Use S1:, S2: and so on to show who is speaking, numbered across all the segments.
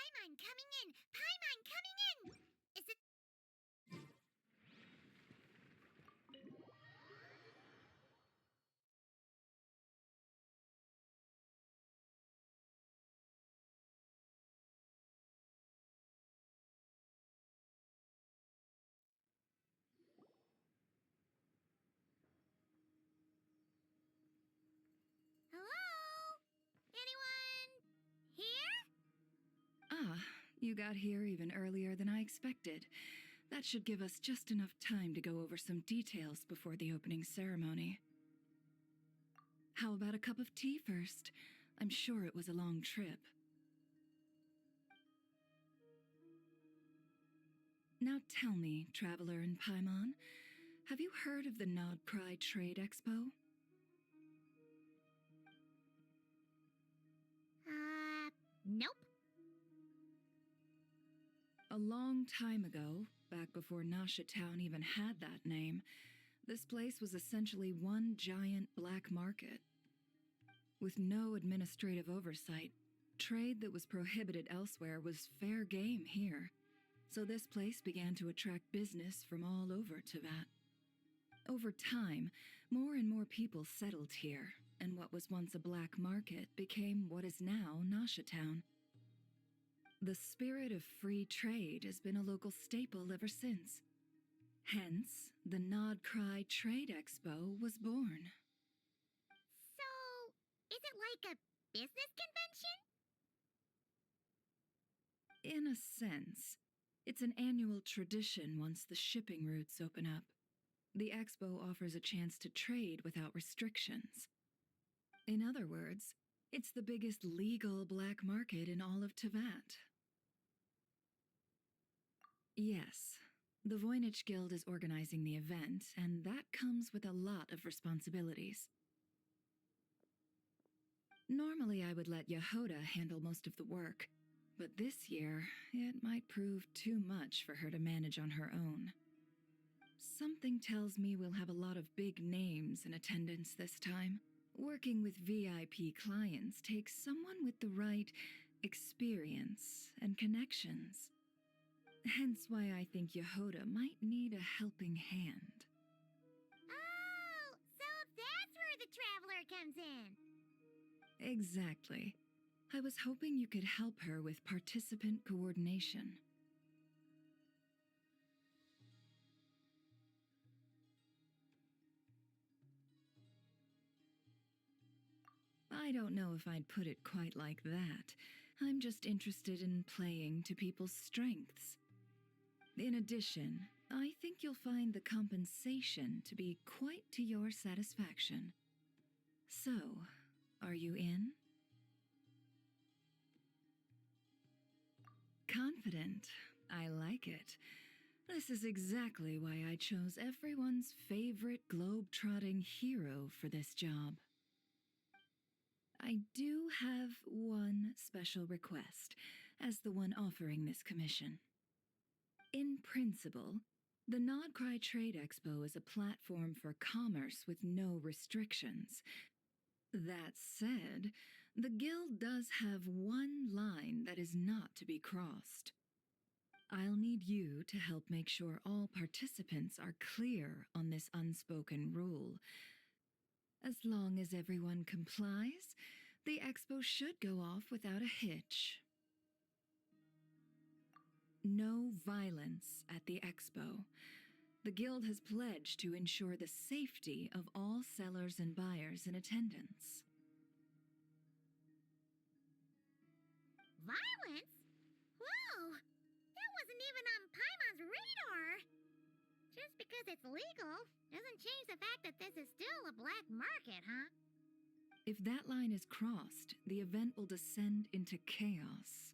S1: Paimon coming in! Paimon coming in! Is it... Hello? Anyone here?
S2: Ah, you got here even earlier than I expected. That should give us just enough time to go over some details before the opening ceremony. How about a cup of tea first? I'm sure it was a long trip. Now tell me, Traveler and Paimon, have you heard of the Nod Cry Trade Expo?
S1: Nope.
S2: A long time ago, back before Nasha Town even had that name, this place was essentially one giant black market. With no administrative oversight, trade that was prohibited elsewhere was fair game here, so this place began to attract business from all over Teyvat. Over time, more and more people settled here, and what was once a black market became what is now Nasha Town. The spirit of free trade has been a local staple ever since. Hence, the Nod Cry Trade Expo was born.
S1: So, is it like a business convention?
S2: In a sense, it's an annual tradition once the shipping routes open up. The expo offers a chance to trade without restrictions. In other words, it's the biggest legal black market in all of Teyvat. Yes, the Voynich Guild is organizing the event, and that comes with a lot of responsibilities. Normally, I would let Yehoda handle most of the work, but this year, it might prove too much for her to manage on her own. Something tells me we'll have a lot of big names in attendance this time. Working with VIP clients takes someone with the right experience and connections. Hence why I think Yehoda might need a helping hand.
S1: Oh, so that's where the Traveler comes in.
S2: Exactly. I was hoping you could help her with participant coordination. I don't know if I'd put it quite like that. I'm just interested in playing to people's strengths. In addition, I think you'll find the compensation to be quite to your satisfaction. So, are you in? Confident. I like it. This is exactly why I chose everyone's favorite globe-trotting hero for this job. I do have one special request, as the one offering this commission. In principle, the Nod Cry Trade Expo is a platform for commerce with no restrictions. That said, the Guild does have one line that is not to be crossed. I'll need you to help make sure all participants are clear on this unspoken rule. As long as everyone complies, the expo should go off without a hitch. No violence at the expo. The Guild has pledged to ensure the safety of all sellers and buyers in attendance.
S1: Violence? Whoa! That wasn't even on Paimon's radar! Just because it's legal doesn't change the fact that this is still a black market, huh?
S2: If that line is crossed, the event will descend into chaos.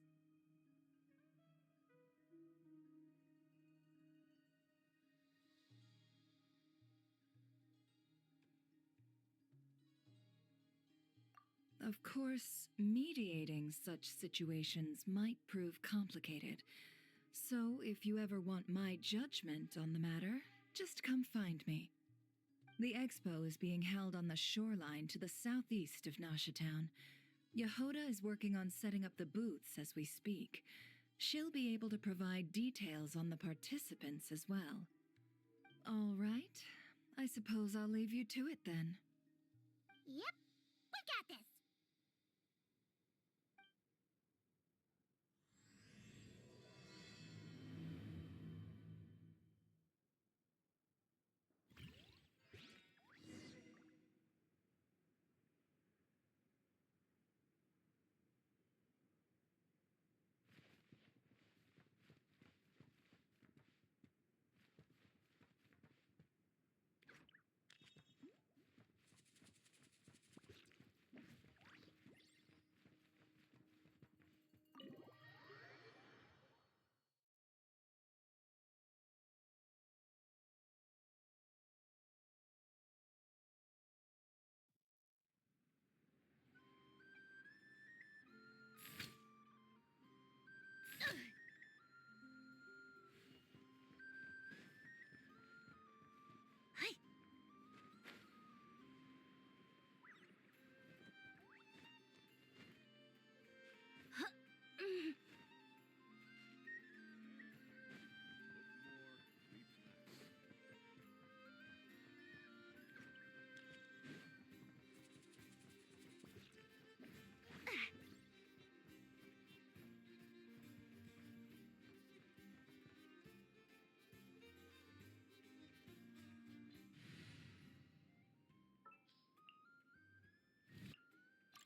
S2: Of course, mediating such situations might prove complicated. So if you ever want my judgment on the matter, just come find me. The expo is being held on the shoreline to the southeast of Nasha Town. Yehoda is working on setting up the booths as we speak. She'll be able to provide details on the participants as well. All right. I suppose I'll leave you to it then.
S1: Yep, we got this. Hey.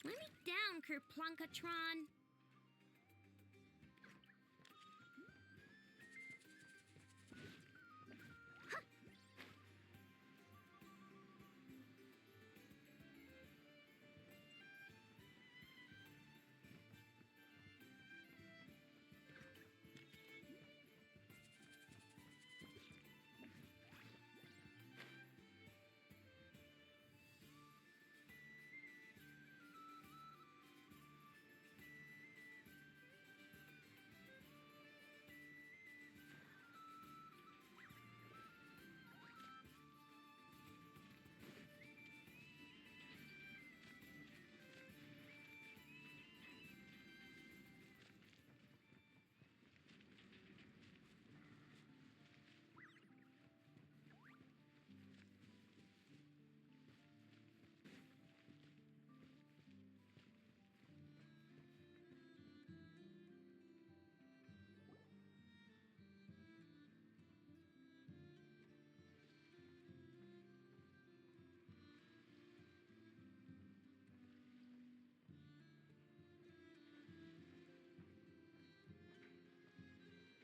S1: Let me down, Kerplunkatron.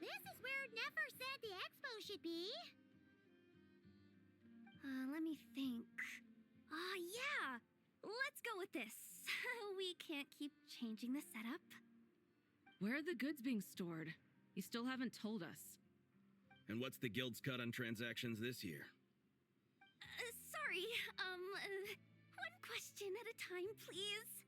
S1: This is where Nefer said the expo should be.
S3: Let me think. Yeah! Let's go with this. We can't keep changing the setup.
S4: Where are the goods being stored? You still haven't told us.
S5: And what's the guild's cut on transactions this year?
S3: Sorry, one question at a time, please.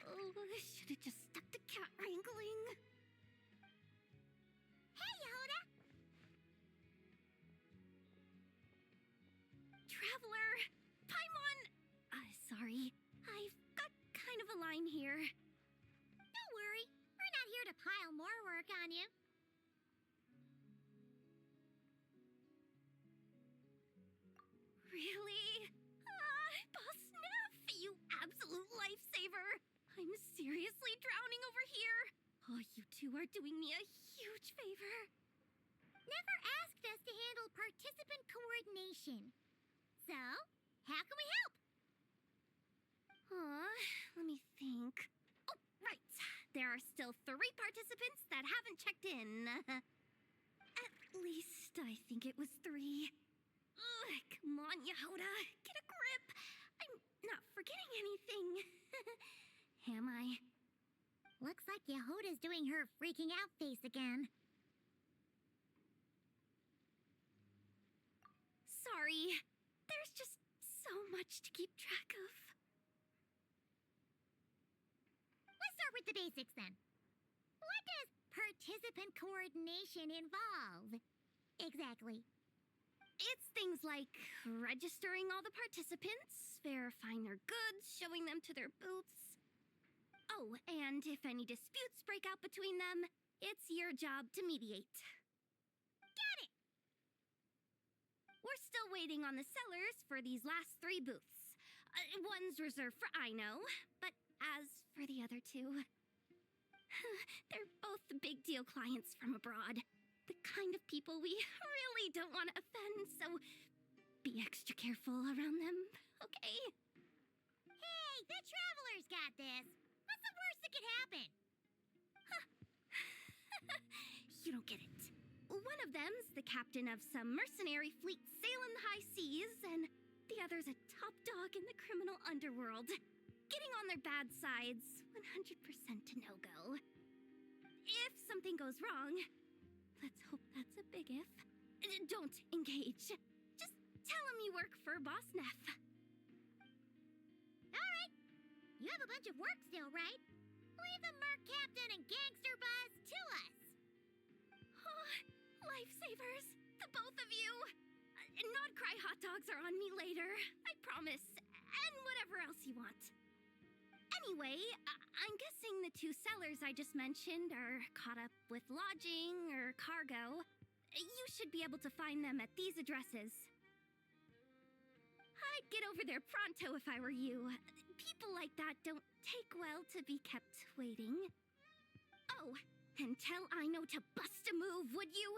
S3: Oh, should have just stuck to cat wrangling.
S1: Hey, Yehoda!
S3: Traveler! Paimon! Sorry. I've got kind of a line here.
S1: Don't worry, we're not here to pile more work on you.
S3: Really? Boss Neff, you absolute lifesaver! I'm seriously drowning over here. Oh, you two are doing me a huge favor.
S1: Never asked us to handle participant coordination. So, how can we help?
S3: Let me think. Oh, right. There are still 3 participants that haven't checked in. At least I think it was 3. Ugh, come on, Yehoda. Get a grip. I'm not forgetting anything. Am I?
S1: Looks like Yehoda's doing her freaking out face again.
S3: Sorry. There's just so much to keep track of.
S1: Let's start with the basics then. What does participant coordination involve? Exactly.
S3: things like registering all the participants, verifying their goods, showing them to their booths. Oh, and if any disputes break out between them, it's your job to mediate.
S1: Got it!
S3: We're still waiting on the sellers for these last 3 booths. One's reserved for Ino, but as for the other 2, they're both big deal clients from abroad. The kind of people we really don't want to offend, so be extra careful around them, okay?
S1: Hey, the Travelers got this. What's the worst that could happen?
S3: You don't get it. One of them's the captain of some mercenary fleet sailing the high seas, and the other's a top dog in the criminal underworld. Getting on their bad sides, 100% a no-go. If something goes wrong, let's hope that's a big if, don't engage. Just tell him you work for Boss Neff.
S1: All right. You have a bunch of work still, right? Leave the Merc Captain and Gangster Buzz to us.
S3: Oh, lifesavers, the both of you. Not cry hot dogs are on me later, I promise. And whatever else you want. Anyway, I'm guessing the 2 sellers I just mentioned are caught up with lodging or cargo. You should be able to find them at these addresses. I'd get over there pronto if I were you. People like that don't take well to be kept waiting. Oh, and tell Ino to bust a move, would you?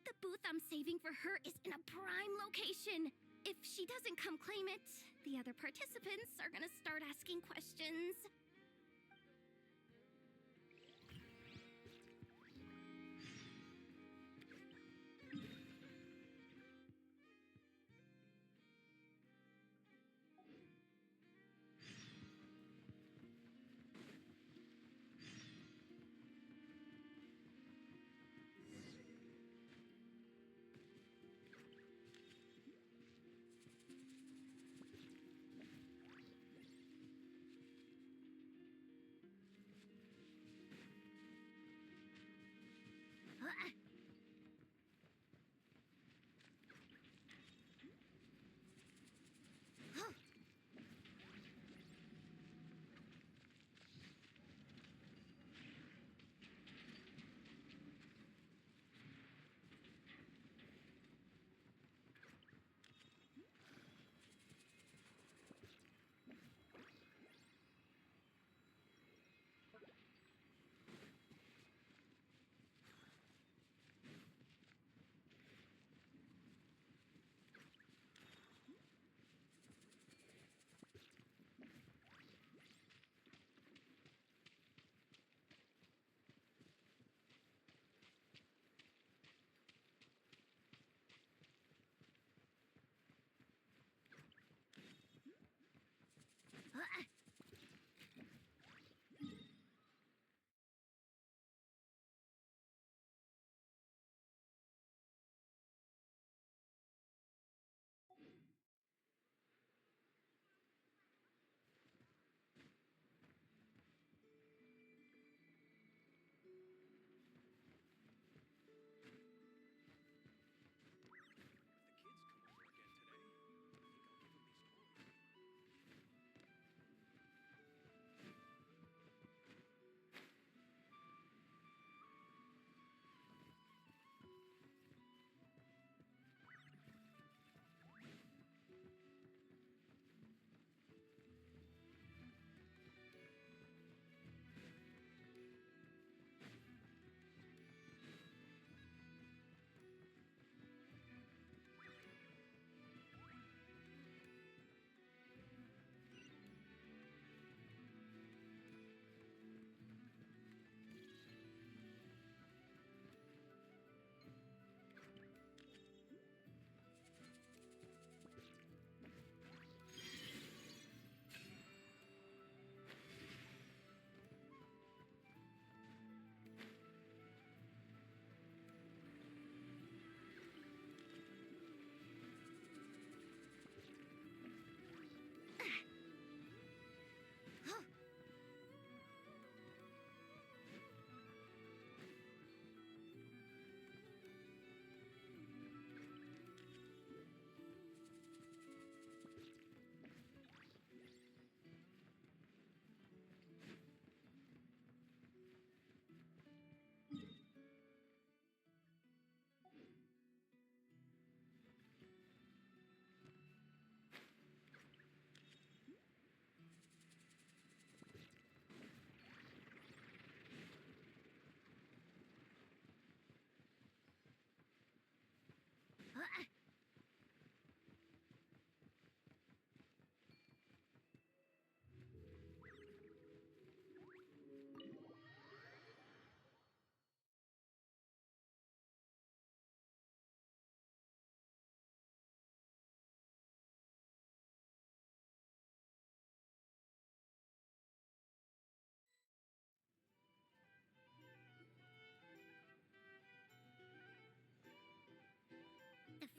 S3: The booth I'm saving for her is in a prime location. If she doesn't come claim it, the other participants are gonna start asking questions.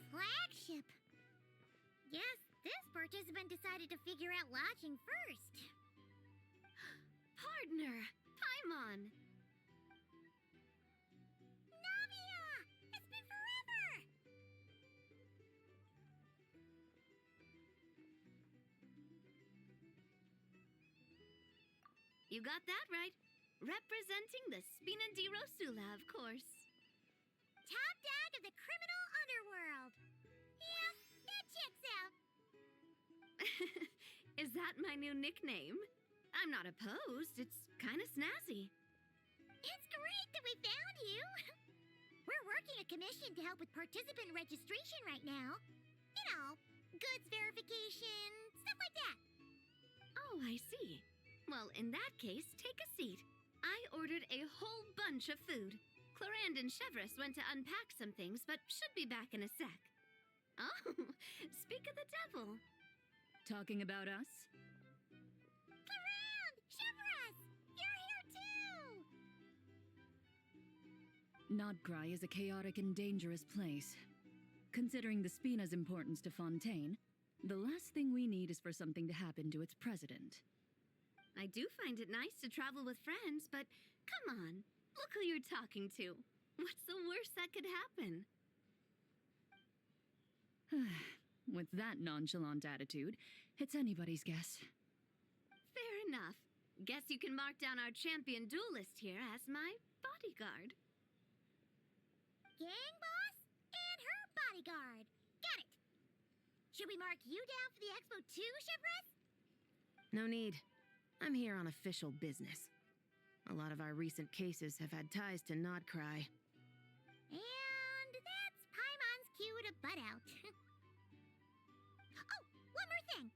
S1: flagship. Guess this participant decided to figure out lodging first.
S3: Partner, Paimon.
S1: Navia! It's been forever!
S3: You got that right. Representing the Spina di Rosula, of course.
S1: Top dog of the criminal underworld. Yep, that checks out.
S3: Is that my new nickname? I'm not opposed. It's kind of snazzy.
S1: It's great that we found you. We're working a commission to help with participant registration right now. You know, goods verification, stuff like that.
S3: Oh, I see. Well, in that case, take a seat. I ordered a whole bunch of food. Clorand and Chevreuse went to unpack some things, but should be back in a sec. Oh, speak of the devil.
S2: Talking about us?
S1: Clorand! Chevreuse! You're here too!
S2: Nodcry is a chaotic and dangerous place. Considering the Spina's importance to Fontaine, the last thing we need is for something to happen to its president.
S3: I do find it nice to travel with friends, but come on. Look who you're talking to. What's the worst that could happen?
S2: With that nonchalant attitude, it's anybody's guess.
S3: Fair enough. Guess you can mark down our champion duelist here as my bodyguard.
S1: Gang boss and her bodyguard. Got it. Should we mark you down for the expo too, Chevreuse?
S4: No need. I'm here on official business. A lot of our recent cases have had ties to Nodcry.
S1: And that's Paimon's cue to butt out. Oh, one more thing.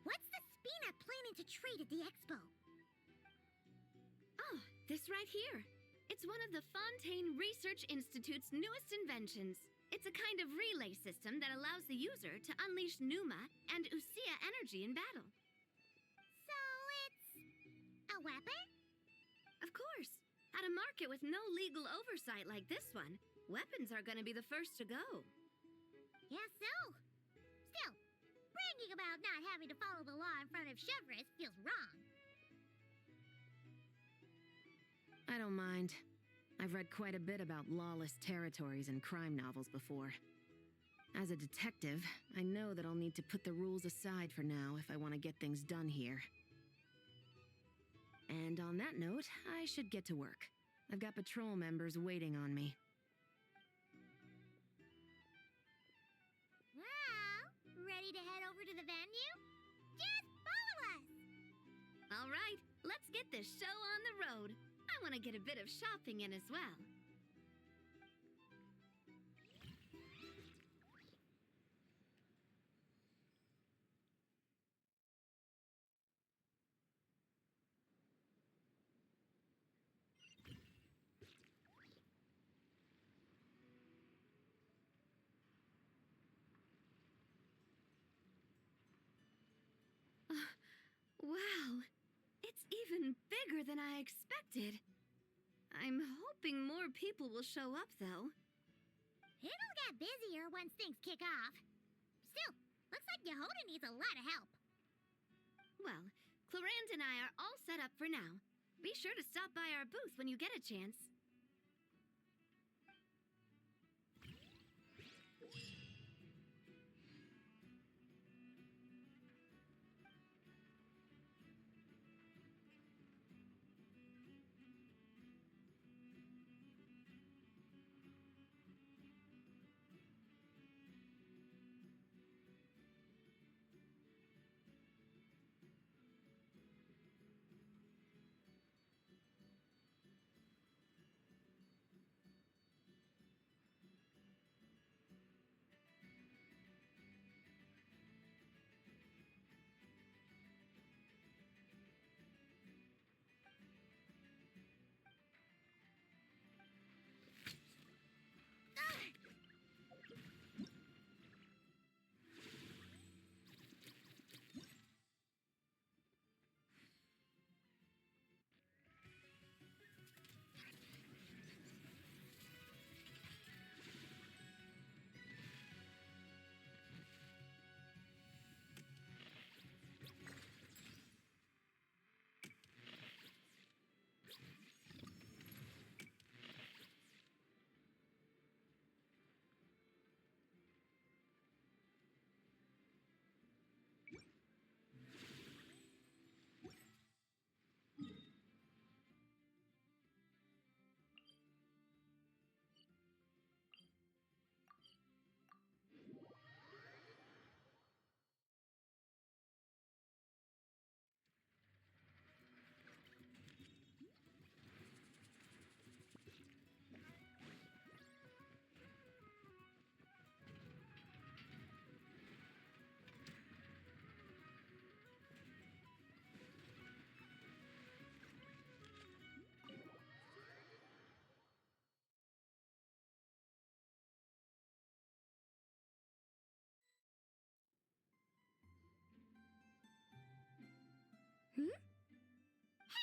S1: What's the Spina planning to trade at the expo?
S3: Oh, this right here. It's one of the Fontaine Research Institute's newest inventions. It's a kind of relay system that allows the user to unleash Numa and Usia energy in battle.
S1: So it's a weapon?
S3: Of course. At a market with no legal oversight like this one, weapons are going to be the first to go.
S1: Guess so. Still, bragging about not having to follow the law in front of Chevreuse feels wrong.
S4: I don't mind. I've read quite a bit about lawless territories and crime novels before. As a detective, I know that I'll need to put the rules aside for now if I want to get things done here. And on that note, I should get to work. I've got patrol members waiting on me.
S1: Well, ready to head over to the venue? Just follow us!
S3: All right, let's get this show on the road. I want to get a bit of shopping in as well. Wow, it's even bigger than I expected. I'm hoping more people will show up, though.
S1: It'll get busier once things kick off. Still, looks like Yehoda needs a lot of help.
S3: Well, Clorand and I are all set up for now. Be sure to stop by our booth when you get a chance.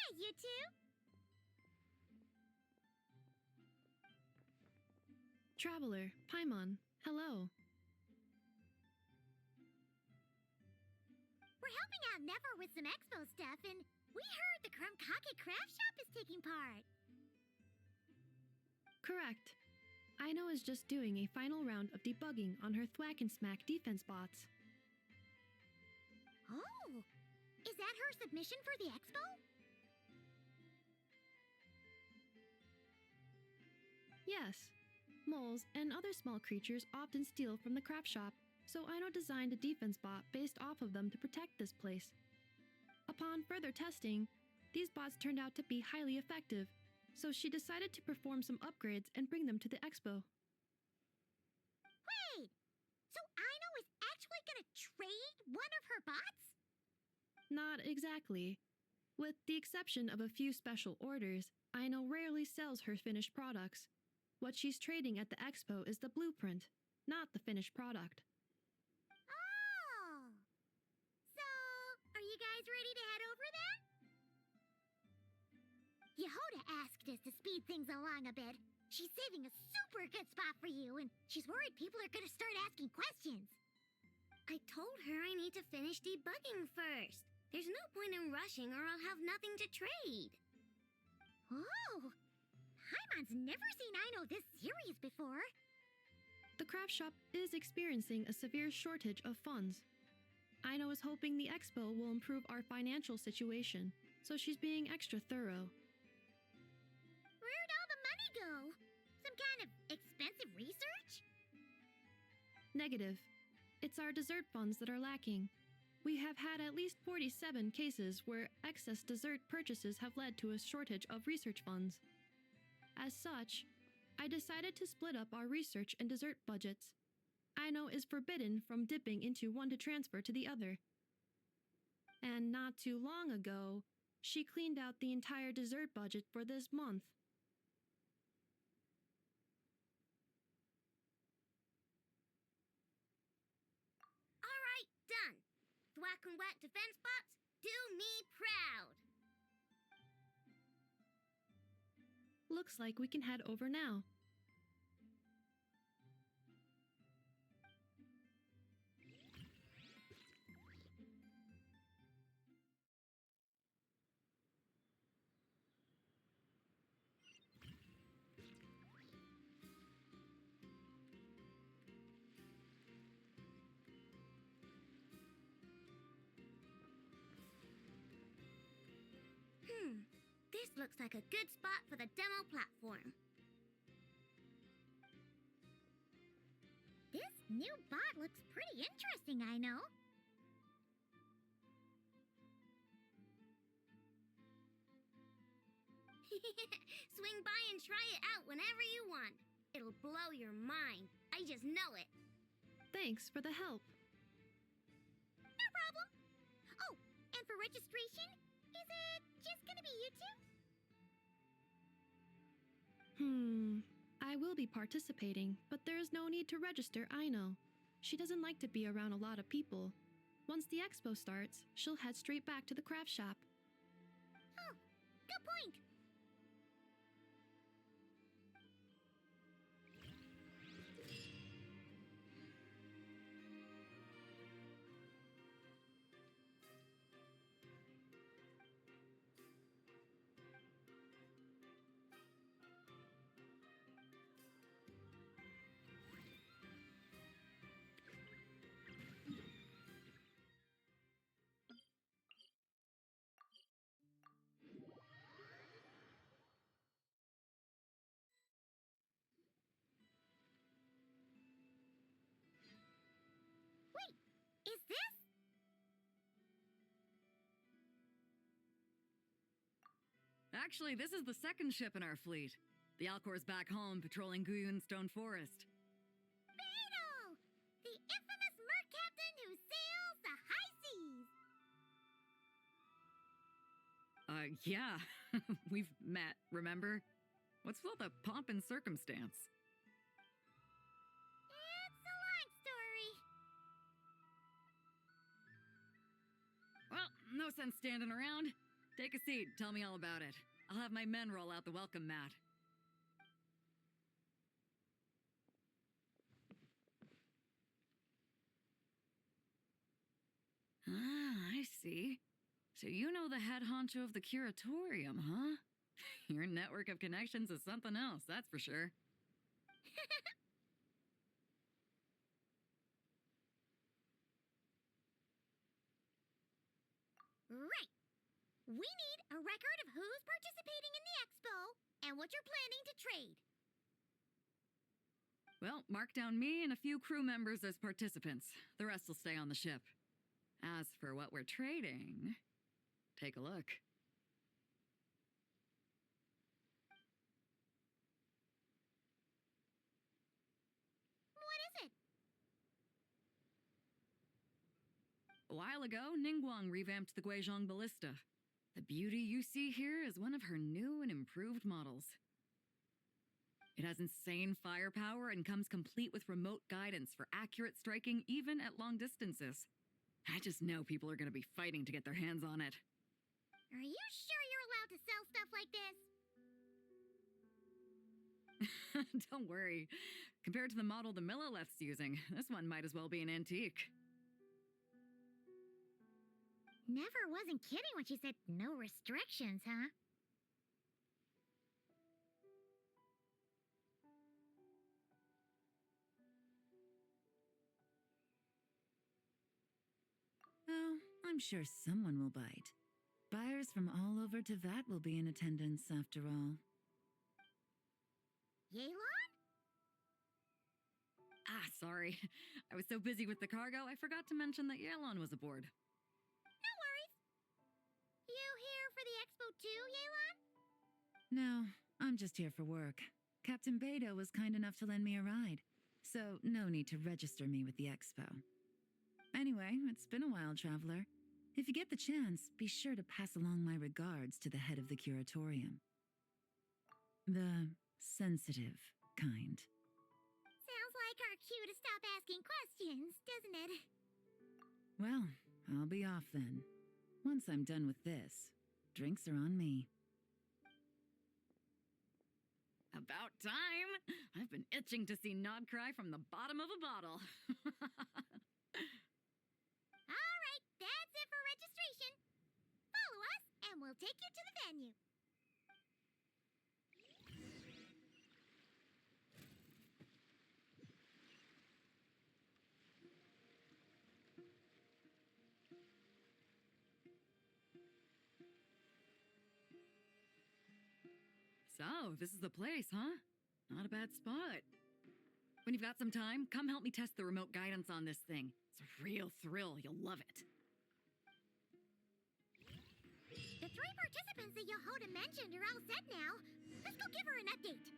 S1: Hey, you two!
S4: Traveler, Paimon, hello.
S1: We're helping out Never with some expo stuff, and we heard the Krumkake craft shop is taking part.
S4: Correct. Aino is just doing a final round of debugging on her thwack and smack defense bots.
S1: Oh! Is that her submission for the expo?
S4: Yes. Moles and other small creatures often steal from the craft shop, so Aino designed a defense bot based off of them to protect this place. Upon further testing, these bots turned out to be highly effective, so she decided to perform some upgrades and bring them to the expo.
S1: Wait! So Aino is actually gonna trade one of her bots?
S4: Not exactly. With the exception of a few special orders, Aino rarely sells her finished products. What she's trading at the expo is the blueprint, not the finished product.
S1: Oh! So, are you guys ready to head over then? Yehoda asked us to speed things along a bit. She's saving a super good spot for you, and she's worried people are gonna start asking questions.
S3: I told her I need to finish debugging first. There's no point in rushing or I'll have nothing to trade.
S1: Oh! Paimon's never seen Aino this serious before.
S4: The craft shop is experiencing a severe shortage of funds. Aino is hoping the expo will improve our financial situation, so she's being extra thorough.
S1: Where'd all the money go? Some kind of expensive research?
S4: Negative. It's our dessert funds that are lacking. We have had at least 47 cases where excess dessert purchases have led to a shortage of research funds. As such, I decided to split up our research and dessert budgets. Aino is forbidden from dipping into one to transfer to the other. And not too long ago, she cleaned out the entire dessert budget for this month.
S3: All right, done. Thwack and whack defense bots, do me proud.
S4: Looks like we can head over now.
S3: This looks like a good spot for the demo platform.
S1: This new bot looks pretty interesting, Aino.
S3: Swing by and try it out whenever you want. It'll blow your mind. I just know it.
S4: Thanks for the help.
S1: No problem. Oh, and for registration, is it just gonna be you two?
S4: I will be participating, but there is no need to register, Aino. She doesn't like to be around a lot of people. Once the expo starts, she'll head straight back to the craft shop.
S1: Oh, good point. Is this?
S6: Actually, this is the second ship in our fleet. The Alcor's back home patrolling Guyunstone Forest.
S1: Beto! The infamous merc captain who sails the high seas!
S6: Yeah. We've met, remember? What's with all the pomp and circumstance?
S1: It's a long story.
S6: Well, no sense standing around. Take a seat. Tell me all about it. I'll have my men roll out the welcome mat. Ah, I see. So you know the head honcho of the curatorium, huh? Your network of connections is something else, that's for sure.
S1: Right. We need a record of who's participating in the expo and what you're planning to trade.
S6: Well, mark down me and a few crew members as participants. The rest will stay on the ship. As for what we're trading, take a look.
S1: What is it?
S6: A while ago, Ningguang revamped the Guizhong Ballista. The beauty you see here is one of her new and improved models. It has insane firepower and comes complete with remote guidance for accurate striking even at long distances. I just know people are going to be fighting to get their hands on it.
S1: Are you sure you're allowed to sell stuff like this?
S6: Don't worry. Compared to the model the Millileth's using, this one might as well be an antique.
S1: Never wasn't kidding when she said no restrictions, huh?
S2: Oh, I'm sure someone will bite. Buyers from all over Teyvat will be in attendance after all.
S1: Yelan?
S6: Ah, sorry. I was so busy with the cargo, I forgot to mention that Yelan was aboard.
S1: No worries. You here for the expo too, Yelan?
S2: No, I'm just here for work. Captain Beto was kind enough to lend me a ride, so no need to register me with the expo. Anyway, it's been a while, traveler. If you get the chance, be sure to pass along my regards to the head of the curatorium. The sensitive kind.
S1: Sounds like our cue to stop asking questions, doesn't it?
S2: Well, I'll be off then. Once I'm done with this, drinks are on me.
S6: About time! I've been itching to see Nod cry from the bottom of a bottle.
S1: All right, that's it for registration. Follow us, and we'll take you to the venue.
S6: So, this is the place, huh? Not a bad spot. When you've got some time, come help me test the remote guidance on this thing. It's a real thrill. You'll love it.
S1: The 3 participants that Yehoda mentioned are all set now. Let's go give her an update.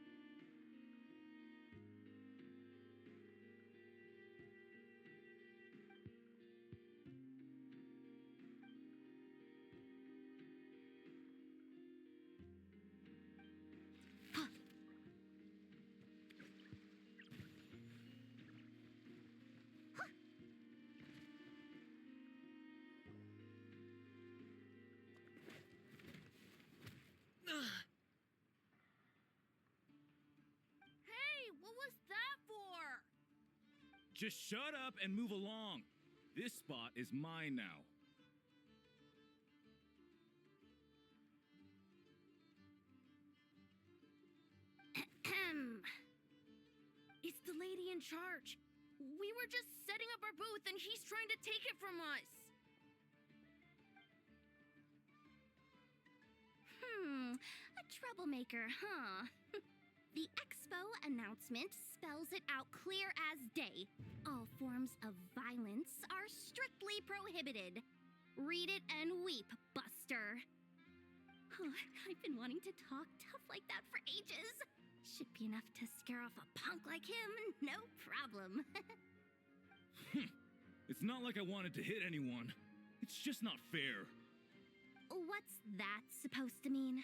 S3: Hey, what was that for?
S7: Just shut up and move along. This spot is mine now.
S3: It's the lady in charge. We were just setting up our booth and he's trying to take it from us. A troublemaker, huh? The expo announcement spells it out clear as day. All forms of violence are strictly prohibited. Read it and weep, Buster. I've been wanting to talk tough like that for ages. Should be enough to scare off a punk like him, no problem.
S7: It's not like I wanted to hit anyone. It's just not fair.
S3: What's that supposed to mean?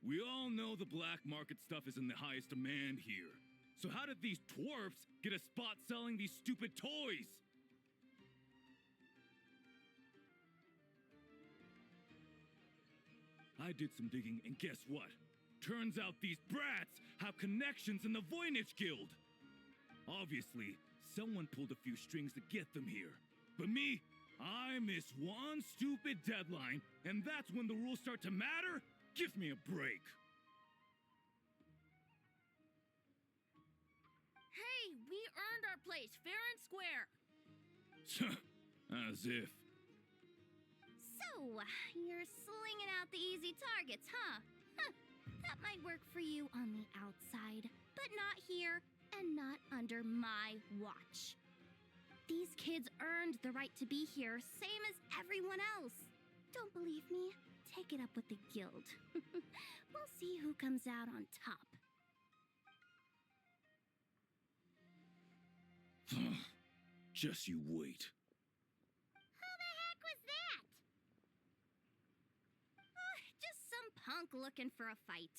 S7: We all know the black market stuff is in the highest demand here. So how did these dwarfs get a spot selling these stupid toys? I did some digging, and guess what? Turns out these brats have connections in the Voynich Guild. Obviously, someone pulled a few strings to get them here. But me, I miss one stupid deadline, and that's when the rules start to matter? Give me a break.
S3: Hey, we earned our place fair and square.
S7: As if.
S3: So, you're slinging out the easy targets, huh? That might work for you on the outside, but not here and not under my watch. These kids earned the right to be here, same as everyone else. Don't believe me? Take it up with the guild. We'll see who comes out on top.
S7: Just you wait.
S1: Who the heck was that?
S3: Just some punk looking for a fight.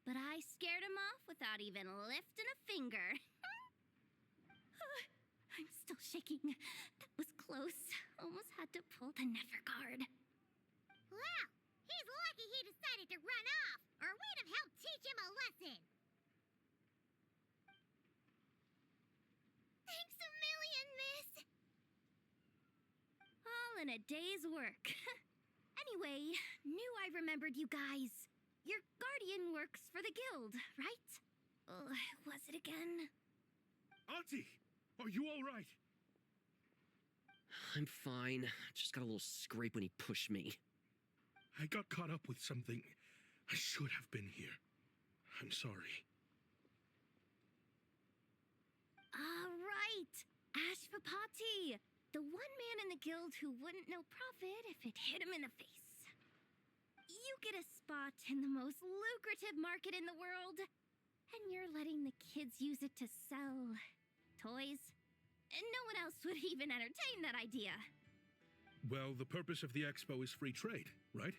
S3: But I scared him off without even lifting a finger. I'm still shaking. That was close. Almost had to pull the never guard.
S1: Well, he's lucky he decided to run off, or we'd have helped teach him a lesson. Thanks a million, miss.
S3: All in a day's work. Anyway, knew I remembered you guys. Your guardian works for the guild, right? Was it again?
S8: Auntie, are you all right?
S9: I'm fine. Just got a little scrape when he pushed me.
S8: I got caught up with something. I should have been here. I'm sorry.
S3: Right. Ashvapati, the one man in the guild who wouldn't know profit if it hit him in the face. You get a spot in the most lucrative market in the world, and you're letting the kids use it to sell toys. And no one else would even entertain that idea.
S8: Well, the purpose of the expo is free trade, right?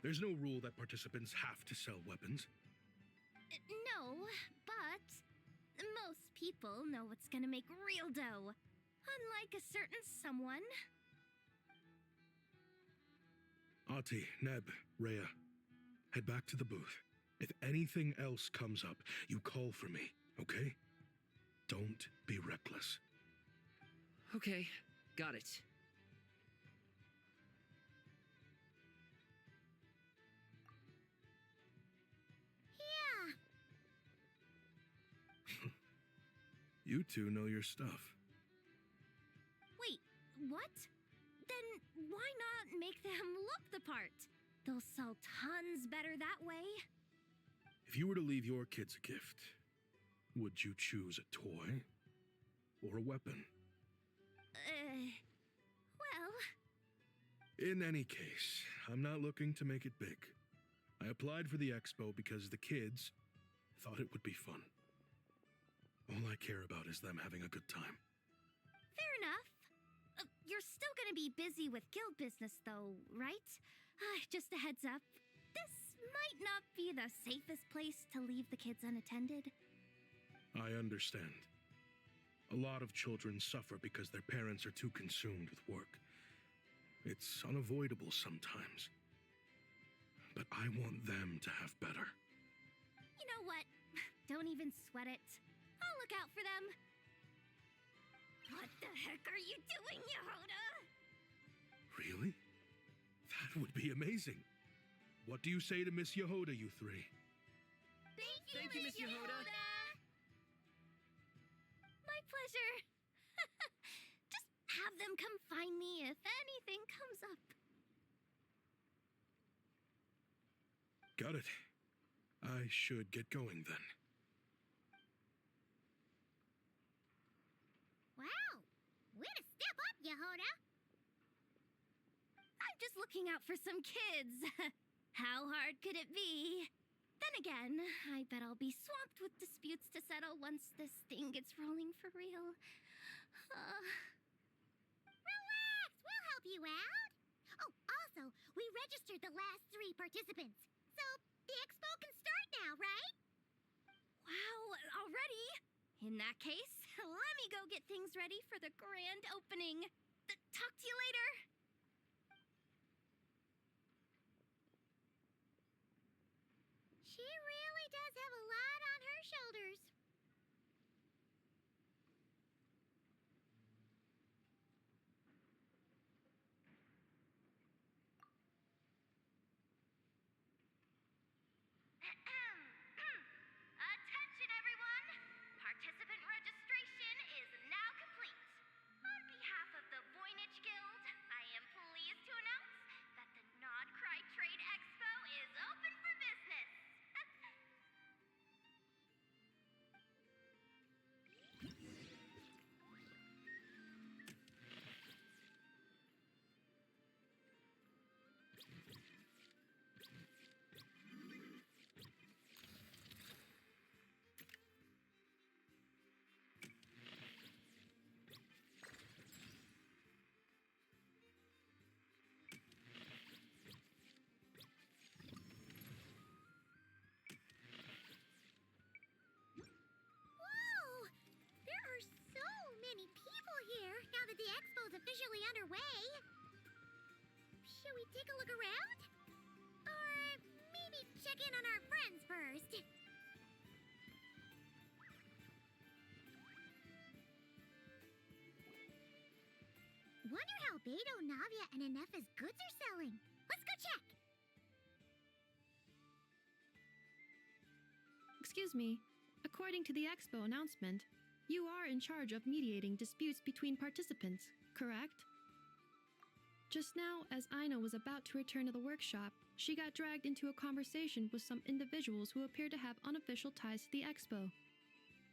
S8: There's no rule that participants have to sell weapons.
S3: No, but most people know what's gonna make real dough. Unlike a certain someone.
S8: Ati, Neb, Rhea, head back to the booth. If anything else comes up, you call for me, okay? Don't be reckless.
S9: Okay, got it.
S1: Yeah.
S8: You two know your stuff.
S3: Wait, what? Then why not make them look the part? They'll sell tons better that way.
S8: If you were to leave your kids a gift, would you choose a toy or a weapon?
S3: Well...
S8: In any case, I'm not looking to make it big. I applied for the expo because the kids thought it would be fun. All I care about is them having a good time.
S3: Fair enough. You're still gonna be busy with guild business, though, right? Just a heads up. This might not be the safest place to leave the kids unattended.
S8: I understand. A lot of children suffer because their parents are too consumed with work. It's unavoidable sometimes. But I want them to have better.
S3: You know what? Don't even sweat it. I'll look out for them. What the heck are you doing, Yehoda?
S8: Really? That would be amazing. What do you say to Miss Yehoda, you three?
S3: Thank you, Miss Yehoda. My pleasure. Just have them come find me if anything comes up.
S8: Got it. I should get going then.
S1: Wow. Way to step up, Yehoda.
S3: I'm just looking out for some kids. How hard could it be? Then again, I bet I'll be swamped with disputes to settle once this thing gets rolling for real.
S1: Relax, we'll help you out. Oh, also, we registered the last 3 participants. So, the expo can start now, right?
S3: Wow, already? In that case, let me go get things ready for the grand opening. Talk to you later. Attention, everyone! Participant registration is now complete. On behalf of the Voynich Guild, I am pleased to announce that the Nodcry Trade Expo is open for business.
S1: Whoa! There are so many people here now that the expo's officially underway. Should we take a look around? Or maybe check in on our friends first? Wonder how Beto, Navia, and Anefa's goods are selling. Let's go check!
S10: Excuse me. According to the expo announcement, you are in charge of mediating disputes between participants, correct? Just now, as Aina was about to return to the workshop, she got dragged into a conversation with some individuals who appear to have unofficial ties to the expo.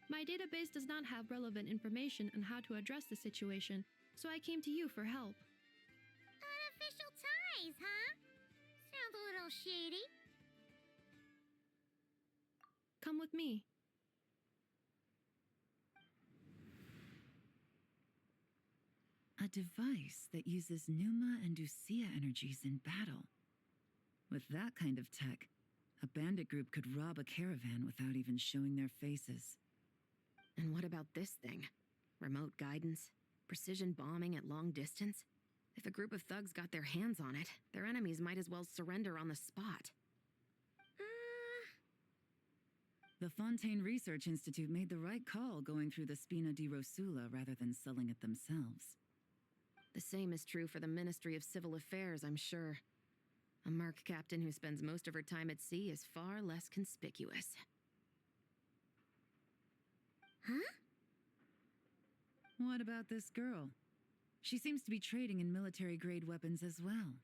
S10: My database does not have relevant information on how to address the situation, so I came to you for help.
S1: Unofficial ties, huh? Sounds a little shady.
S10: Come with me.
S2: A device that uses Numa and Ducia energies in battle. With that kind of tech, a bandit group could rob a caravan without even showing their faces.
S4: And what about this thing? Remote guidance? Precision bombing at long distance? If a group of thugs got their hands on it, their enemies might as well surrender on the spot.
S2: The Fontaine Research Institute made the right call going through the Spina di Rosula rather than selling it themselves.
S4: The same is true for the Ministry of Civil Affairs, I'm sure. A merc captain who spends most of her time at sea is far less conspicuous.
S1: Huh?
S2: What about this girl? She seems to be trading in military-grade weapons as well.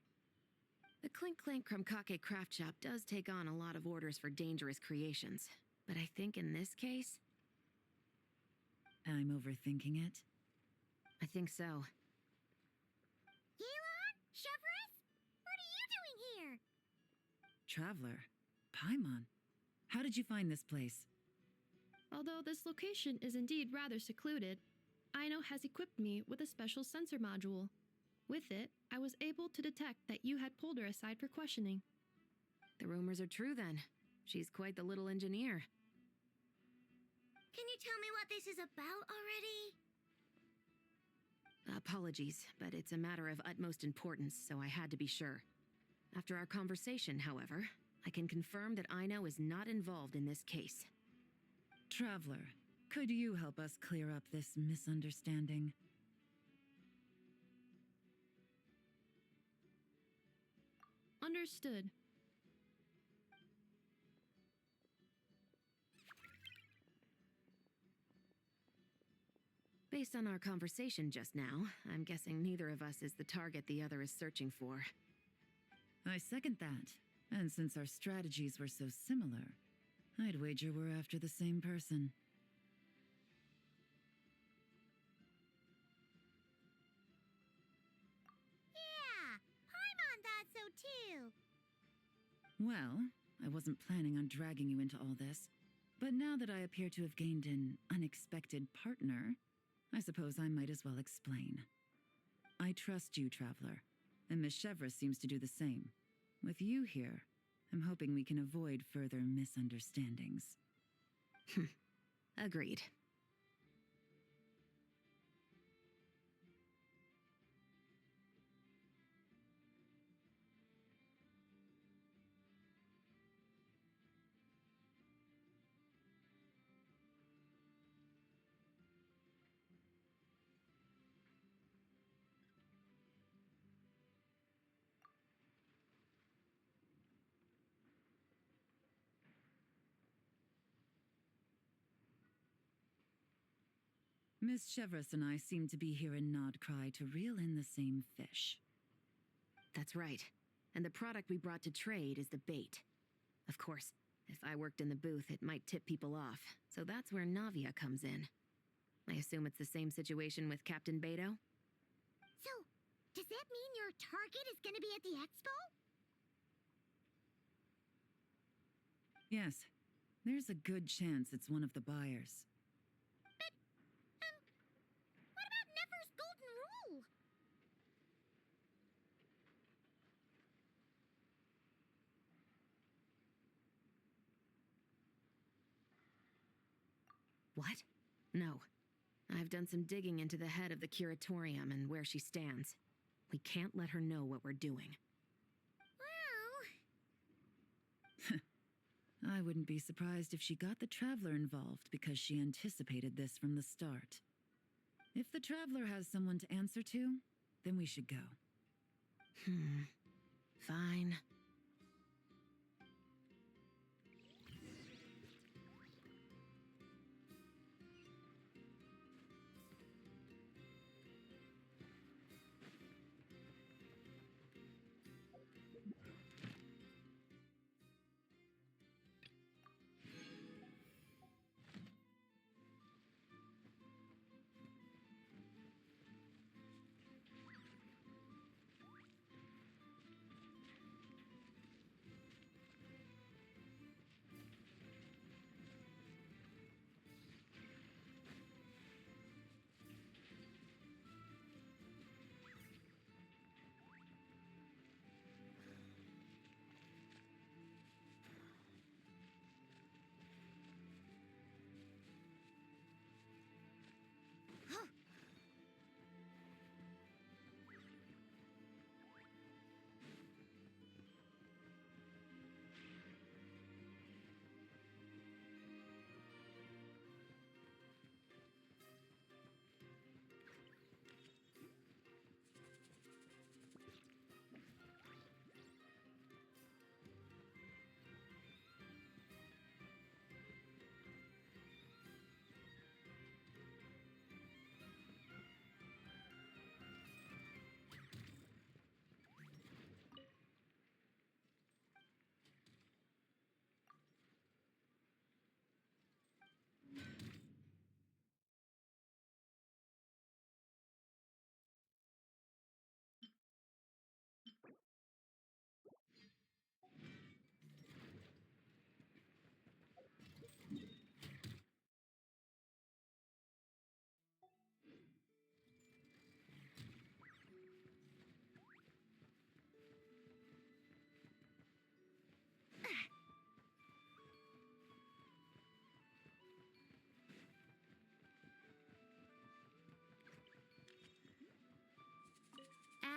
S4: The Clink Clank Krumkake craft shop does take on a lot of orders for dangerous creations, but I think in this case...
S2: I'm overthinking it.
S4: I think so.
S1: Yelan? Chevres? What are you doing here?
S2: Traveler, Paimon, how did you find this place?
S10: Although this location is indeed rather secluded, Aino has equipped me with a special sensor module. With it, I was able to detect that you had pulled her aside for questioning.
S4: The rumors are true then. She's quite the little engineer.
S1: Can you tell me what this is about already?
S4: Apologies, but it's a matter of utmost importance, so I had to be sure. After our conversation, however, I can confirm that Aino is not involved in this case.
S2: Traveler, could you help us clear up this misunderstanding?
S10: Understood.
S4: Based on our conversation just now, I'm guessing neither of us is the target the other is searching for.
S2: I second that. And since our strategies were so similar, I'd wager we're after the same person.
S1: Yeah, Paimon thought so too.
S2: Well, I wasn't planning on dragging you into all this, but now that I appear to have gained an unexpected partner, I suppose I might as well explain. I trust you, Traveler, and Miss Chevres seems to do the same. With you here, I'm hoping we can avoid further misunderstandings.
S4: Agreed.
S2: Miss Chevrolet and I seem to be here in Nodcry to reel in the same fish.
S4: That's right. And the product we brought to trade is the bait. Of course, if I worked in the booth, it might tip people off, so that's where Navia comes in. I assume it's the same situation with Captain Beto?
S1: So, does that mean your target is gonna be at the expo?
S2: Yes, there's a good chance it's one of the buyers.
S1: But, what about Nefer's golden rule?
S4: What? No. I've done some digging into the head of the curatorium and where she stands. We can't let her know what we're doing.
S1: Well...
S2: I wouldn't be surprised if she got the Traveler involved because she anticipated this from the start. If the Traveler has someone to answer to, then we should go.
S4: Fine.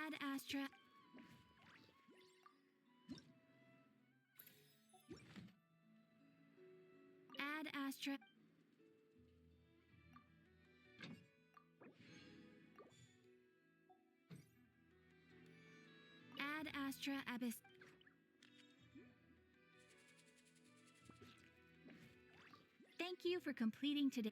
S3: Ad Astra. Ad Astra. Ad Astra Abyss. Thank you for completing today.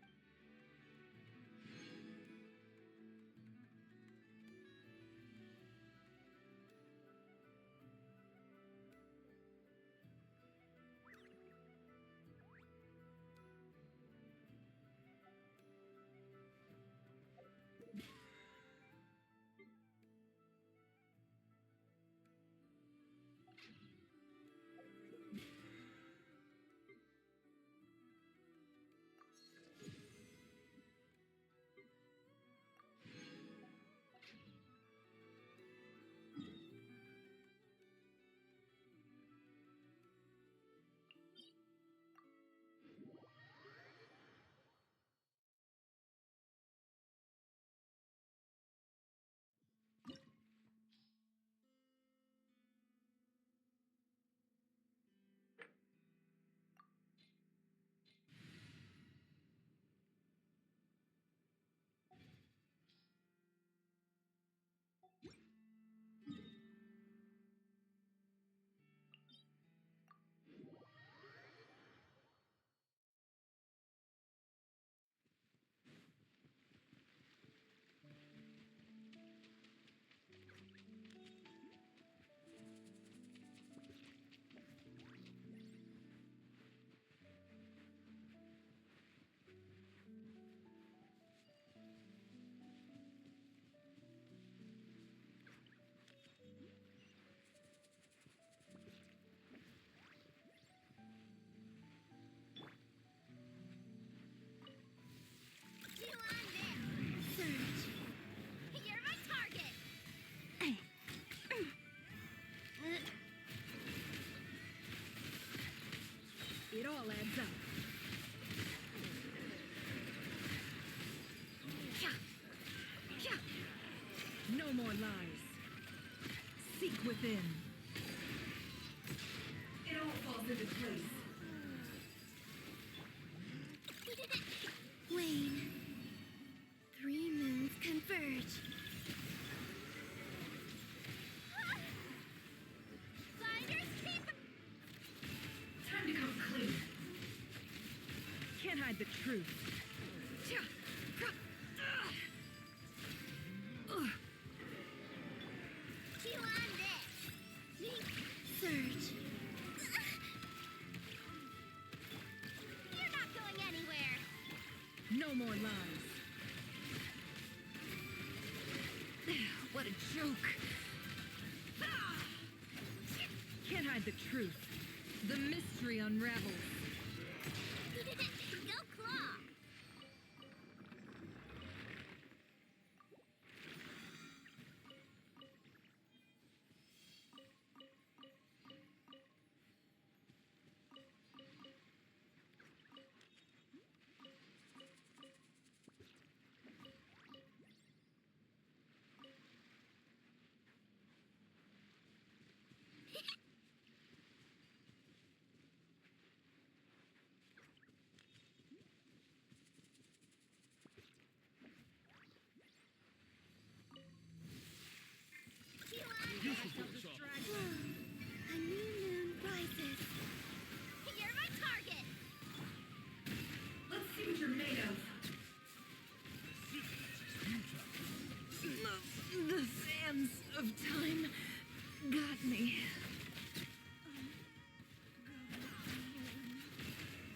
S2: No more lies. Seek within. It all falls into place.
S1: Wayne. 3 moons converge.
S3: Finders keep.
S2: Time to come clean. Can't hide the truth.
S3: Chew on this.
S1: Surge.
S3: You're not going anywhere.
S2: No more lies. What a joke. Can't hide the truth. The mystery unravels.
S3: Go claw.
S7: You should finish off.
S1: A new moon rises.
S3: You're my target.
S2: Let's see what you're made of. The sands of time got me.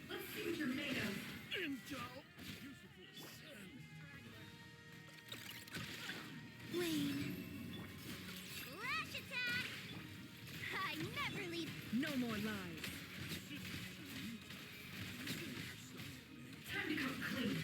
S2: Let's see what you're made of.
S1: Wayne.
S3: Flash attack. I never leave.
S2: No more lies. Time to come clean.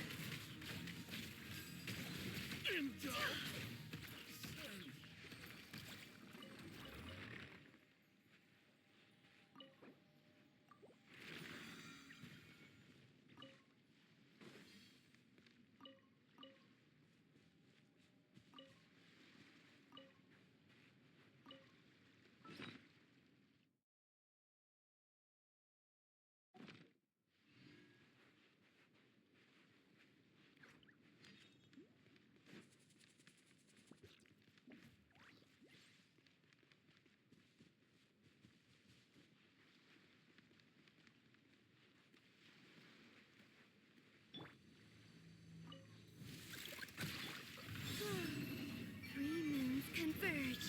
S1: Three moons converge.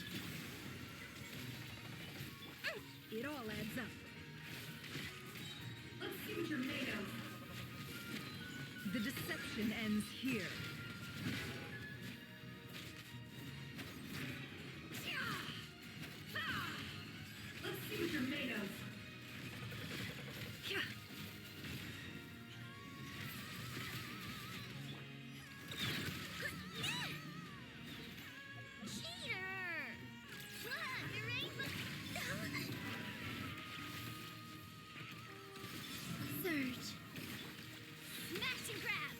S2: It all adds up. Let's see what you're made of. The deception ends here. Let's see what you're made of.
S3: Cheater. Your aim
S1: Surge.
S3: Smash and grab.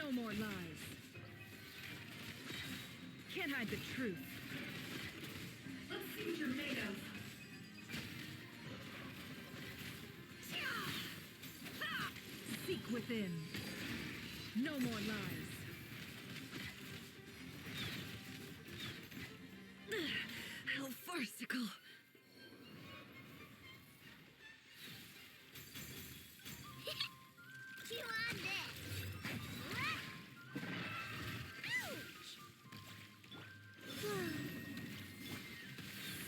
S2: No more lies. Can't hide the truth. Let's see what you're made of. Seek within. No more lies. How farcical.
S1: Chew on this. Ouch!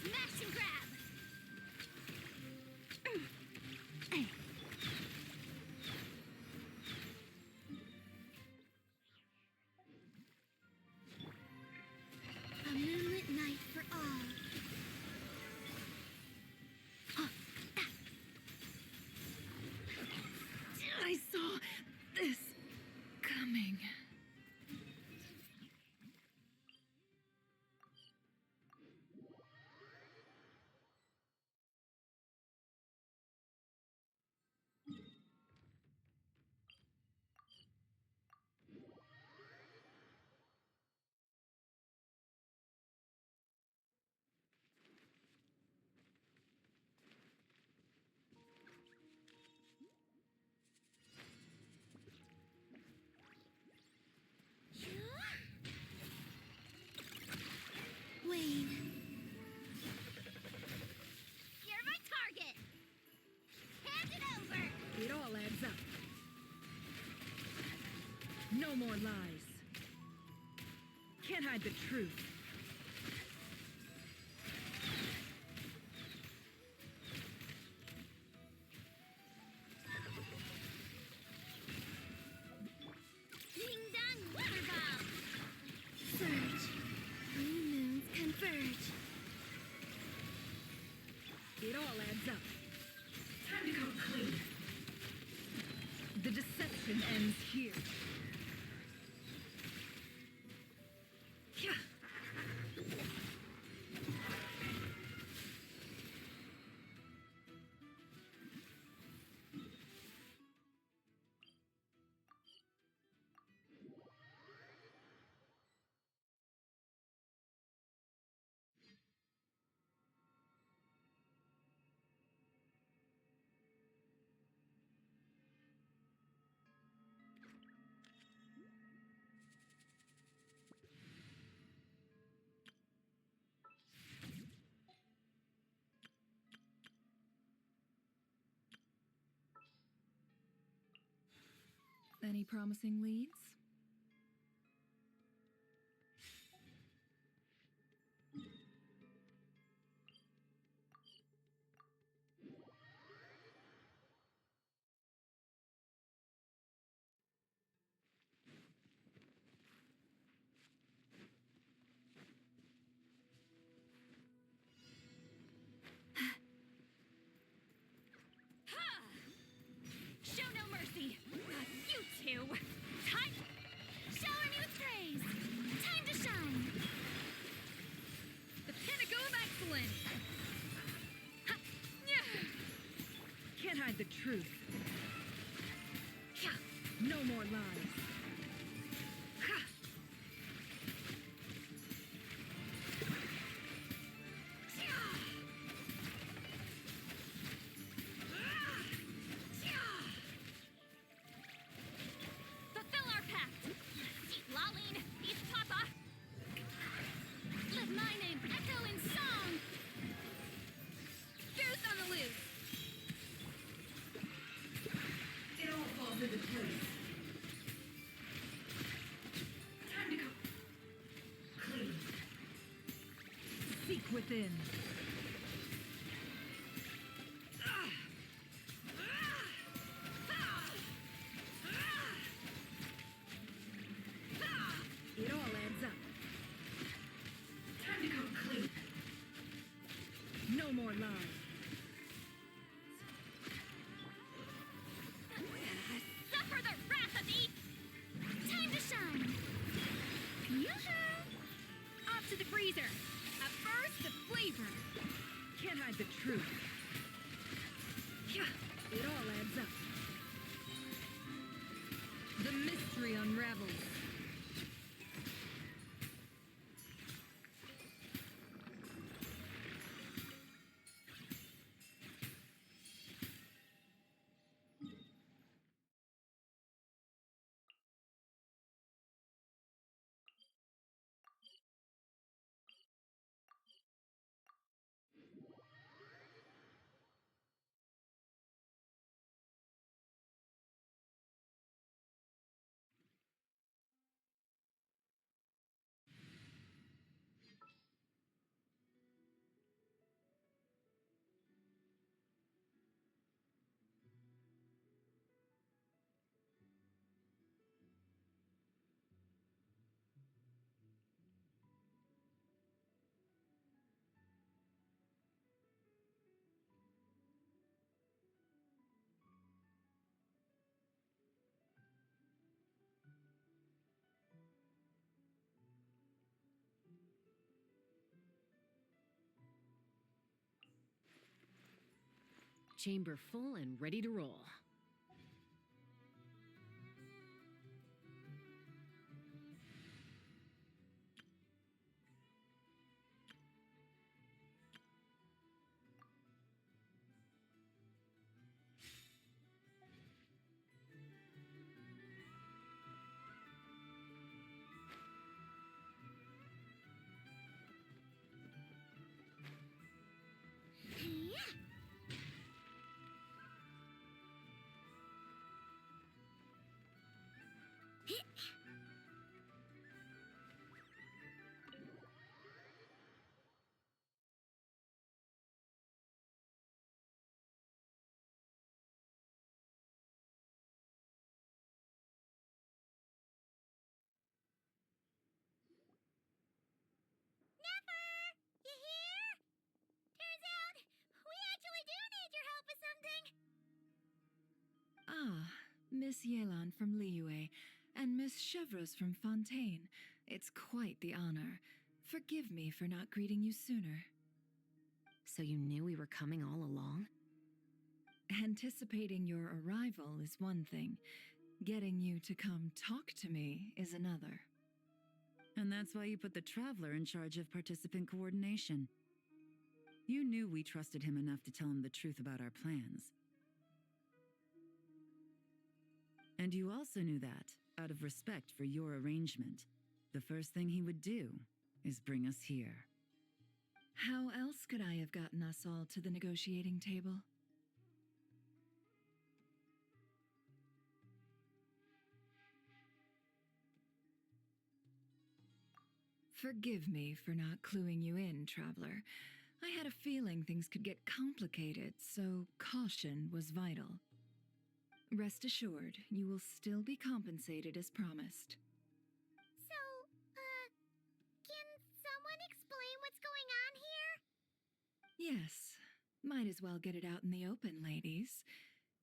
S1: Smash and grab. A moonlit night for all.
S2: I saw this coming.
S1: Wayne. You're my target. Hand it over.
S2: It all adds up. No more lies. Can't hide the truth.
S1: Ding dong water ball. Surge. New moons converge.
S2: It all adds up. Time to go clean. The deception ends here. Yeah. Any promising leads?
S3: Show no mercy. You two. Time. Shower me with praise. Time to shine.
S6: The pinnacle of excellence! Ha! Yeah!
S2: Can't hide the truth. Yeah. No more lies. Ha!
S3: Fulfill our pact. Eat Laline. Eat Papa. Let my name echo in song.
S6: Goose on the loose!
S2: It all falls into place. Time to go clean. Seek within. It all adds up. Time to go clean. No more lies.
S3: Suffer the wrath of Eve. Time to shine. Yoo-hoo! Off to the freezer. A burst of flavor.
S2: Can't hide the truth. Yeah. It all adds up. The mystery
S6: mystery unravels.
S4: Chamber full and ready to roll.
S1: You here? Turns out, we actually do need your help with something.
S2: Ah, Miss Yelan from Liyue and Miss Chevreuse from Fontaine. It's quite the honor. Forgive me for not greeting you sooner.
S4: So you knew we were coming all along?
S2: Anticipating your arrival is one thing. Getting you to come talk to me is another.
S6: And that's why you put the Traveler in charge of participant coordination. You knew we trusted him enough to tell him the truth about our plans. And you also knew that, out of respect for your arrangement, the first thing he would do is bring us here.
S2: How else could I have gotten us all to the negotiating table? Forgive me for not cluing you in, Traveler. I had a feeling things could get complicated, so caution was vital. Rest assured, you will still be compensated as promised.
S1: So, can someone explain what's going on here?
S2: Yes, might as well get it out in the open, ladies.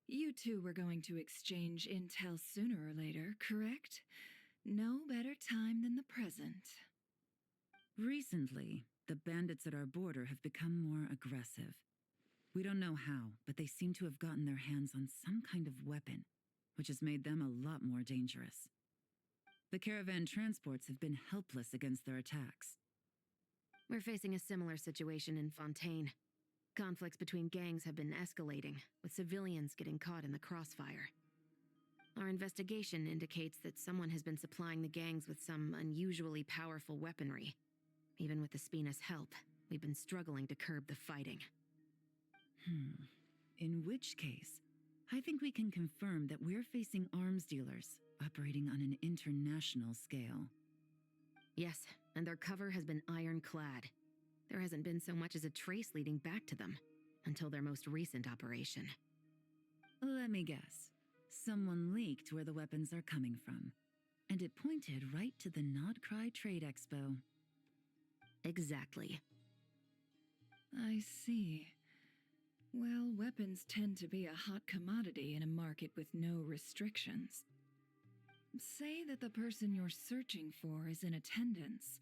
S2: You two were going to exchange intel sooner or later, correct? No better time than the present.
S6: Recently, the bandits at our border have become more aggressive. We don't know how, but they seem to have gotten their hands on some kind of weapon, which has made them a lot more dangerous. The caravan transports have been helpless against their attacks.
S4: We're facing a similar situation in Fontaine. Conflicts between gangs have been escalating, with civilians getting caught in the crossfire. Our investigation indicates that someone has been supplying the gangs with some unusually powerful weaponry. Even with the Spina's help, we've been struggling to curb the fighting.
S6: In which case, I think we can confirm that we're facing arms dealers operating on an international scale.
S4: Yes, and their cover has been ironclad. There hasn't been so much as a trace leading back to them, until their most recent operation.
S6: Let me guess. Someone leaked where the weapons are coming from, and it pointed right to the Nodcry Trade Expo.
S4: Exactly.
S2: I see. Well, weapons tend to be a hot commodity in a market with no restrictions. Say that the person you're searching for is in attendance.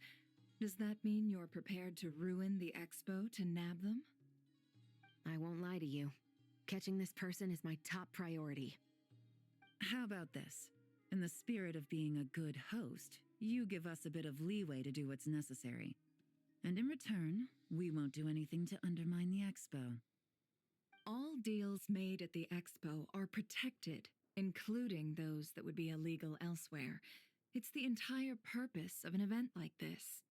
S2: Does that mean you're prepared to ruin the expo to nab them?
S4: I won't lie to you. Catching this person is my top priority.
S6: How about this?
S2: In the spirit of being a good host, you give us a bit of leeway to do what's necessary. And in return, we won't do anything to undermine the expo. All deals made at the expo are protected, including those that would be illegal elsewhere. It's the entire purpose of an event like this.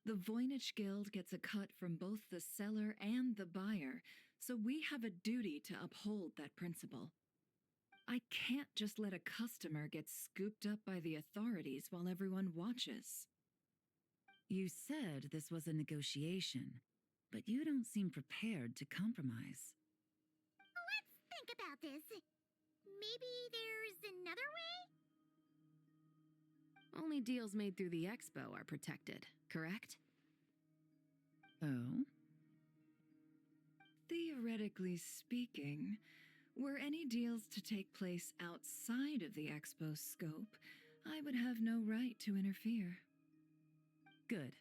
S2: The Voynich Guild gets a cut from both the seller and the buyer, so we have a duty to uphold that principle. I can't just let a customer get scooped up by the authorities while everyone watches. You said this was a negotiation, but you don't seem prepared to compromise.
S1: Let's think about this. Maybe there's another way?
S4: Only deals made through the expo are protected, correct?
S2: Oh? Theoretically speaking, were any deals to take place outside of the expo's scope, I would have no right to interfere. Good.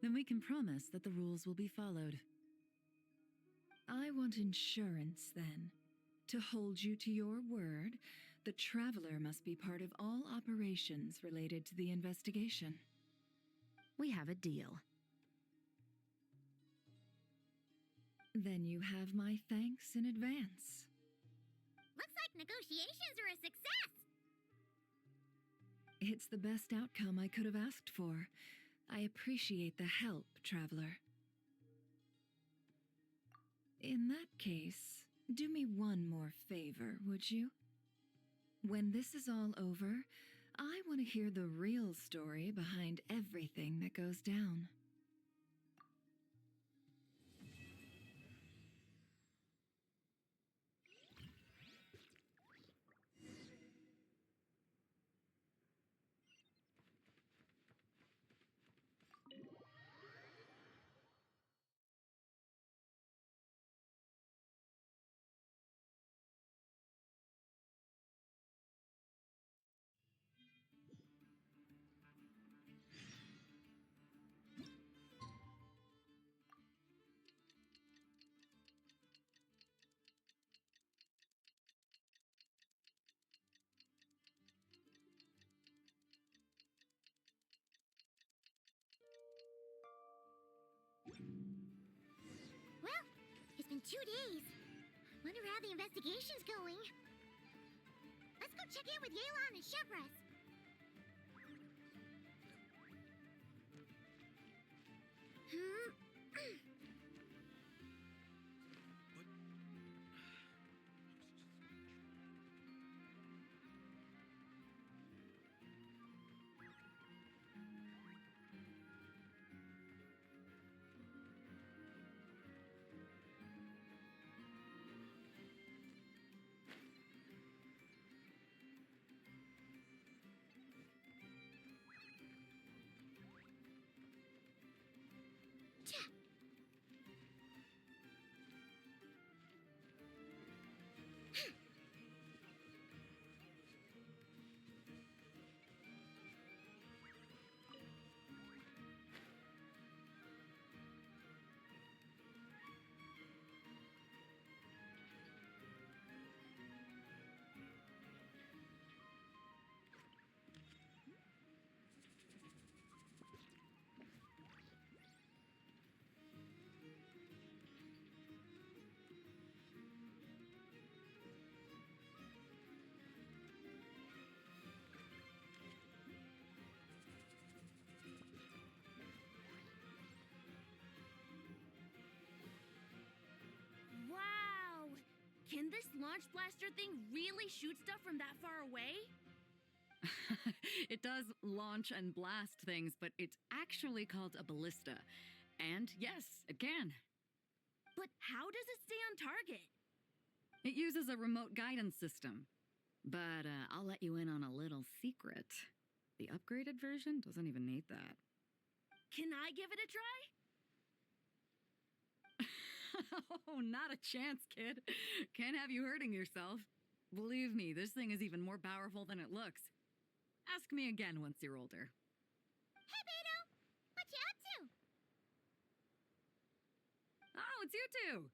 S2: Then we can promise that the rules will be followed. I want insurance, then. To hold you to your word, the Traveler must be part of all operations related to the investigation.
S4: We have a deal.
S2: Then you have my thanks in advance.
S1: Looks like negotiations are a success!
S2: It's the best outcome I could have asked for. I appreciate the help, Traveler. In that case, do me one more favor, would you? When this is all over, I want to hear the real story behind everything that goes down.
S1: Well, it's been 2 days. Wonder how the investigation's going. Let's go check in with Yelan and Chevres.
S3: Wow! Can this launch blaster thing really shoot stuff from that far away?
S6: It does launch and blast things, but it's actually called a ballista. And yes, it can.
S3: But how does it stay on target?
S6: It uses a remote guidance system. But I'll let you in on a little secret. The upgraded version doesn't even need that.
S3: Can I give it a try?
S6: Oh, not a chance, kid. Can't have you hurting yourself. Believe me, this thing is even more powerful than it looks. Ask me again once you're older.
S1: Hey, Beto! What you up to?
S6: Oh, it's you two.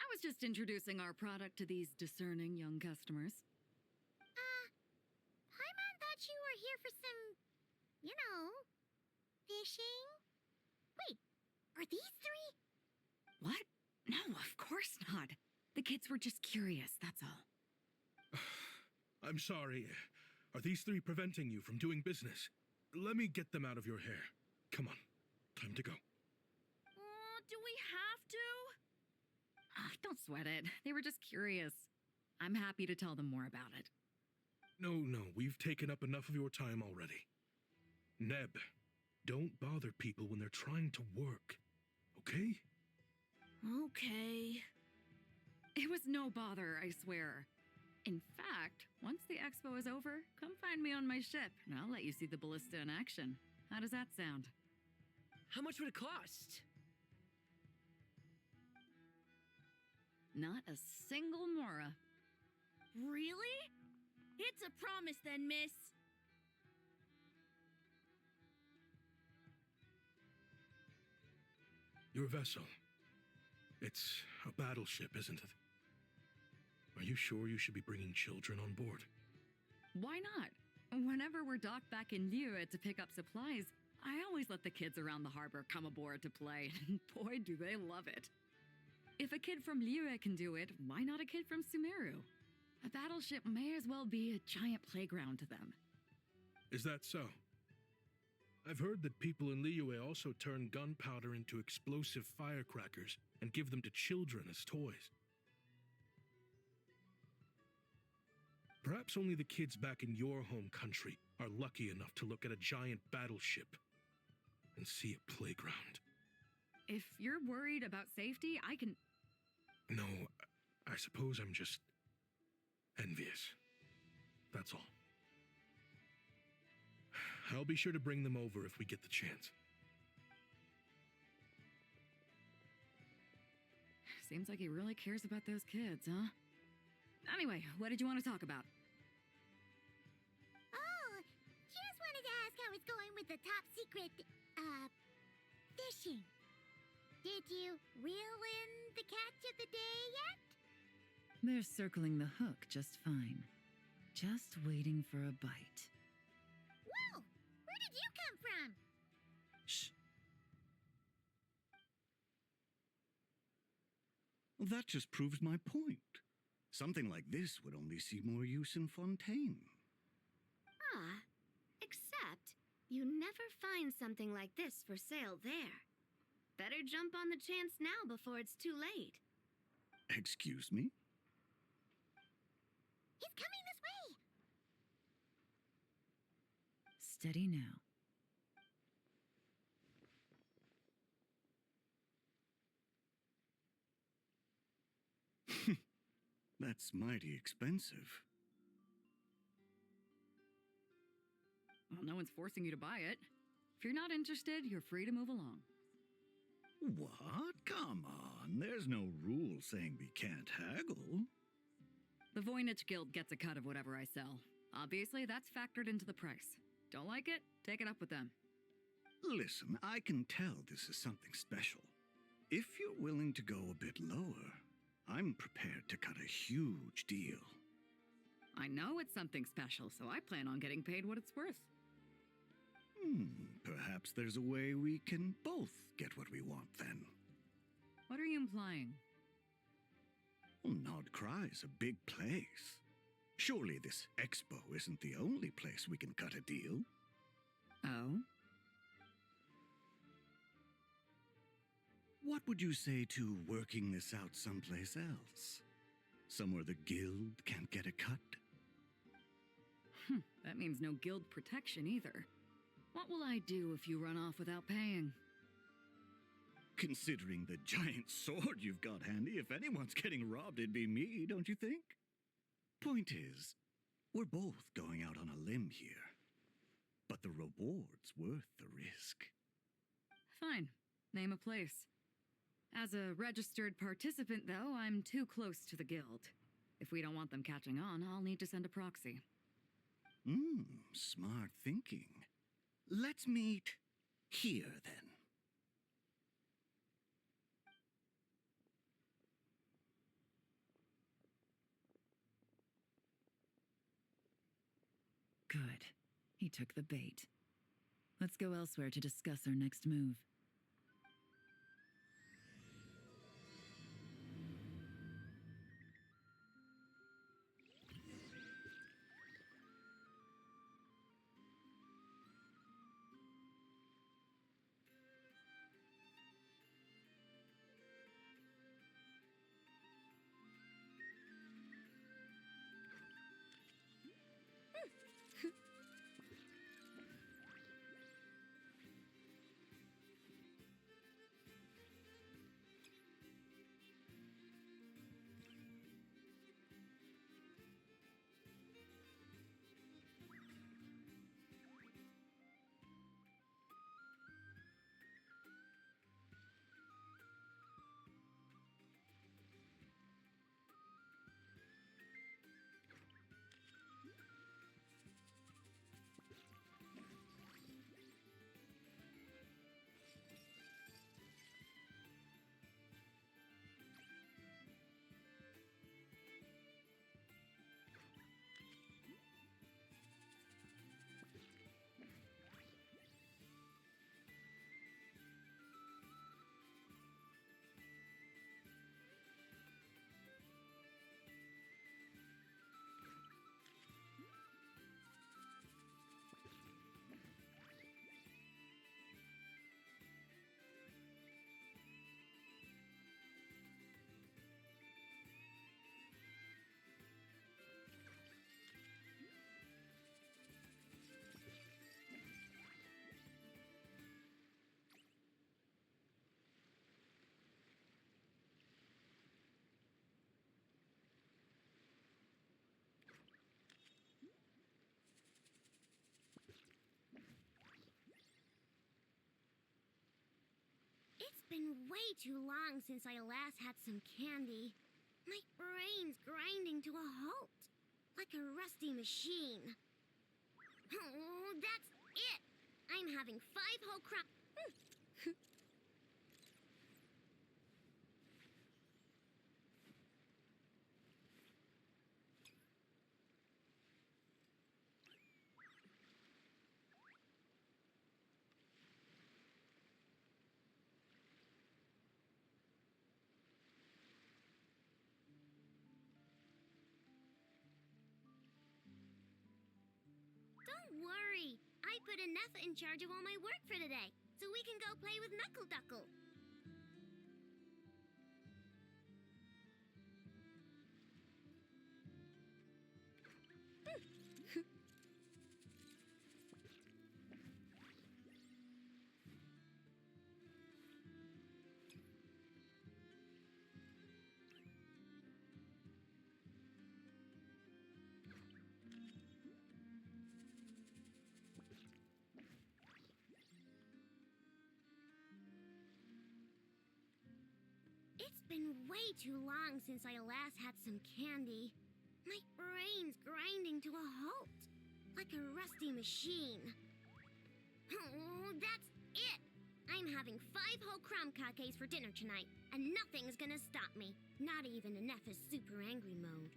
S6: I was just introducing our product to these discerning young customers.
S1: Hi, for some, fishing? Wait, are these three?
S6: What? No, of course not. The kids were just curious, that's all.
S8: I'm sorry. Are these three preventing you from doing business? Let me get them out of your hair. Come on. Time to go.
S6: Do we have to? Don't sweat it. They were just curious. I'm happy to tell them more about it.
S8: No, we've taken up enough of your time already. Neb, don't bother people when they're trying to work. Okay?
S6: Okay. It was no bother, I swear. In fact, once the expo is over, come find me on my ship, and I'll let you see the ballista in action. How does that sound?
S9: How much would it cost?
S6: Not a single mora.
S3: Really? It's a promise then, miss.
S8: Your vessel. It's a battleship, isn't it? Are you sure you should be bringing children on board?
S6: Why not? Whenever we're docked back in Liyue to pick up supplies, I always let the kids around the harbor come aboard to play, and boy, do they love it. If a kid from Liyue can do it, why not a kid from Sumeru? A battleship may as well be a giant playground to them.
S8: Is that so? I've heard that people in Liyue also turn gunpowder into explosive firecrackers and give them to children as toys. Perhaps only the kids back in your home country are lucky enough to look at a giant battleship and see a playground.
S6: If you're worried about safety, I can...
S8: No, I suppose I'm just envious. That's all. I'll be sure to bring them over if we get the chance.
S6: Seems like he really cares about those kids, huh? Anyway, what did you want to talk about?
S1: Oh, just wanted to ask how it's going with the top secret, fishing. Did you reel in the catch of the day yet?
S2: They're circling the hook just fine. Just waiting for a bite.
S1: Whoa! Where did you come from?
S2: Shh.
S11: Well, that just proves my point. Something like this would only see more use in Fontaine.
S3: Except you never find something like this for sale there. Better jump on the chance now before it's too late.
S11: Excuse me?
S1: He's coming this way!
S2: Steady now.
S11: That's mighty expensive.
S6: Well, no one's forcing you to buy it. If you're not interested, you're free to move along.
S11: What? Come on. There's no rule saying we can't haggle.
S6: The Voynich Guild gets a cut of whatever I sell. Obviously, that's factored into the price. Don't like it? Take it up with them.
S11: Listen, I can tell this is something special. If you're willing to go a bit lower, I'm prepared to cut a huge deal.
S6: I know it's something special, so I plan on getting paid what it's worth.
S11: Perhaps there's a way we can both get what we want then.
S6: What are you implying?
S11: Well, Nod Cry's a big place. Surely this expo isn't the only place we can cut a deal.
S6: Oh?
S11: What would you say to working this out someplace else? Somewhere the guild can't get a cut?
S6: That means no guild protection either. What will I do if you run off without paying?
S11: Considering the giant sword you've got handy, if anyone's getting robbed, it'd be me, don't you think? Point is, we're both going out on a limb here. But the reward's worth the risk.
S6: Fine. Name a place. As a registered participant, though, I'm too close to the guild. If we don't want them catching on, I'll need to send a proxy.
S11: Smart thinking. Let's meet here, then.
S2: Good. He took the bait. Let's go elsewhere to discuss our next move.
S1: It's been way too long since I last had some candy. My brain's grinding to a halt, like a rusty machine. Oh, that's it! I'm having 5 whole crop. Don't worry. I put Anessa in charge of all my work for today, so we can go play with Knuckle Duckle. It's been way too long since I last had some candy. My brain's grinding to a halt, like a rusty machine. Oh, that's it! I'm having 5 whole crumb cupcakes for dinner tonight, and nothing's gonna stop me. Not even Anessa's super angry mode.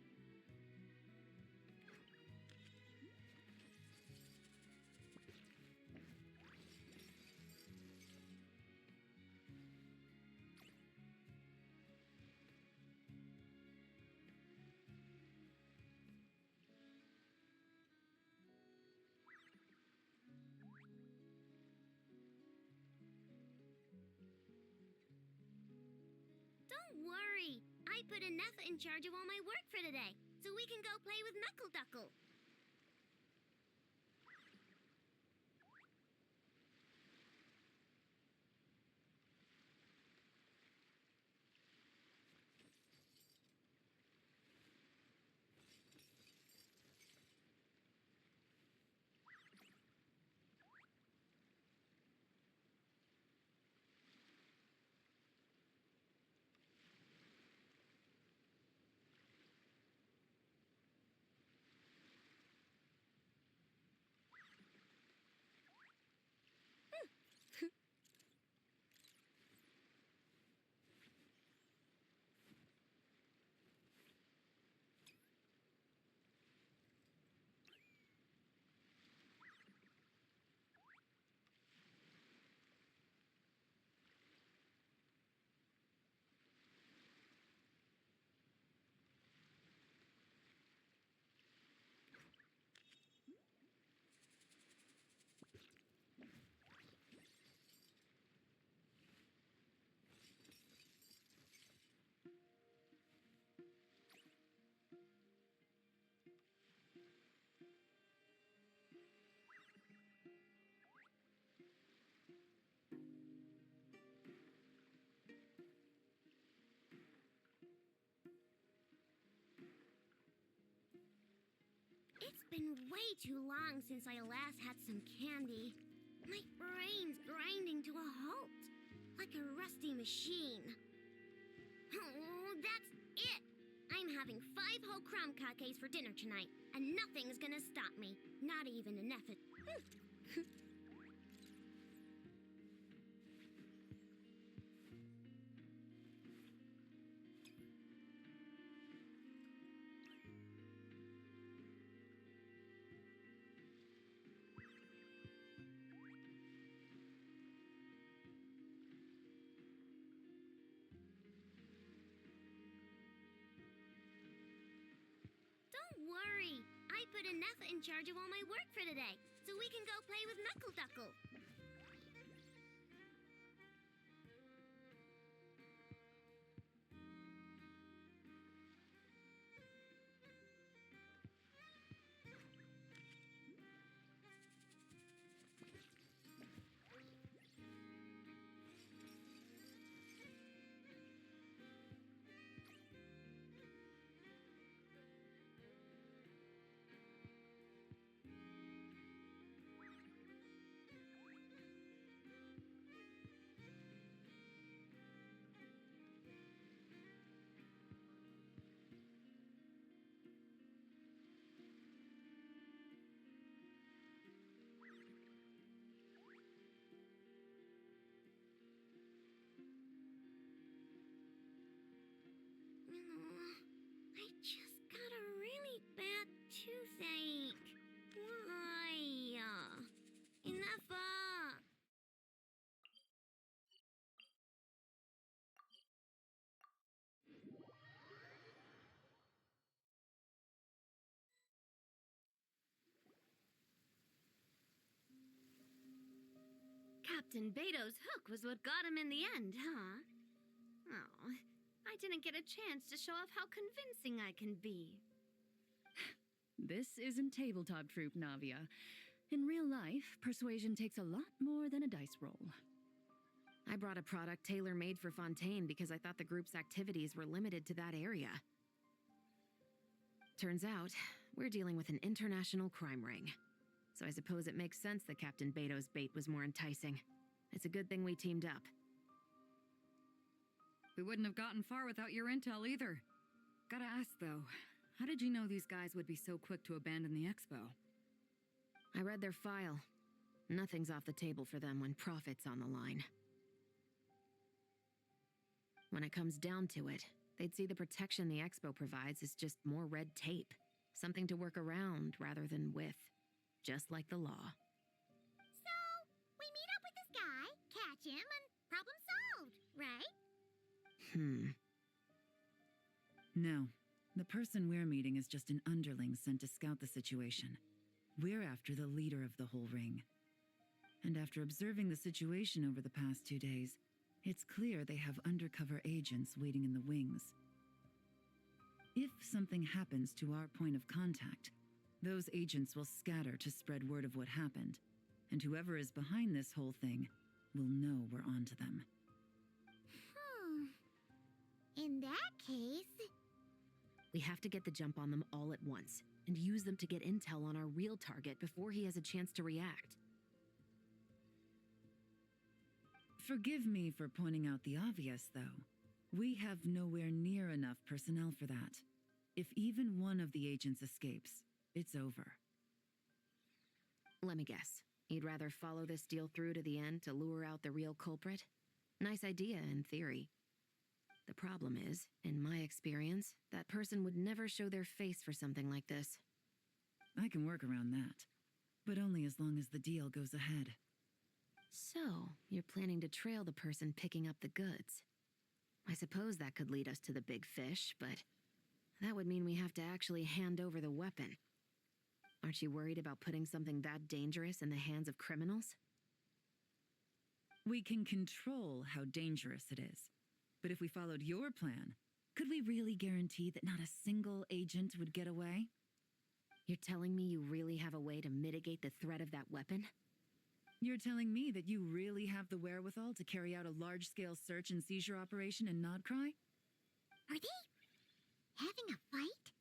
S1: Don't worry. I put Anessa in charge of all my work for today, so we can go play with Knuckle Duckle. been way too long since I last had some candy. My brain's grinding to a halt, like a rusty machine. Oh, that's it! I'm having 5 whole crumb cupcakes for dinner tonight, and nothing's gonna stop me. Not even an effort. Don't worry. I put enough in charge of all my work for today, so we can go play with Knuckle Duckle. I just got a really bad toothache. Why? Enough.
S3: Captain Beto's hook was what got him in the end, huh? Oh, I didn't get a chance to show off how convincing I can be.
S2: This isn't tabletop troop, Navia. In real life, persuasion takes a lot more than a dice roll.
S4: I brought a product tailor-made for Fontaine because I thought the group's activities were limited to that area. Turns out, we're dealing with an international crime ring. So I suppose it makes sense that Captain Beto's bait was more enticing. It's a good thing we teamed up.
S6: We wouldn't have gotten far without your intel either. Gotta ask, though, how did you know these guys would be so quick to abandon the expo?
S4: I read their file. Nothing's off the table for them when profit's on the line. When it comes down to it, they'd see the protection the expo provides as just more red tape. Something to work around rather than with. Just like the law.
S1: So, we meet up with this guy, catch him, and problem solved, right?
S2: No. The person we're meeting is just an underling sent to scout the situation. We're after the leader of the whole ring. And after observing the situation over the past 2 days, it's clear they have undercover agents waiting in the wings. If something happens to our point of contact, those agents will scatter to spread word of what happened, and whoever is behind this whole thing will know we're onto them.
S1: In that case...
S4: We have to get the jump on them all at once, and use them to get intel on our real target before he has a chance to react.
S2: Forgive me for pointing out the obvious, though. We have nowhere near enough personnel for that. If even one of the agents escapes, it's over.
S4: Let me guess. You'd rather follow this deal through to the end to lure out the real culprit? Nice idea, in theory. The problem is, in my experience, that person would never show their face for something like this.
S2: I can work around that, but only as long as the deal goes ahead.
S4: So, you're planning to trail the person picking up the goods. I suppose that could lead us to the big fish, but that would mean we have to actually hand over the weapon. Aren't you worried about putting something that dangerous in the hands of criminals?
S2: We can control how dangerous it is. But if we followed your plan, could we really guarantee that not a single agent would get away?
S4: You're telling me you really have a way to mitigate the threat of that weapon?
S2: You're telling me that you really have the wherewithal to carry out a large-scale search and seizure operation in Nodcry?
S1: Are they having a fight?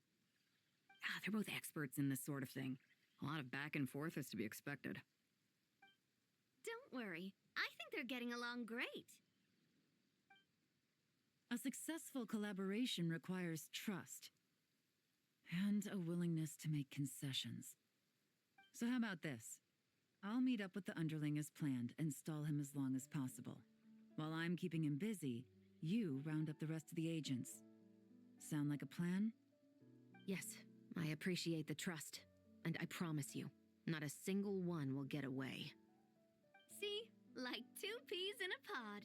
S6: they're both experts in this sort of thing. A lot of back and forth is to be expected.
S3: Don't worry. I think they're getting along great.
S2: A successful collaboration requires trust and a willingness to make concessions. So how about this? I'll meet up with the underling as planned and stall him as long as possible. While I'm keeping him busy, you round up the rest of the agents. Sound like a plan?
S4: Yes, I appreciate the trust. And I promise you, not a single one will get away.
S3: See? Like 2 peas in a pod.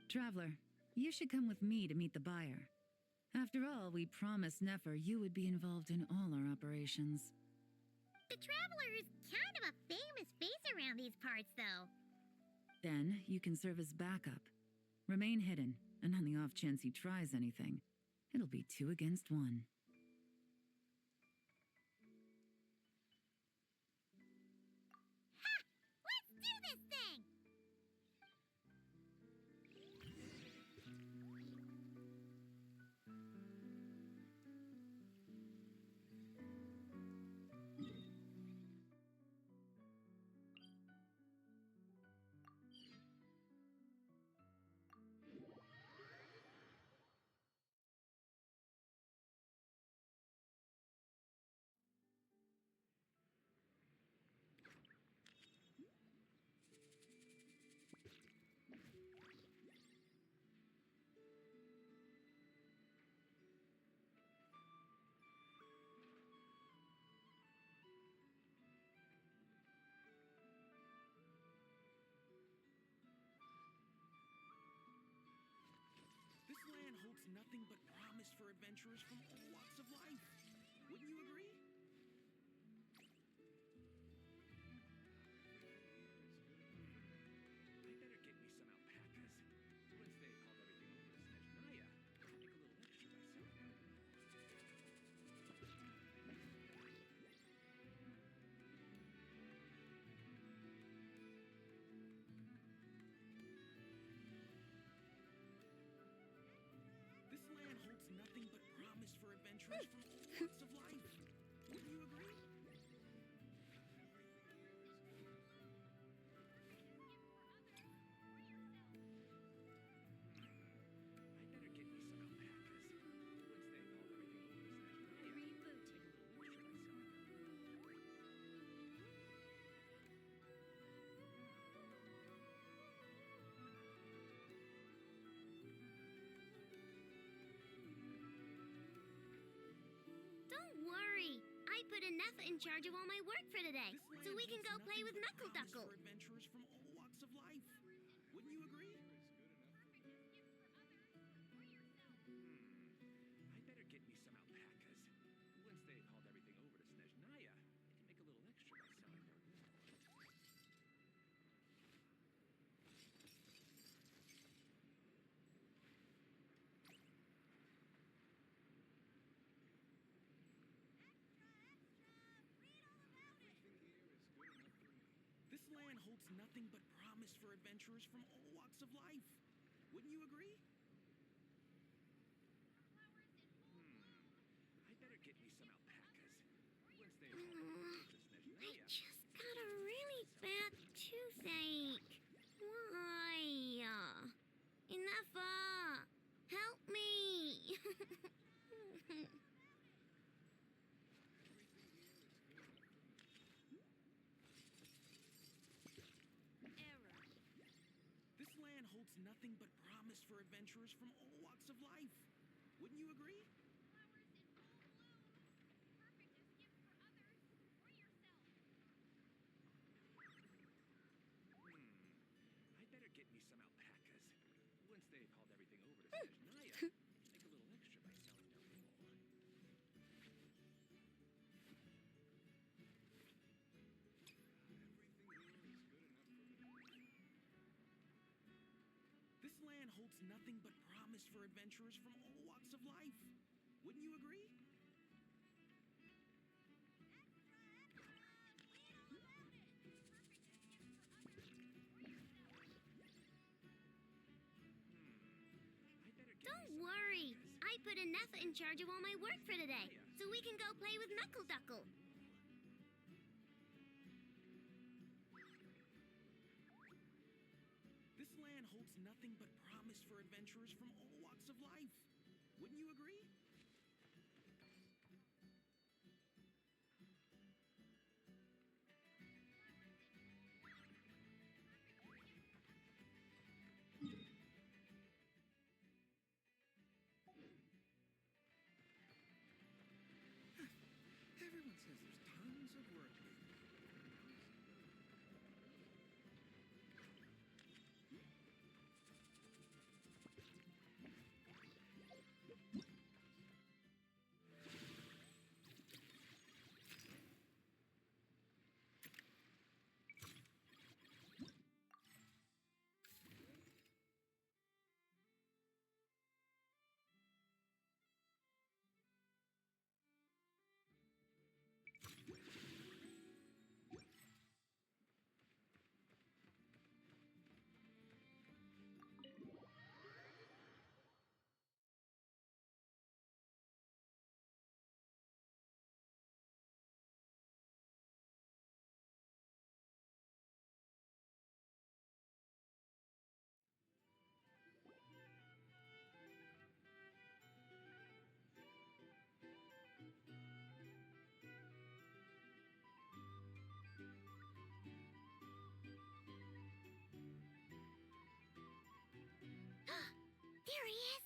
S2: Traveler, you should come with me to meet the buyer. After all, we promised Nefer you would be involved in all our operations.
S1: The Traveler is kind of a famous face around these parts, though.
S2: Then you can serve as backup. Remain hidden, and on the off chance he tries anything, it'll be 2 against 1.
S1: Ha! Let's do this thing!
S5: This land holds nothing but promise for adventurers from all walks of life. Wouldn't you agree? I better get me some alpacas. Once they hauled everything over to Snezhnaya, I'll make a little extra by selling them. This land holds nothing but promise for adventurers from all walks of life. Wouldn't you agree? I better get me some alpacas. Once they hauled everything over to Snezhnaya, I'll make a little extra by selling them.
S1: Don't worry. I put Enough in charge of all my work for today,
S5: This
S1: so
S5: land
S1: we can
S5: holds
S1: go play
S5: nothing
S1: with
S5: but
S1: Knuckle
S5: promise
S1: Duckle.
S5: for adventurers from all walks of life. Wouldn't you agree? I better get me some alpacas. Once they hauled everything over to Snezhnaya, I can make a little extra by selling them. This land holds nothing but promise for adventurers from all walks of life. Wouldn't you agree? I better get me some alpacas. Once they hauled everything over to
S1: I
S5: Snezhnaya,
S1: just got a really bad toothache. Why? Enough! Help me!
S5: this land holds nothing but promise for adventurers from all walks of life. Wouldn't you agree? I better get me some alpacas. Once they've hauled everything over to Snezhnaya, make a little extra by selling their wool. This land holds nothing but promise for adventurers from all walks of life. Wouldn't you agree? I better get me
S1: Don't
S5: some
S1: worry.
S5: alpacas.
S1: I put Enough in charge of all my work for today, so we can go play with Knuckle Duckle.
S5: This land holds nothing but promise for adventurers from all walks of life. Wouldn't you agree? Everyone says there's tons of work to do.
S1: There he is!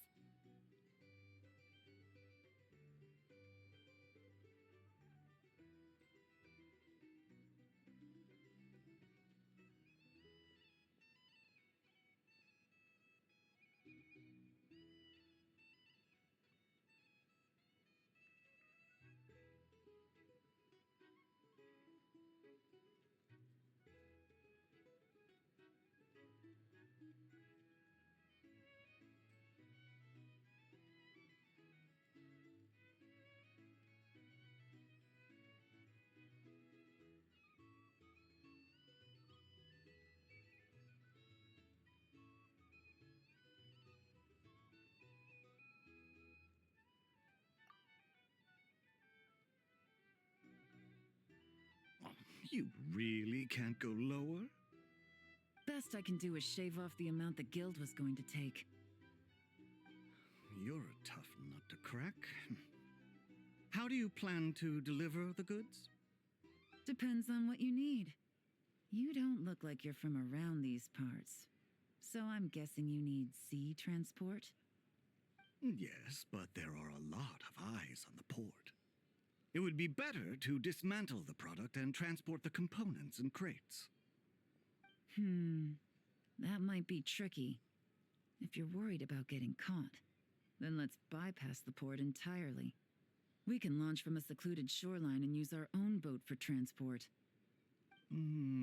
S11: You really can't go lower?
S2: Best I can do is shave off the amount the guild was going to take.
S11: You're a tough nut to crack. How do you plan to deliver the goods?
S2: Depends on what you need. You don't look like you're from around these parts. So I'm guessing you need sea transport?
S11: Yes, but there are a lot of eyes on the port. It would be better to dismantle the product and transport the components in crates.
S2: That might be tricky. If you're worried about getting caught, then let's bypass the port entirely. We can launch from a secluded shoreline and use our own boat for transport.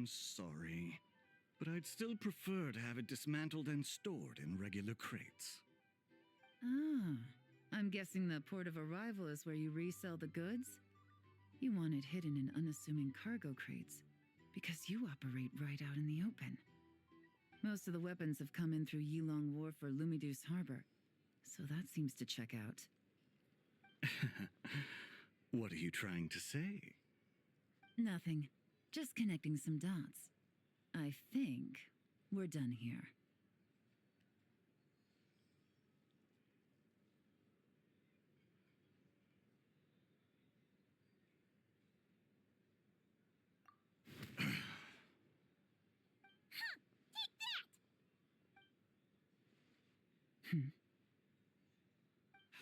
S11: Sorry, but I'd still prefer to have it dismantled and stored in regular crates.
S2: I'm guessing the port of arrival is where you resell the goods? You want it hidden in unassuming cargo crates, because you operate right out in the open. Most of the weapons have come in through Yilong Wharf or Lumidus Harbor, so that seems to check out.
S11: What are you trying to say?
S2: Nothing. Just connecting some dots. I think we're done here.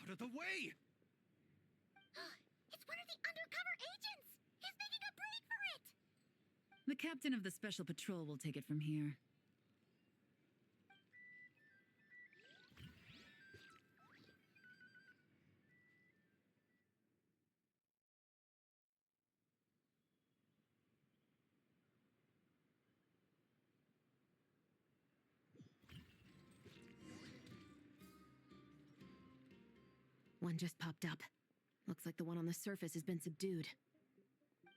S5: Out of the way!
S1: It's one of the undercover agents! He's making a break for it!
S2: The captain of the Special Patrol will take it from here.
S4: One just popped up. Looks like the one on the surface has been subdued.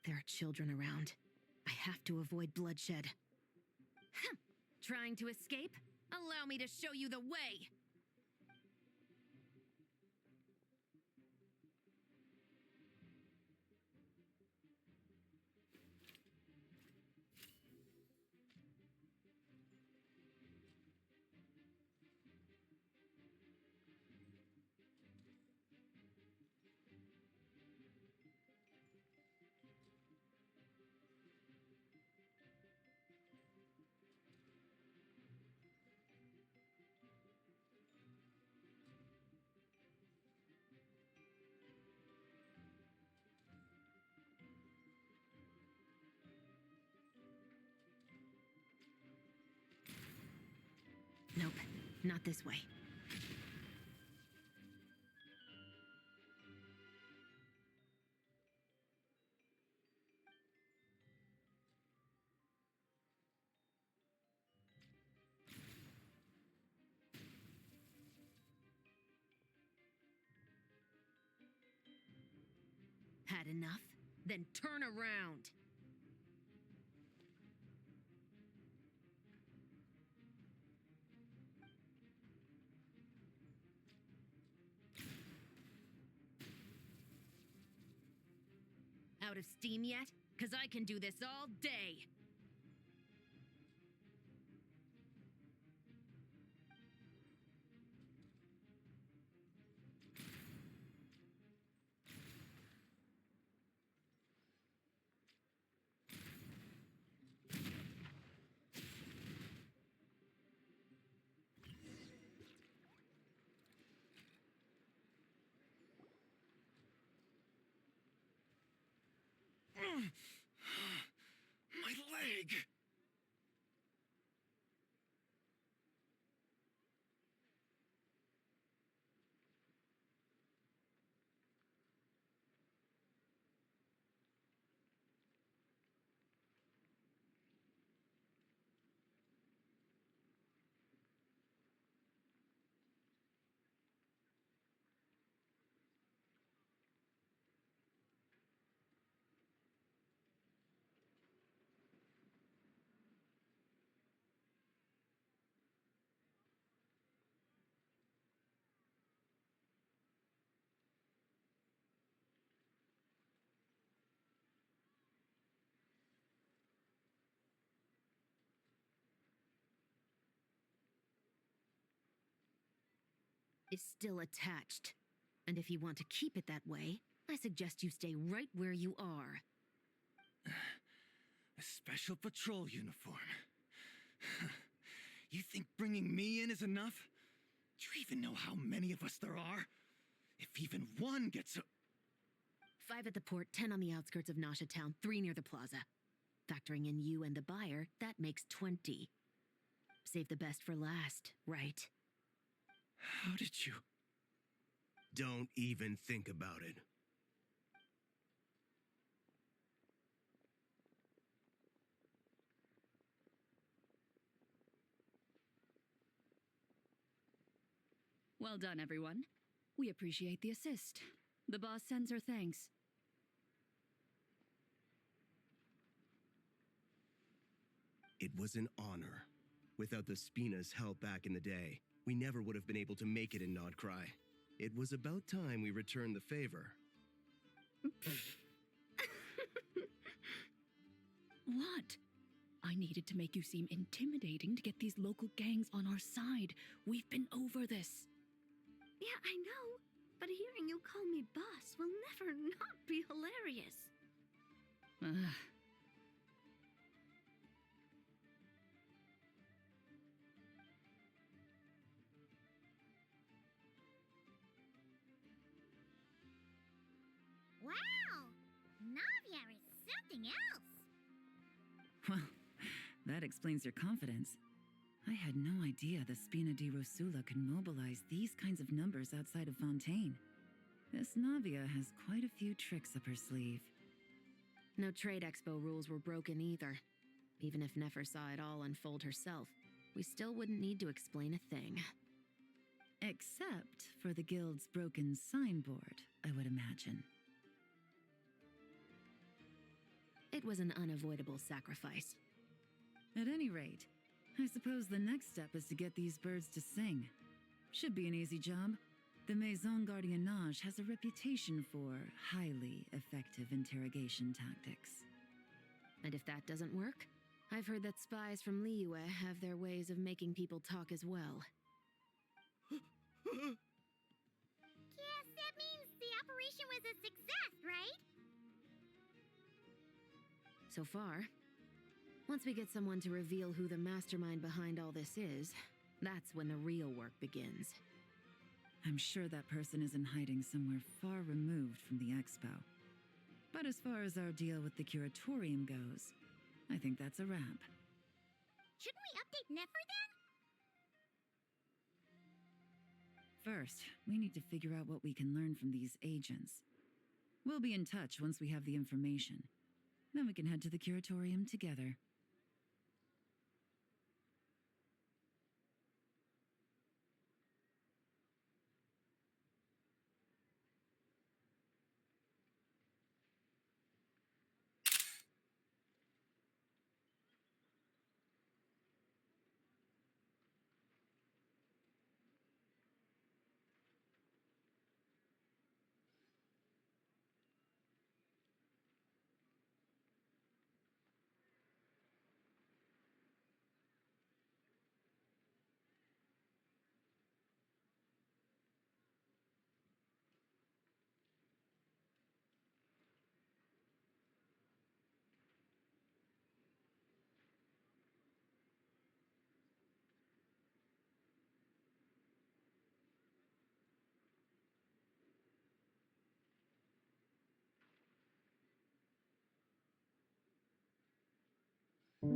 S4: There are children around. I have to avoid bloodshed.
S3: Trying to escape? Allow me to show you the way!
S4: Not this way. Had enough? Then turn around! Out of steam yet? 'Cause I can do this all day!
S7: My leg!
S4: Is still attached. And if you want to keep it that way, I suggest you stay right where you are.
S7: A special patrol uniform. You think bringing me in is enough? Do you even know how many of us there are? If even one gets a...
S4: 5 at the port, 10 on the outskirts of Nasha Town, 3 near the plaza. Factoring in you and the buyer, that makes 20. Save the best for last, right?
S7: How did you...
S12: Don't even think about it.
S2: Well done, everyone. We appreciate the assist. The boss sends her thanks.
S12: It was an honor. Without the Spina's help back in the day, we never would have been able to make it in Nodcry. It was about time we returned the favor.
S2: What? I needed to make you seem intimidating to get these local gangs on our side. We've been over this.
S3: Yeah, I know. But hearing you call me boss will never not be hilarious.
S2: Ugh.
S1: Wow! Navia is something else!
S2: Well, that explains your confidence. I had no idea the Spina di Rosula could mobilize these kinds of numbers outside of Fontaine. This Navia has quite a few tricks up her sleeve.
S4: No trade expo rules were broken either. Even if Nefer saw it all unfold herself, we still wouldn't need to explain a thing.
S2: Except for the guild's broken signboard, I would imagine.
S4: It was an unavoidable sacrifice.
S2: At any rate, I suppose the next step is to get these birds to sing. Should be an easy job. The Maison Gardiennage has a reputation for highly effective interrogation tactics.
S4: And if that doesn't work, I've heard that spies from Liyue have their ways of making people talk as well.
S1: Guess that means the operation was a success, right?
S4: So far. Once we get someone to reveal who the mastermind behind all this is, that's when the real work begins.
S2: I'm sure that person is in hiding somewhere far removed from the expo. But as far as our deal with the curatorium goes, I think that's a wrap.
S1: Shouldn't we update Nefer then?
S2: First, we need to figure out what we can learn from these agents. We'll be in touch once we have the information. Then we can head to the curatorium together.
S1: Well,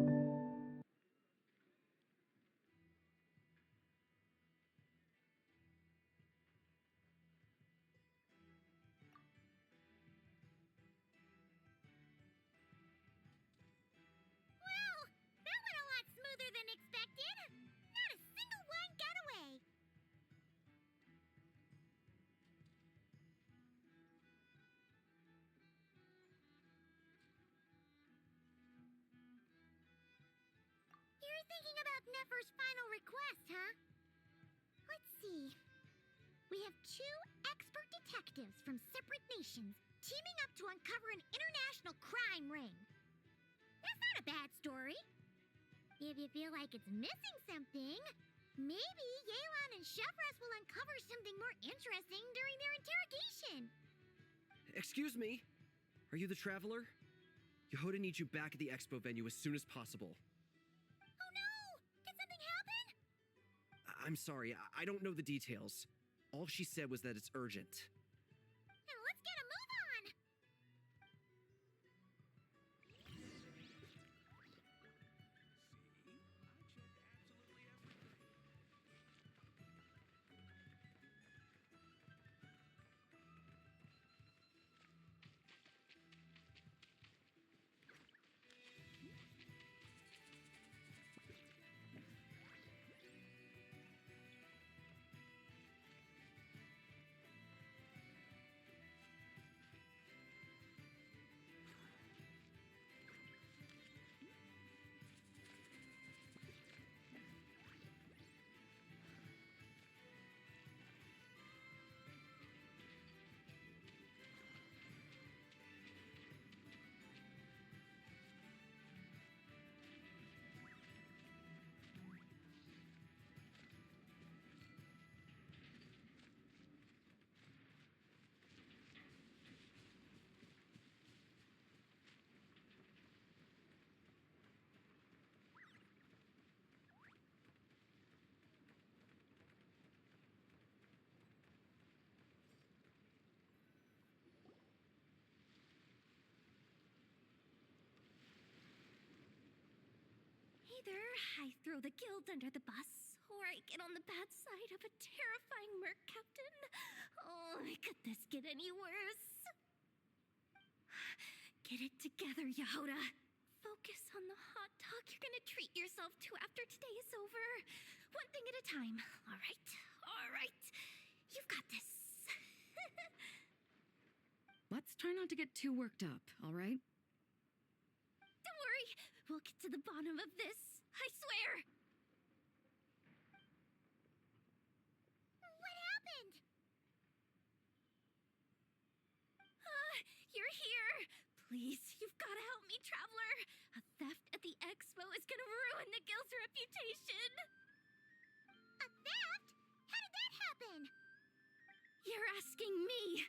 S1: that went a lot smoother than expected. Not a single one got away. You're thinking about Nefer's final request, huh? Let's see. We have two expert detectives from separate nations teaming up to uncover an international crime ring. That's not a bad story. If you feel like it's missing something, maybe Yelan and Chevros will uncover something more interesting during their interrogation.
S9: Excuse me? Are you the traveler? Yehoda needs you back at the expo venue as soon as possible.
S1: Oh no! Did something happen?
S9: I'm sorry, I don't know the details. All she said was that it's urgent.
S1: Now let's get a move on!
S3: Either I throw the guild under the bus, or I get on the bad side of a terrifying merc captain. Oh, could this get any worse? Get it together, Yehoda. Focus on the hot dog you're gonna treat yourself to after today is over. One thing at a time, all right? All right. You've got this.
S6: Let's try not to get too worked up, all right?
S3: Don't worry, we'll get to the bottom of this. I swear.
S1: What happened?
S3: You're here. Please, you've got to help me, traveler. A theft at the expo is gonna ruin the guild's reputation.
S1: A theft? How did that happen?
S3: You're asking me.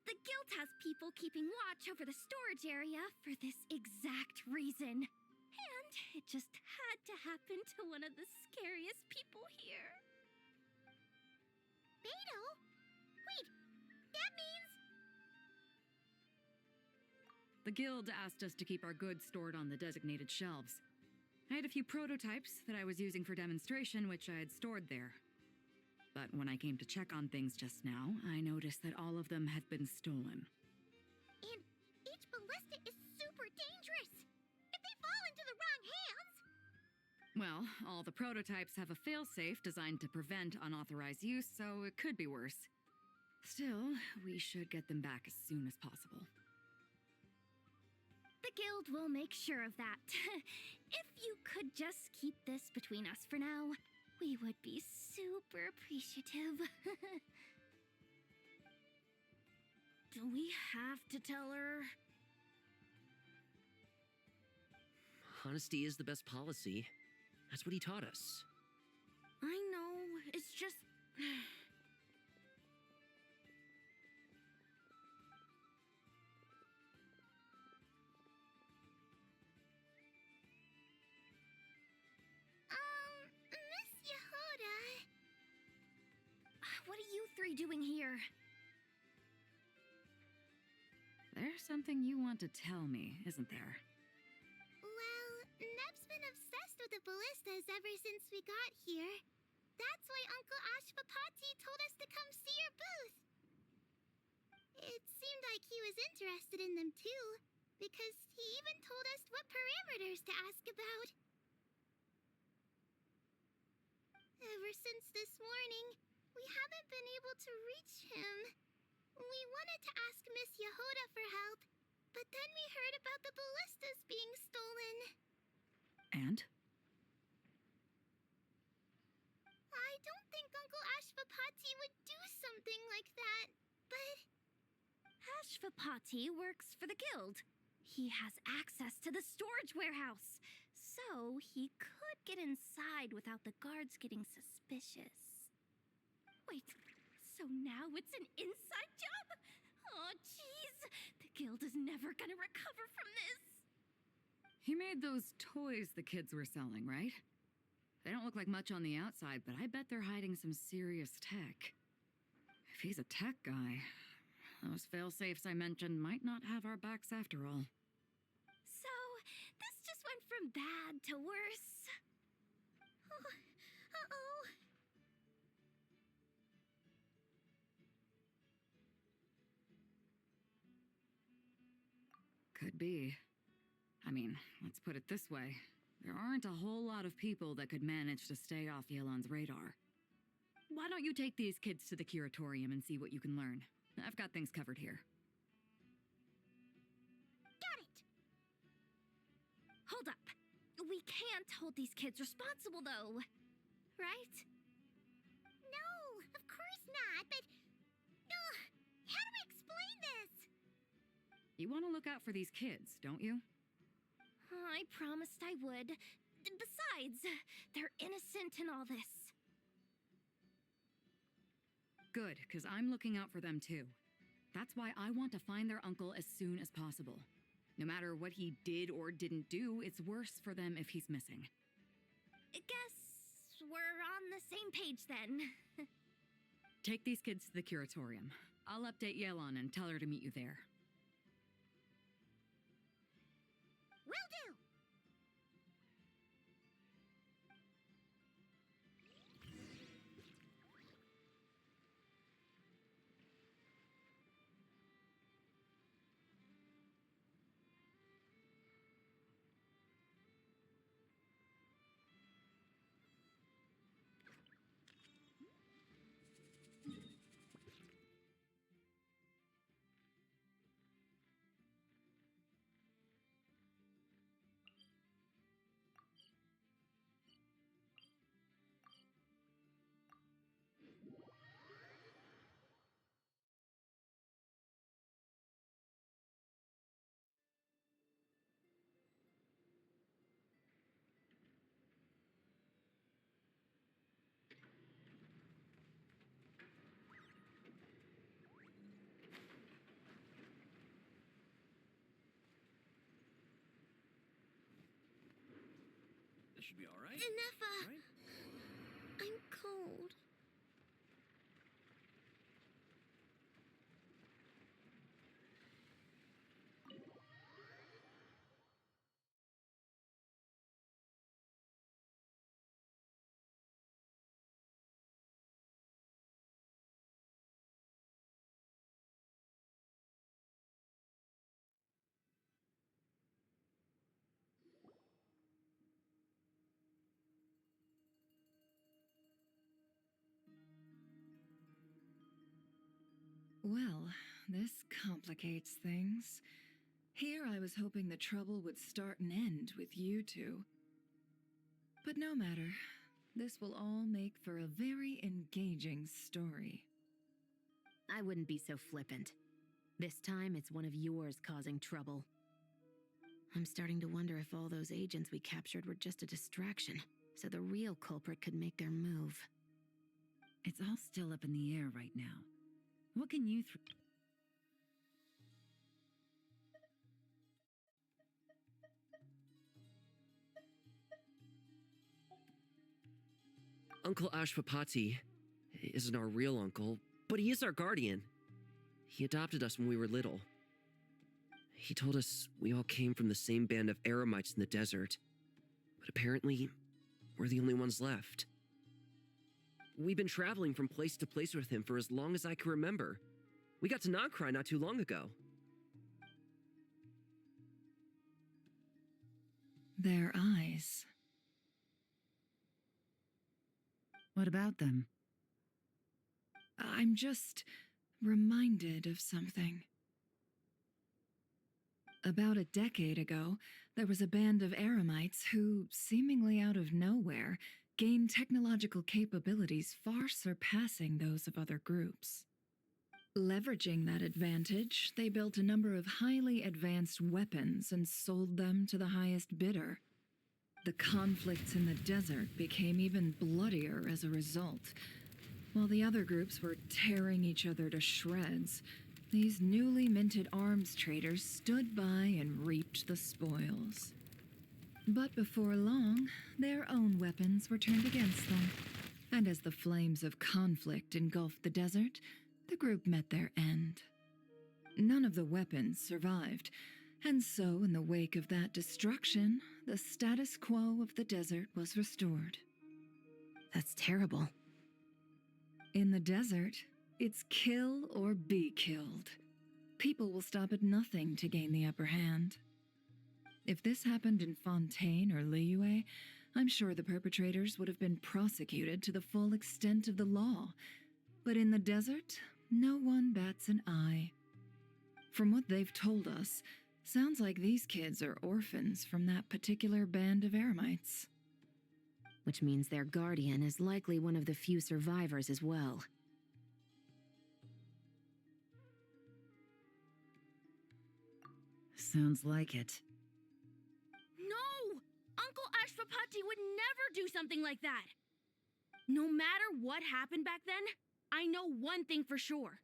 S3: The guild has people keeping watch over the storage area for this exact reason. And it just had to happen to one of the scariest people here.
S1: Beto? Wait, that means...
S6: The guild asked us to keep our goods stored on the designated shelves. I had a few prototypes that I was using for demonstration, which I had stored there. But when I came to check on things just now, I noticed that all of them had been stolen.
S1: And each ballista is super dangerous. If they fall into the wrong hands.
S6: Well, all the prototypes have a failsafe designed to prevent unauthorized use, so it could be worse. Still, we should get them back as soon as possible.
S3: The guild will make sure of that. If you could just keep this between us for now, we would be super appreciative.
S4: Do we have to tell her?
S13: Honesty is the best policy. That's what he taught us.
S4: I know, it's just.
S1: Miss Yehuda.
S3: What are you three doing here?
S6: There's something you want to tell me, isn't there?
S1: Well, Neb's been obsessed with the ballistas ever since we got here. That's why Uncle Ashpapati told us to come see your booth. It seemed like he was interested in them too, because he even told us what parameters to ask about. Ever since this morning, we haven't been able to reach him. We wanted to ask Miss Yehuda for help, but then we heard about the ballistas being stolen.
S6: And?
S1: I don't think Uncle Ashpapati would do something like that, but...
S3: Ashvapati works for the guild. He has access to the storage warehouse, so he could get inside without the guards getting suspicious. Wait, so now it's an inside job? Oh, jeez. The guild is never gonna recover from this.
S6: He made those toys the kids were selling, right? They don't look like much on the outside, but I bet they're hiding some serious tech. If he's a tech guy, those fail-safes I mentioned might not have our backs after all.
S3: So, this just went from bad to worse.
S1: Uh-oh.
S6: Could be. I mean, let's put it this way. There aren't a whole lot of people that could manage to stay off Yelan's radar. Why don't you take these kids to the curatorium and see what you can learn? I've got things covered here.
S1: Got it.
S3: Hold up. We can't hold these kids responsible, though. Right?
S1: No, of course not, but... how do we explain this?
S6: You want to look out for these kids, don't you?
S3: I promised I would. Besides, they're innocent in all this.
S6: Good, because I'm looking out for them too. That's why I want to find their uncle as soon as possible. No matter what he did or didn't do, it's worse for them if he's missing.
S3: Guess we're on the same page then.
S6: Take these kids to the curatorium. I'll update Yelan and tell her to meet you there.
S1: Will do.
S5: This should be all right.
S1: Nefa,
S5: Right?
S1: I'm cold.
S2: Well, this complicates things. Here I was hoping the trouble would start and end with you two. But no matter. This will all make for a very engaging story.
S4: I wouldn't be so flippant. This time, it's one of yours causing trouble. I'm starting to wonder if all those agents we captured were just a distraction, so the real culprit could make their move.
S6: It's all still up in the air right now. What can you
S13: Uncle Ashwapati isn't our real uncle, but he is our guardian. He adopted us when we were little. He told us we all came from the same band of eremites in the desert, but apparently, we're the only ones left. We've been traveling from place to place with him for as long as I can remember. We got to Nagcry not too long ago.
S2: Their eyes.
S6: What about them?
S2: I'm just reminded of something. About a decade ago, there was a band of eremites who, seemingly out of nowhere, gained technological capabilities far surpassing those of other groups. Leveraging that advantage, they built a number of highly advanced weapons and sold them to the highest bidder. The conflicts in the desert became even bloodier as a result. While the other groups were tearing each other to shreds, these newly minted arms traders stood by and reaped the spoils. But before long, their own weapons were turned against them, and as the flames of conflict engulfed the desert, the group met their end. None of the weapons survived, and so in the wake of that destruction, the status quo of the desert was restored.
S4: That's terrible.
S2: In the desert, it's kill or be killed. People will stop at nothing to gain the upper hand. If this happened in Fontaine or Liyue, I'm sure the perpetrators would have been prosecuted to the full extent of the law. But in the desert, no one bats an eye. From what they've told us, sounds like these kids are orphans from that particular band of eremites.
S4: Which means their guardian is likely one of the few survivors as well.
S6: Sounds like it.
S3: No! Uncle Ashwapati would never do something like that! No matter what happened back then, I know one thing for sure.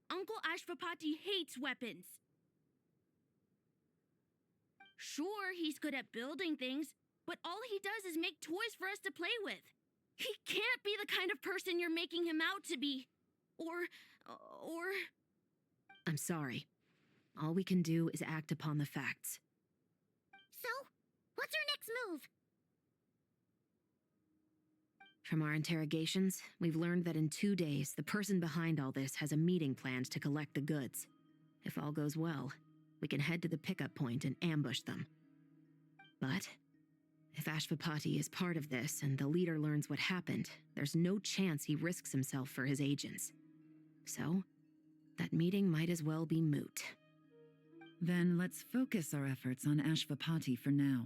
S3: Uncle Ashwapati hates weapons. Sure, he's good at building things, but all he does is make toys for us to play with. He can't be the kind of person you're making him out to be. Or...
S4: I'm sorry. All we can do is act upon the facts.
S1: So, what's our next move?
S4: From our interrogations, we've learned that in 2 days, the person behind all this has a meeting planned to collect the goods. If all goes well, we can head to the pickup point and ambush them. But if Ashwapati is part of this and the leader learns what happened, there's no chance he risks himself for his agents. So, that meeting might as well be moot.
S6: Then let's focus our efforts on Ashwapati for now.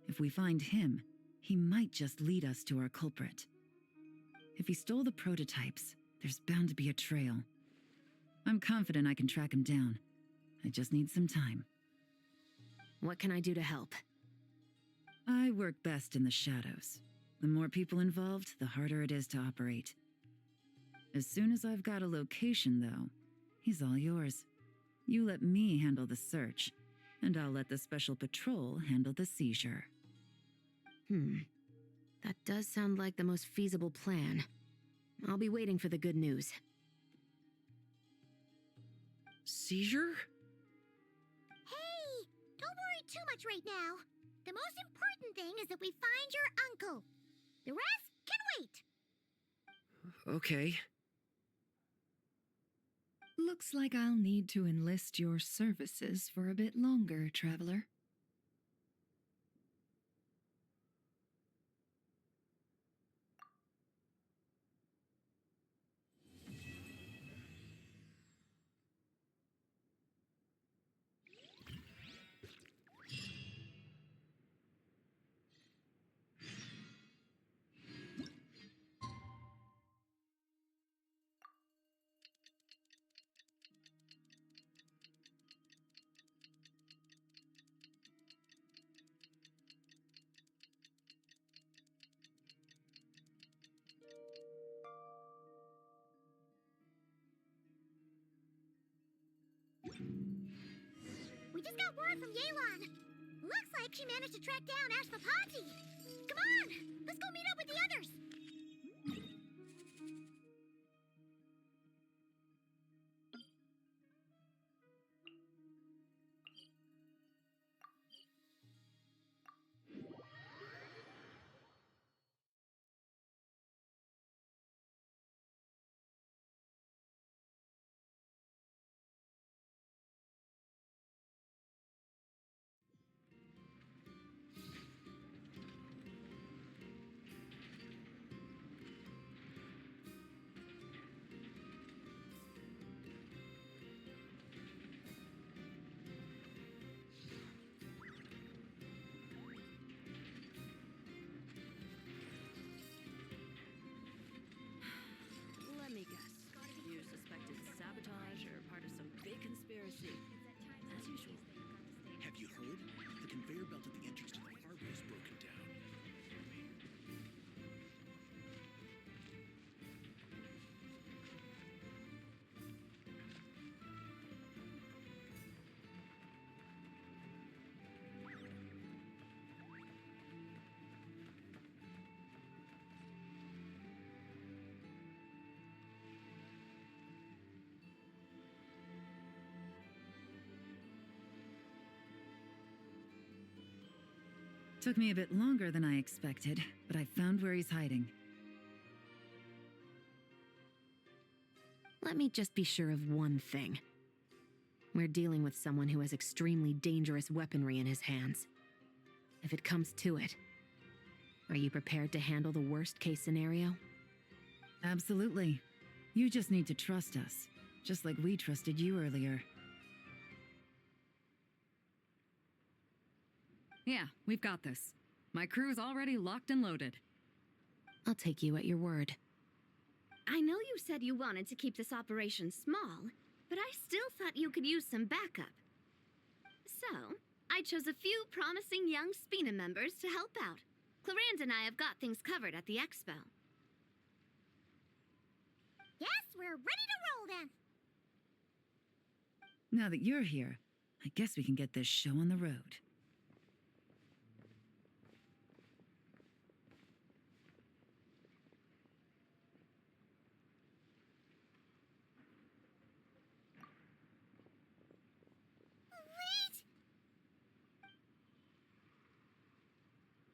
S6: If we find him, he might just lead us to our culprit. If he stole the prototypes, there's bound to be a trail. I'm confident I can track him down. I just need some time.
S4: What can I do to help?
S6: I work best in the shadows. The more people involved, the harder it is to operate. As soon as I've got a location, though, he's all yours. You let me handle the search, and I'll let the special patrol handle the seizure.
S4: That does sound like the most feasible plan. I'll be waiting for the good news.
S13: Seizure?
S1: Hey, don't worry too much right now. The most important thing is that we find your uncle. The rest can wait.
S13: Okay.
S2: Looks like I'll need to enlist your services for a bit longer, Traveler.
S1: got word from Yelan. Looks like she managed to track down Ashvapati. Come on, let's go meet up with the others.
S14: Let me guess. You're suspected sabotage or part of some big conspiracy. As usual.
S5: Have you heard? The conveyor belt at the entrance to the harbor is broken down.
S2: Took me a bit longer than I expected, but I found where he's hiding.
S4: Let me just be sure of one thing. We're dealing with someone who has extremely dangerous weaponry in his hands. If it comes to it, are you prepared to handle the worst-case scenario?
S2: Absolutely. You just need to trust us, just like we trusted you earlier.
S6: Yeah, we've got this. My crew's already locked and loaded.
S4: I'll take you at your word.
S3: I know you said you wanted to keep this operation small, but I still thought you could use some backup. So, I chose a few promising young Spina members to help out. Clarence and I have got things covered at the expo.
S1: Yes, we're ready to roll then.
S2: Now that you're here, I guess we can get this show on the road.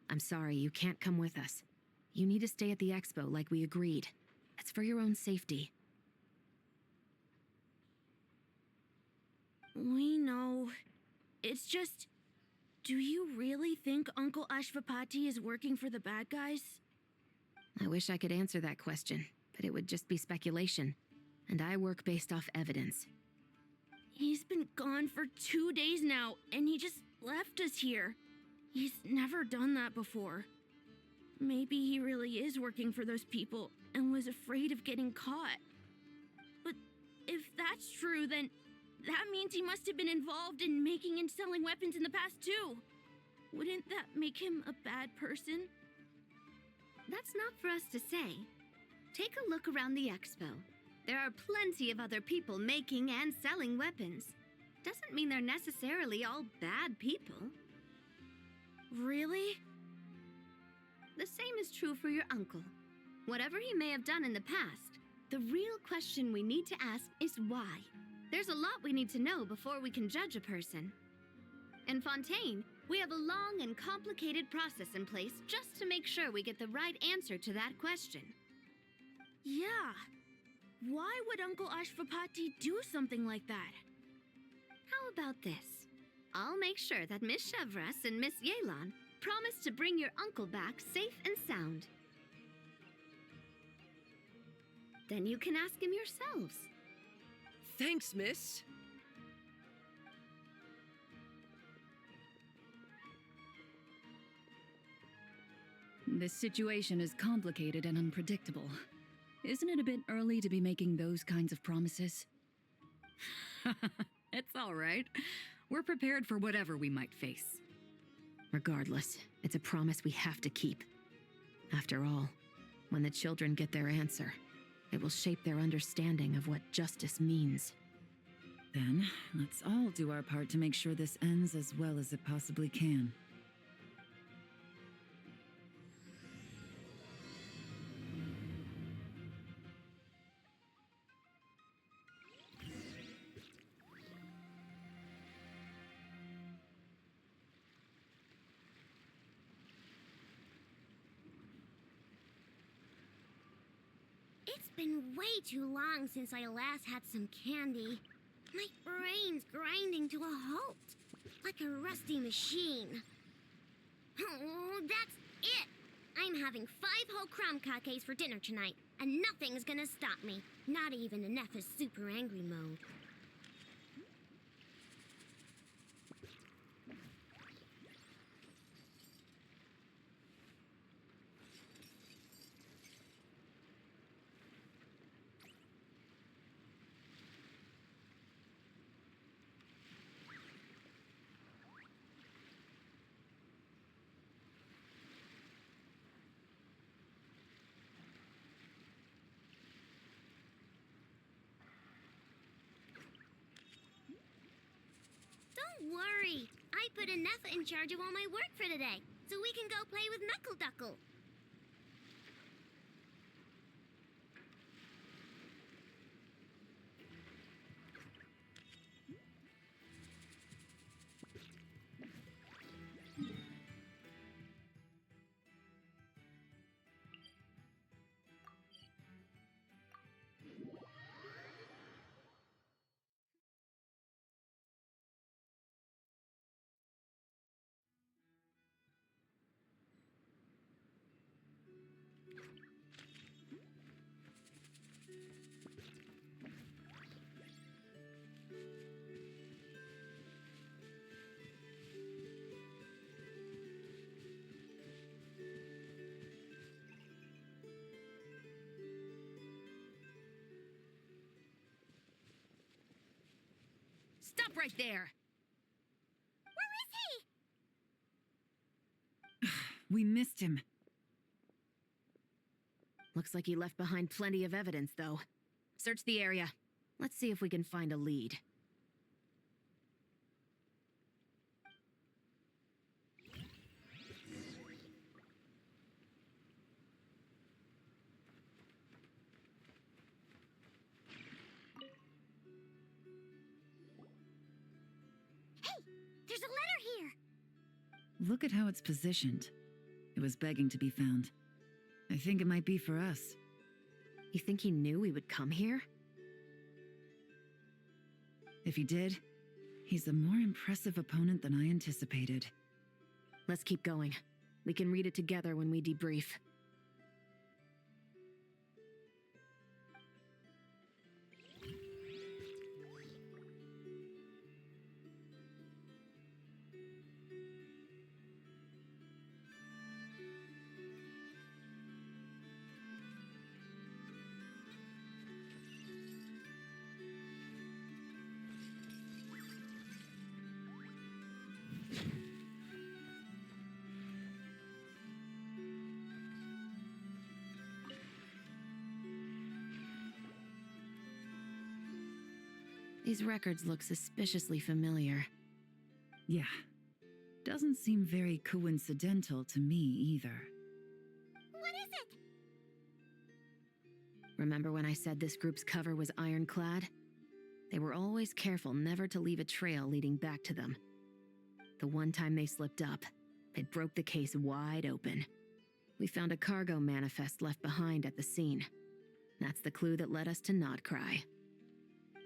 S4: I'm sorry, you can't come with us. You need to stay at the expo like we agreed. It's for your own safety.
S15: We know. It's just... Do you really think Uncle Ashvapati is working for the bad guys?
S4: I wish I could answer that question, but it would just be speculation. And I work based off evidence.
S15: He's been gone for 2 days now, and he just left us here. He's never done that before. Maybe he really is working for those people and was afraid of getting caught. But if that's true, then that means he must have been involved in making and selling weapons in the past too. Wouldn't that make him a bad person?
S3: That's not for us to say. Take a look around the expo. There are plenty of other people making and selling weapons. Doesn't mean they're necessarily all bad people.
S15: Really?
S3: The same is true for your uncle. Whatever he may have done in the past, the real question we need to ask is why. There's a lot we need to know before we can judge a person. In Fontaine, we have a long and complicated process in place just to make sure we get the right answer to that question.
S15: Yeah. Why would Uncle Ashvapati do something like that?
S3: How about this? I'll make sure that Miss Chevras and Miss Yelan promise to bring your uncle back safe and sound. Then you can ask him yourselves.
S9: Thanks, miss.
S2: This situation is complicated and unpredictable. Isn't it a bit early to be making those kinds of promises?
S6: It's all right. We're prepared for whatever we might face.
S4: Regardless, it's a promise we have to keep. After all, when the children get their answer, it will shape their understanding of what justice means.
S2: Then, let's all do our part to make sure this ends as well as it possibly can.
S1: It's been way too long since I last had some candy. My brain's grinding to a halt, like a rusty machine. Oh, that's it! I'm having 5 whole crumb cupcakes for dinner tonight, and nothing's gonna stop me. Not even in Neffa's super angry mode. Don't worry. I put Neffa in charge of all my work for today, so we can go play with Knuckle Duckle.
S6: Stop right there!
S1: Where is he?
S2: We missed him.
S4: Looks like he left behind plenty of evidence, though. Search the area. Let's see if we can find a lead.
S1: There's a letter here.
S2: Look at how it's positioned. It was begging to be found. I think it might be for us.
S4: You think he knew we would come here?
S2: If he did, he's a more impressive opponent than I anticipated.
S4: Let's keep going. We can read it together when we debrief. These records look suspiciously familiar.
S2: Yeah. Doesn't seem very coincidental to me either.
S1: What is it?
S4: Remember when I said this group's cover was ironclad? They were always careful never to leave a trail leading back to them. The one time they slipped up, it broke the case wide open. We found a cargo manifest left behind at the scene. That's the clue that led us to Nodcry.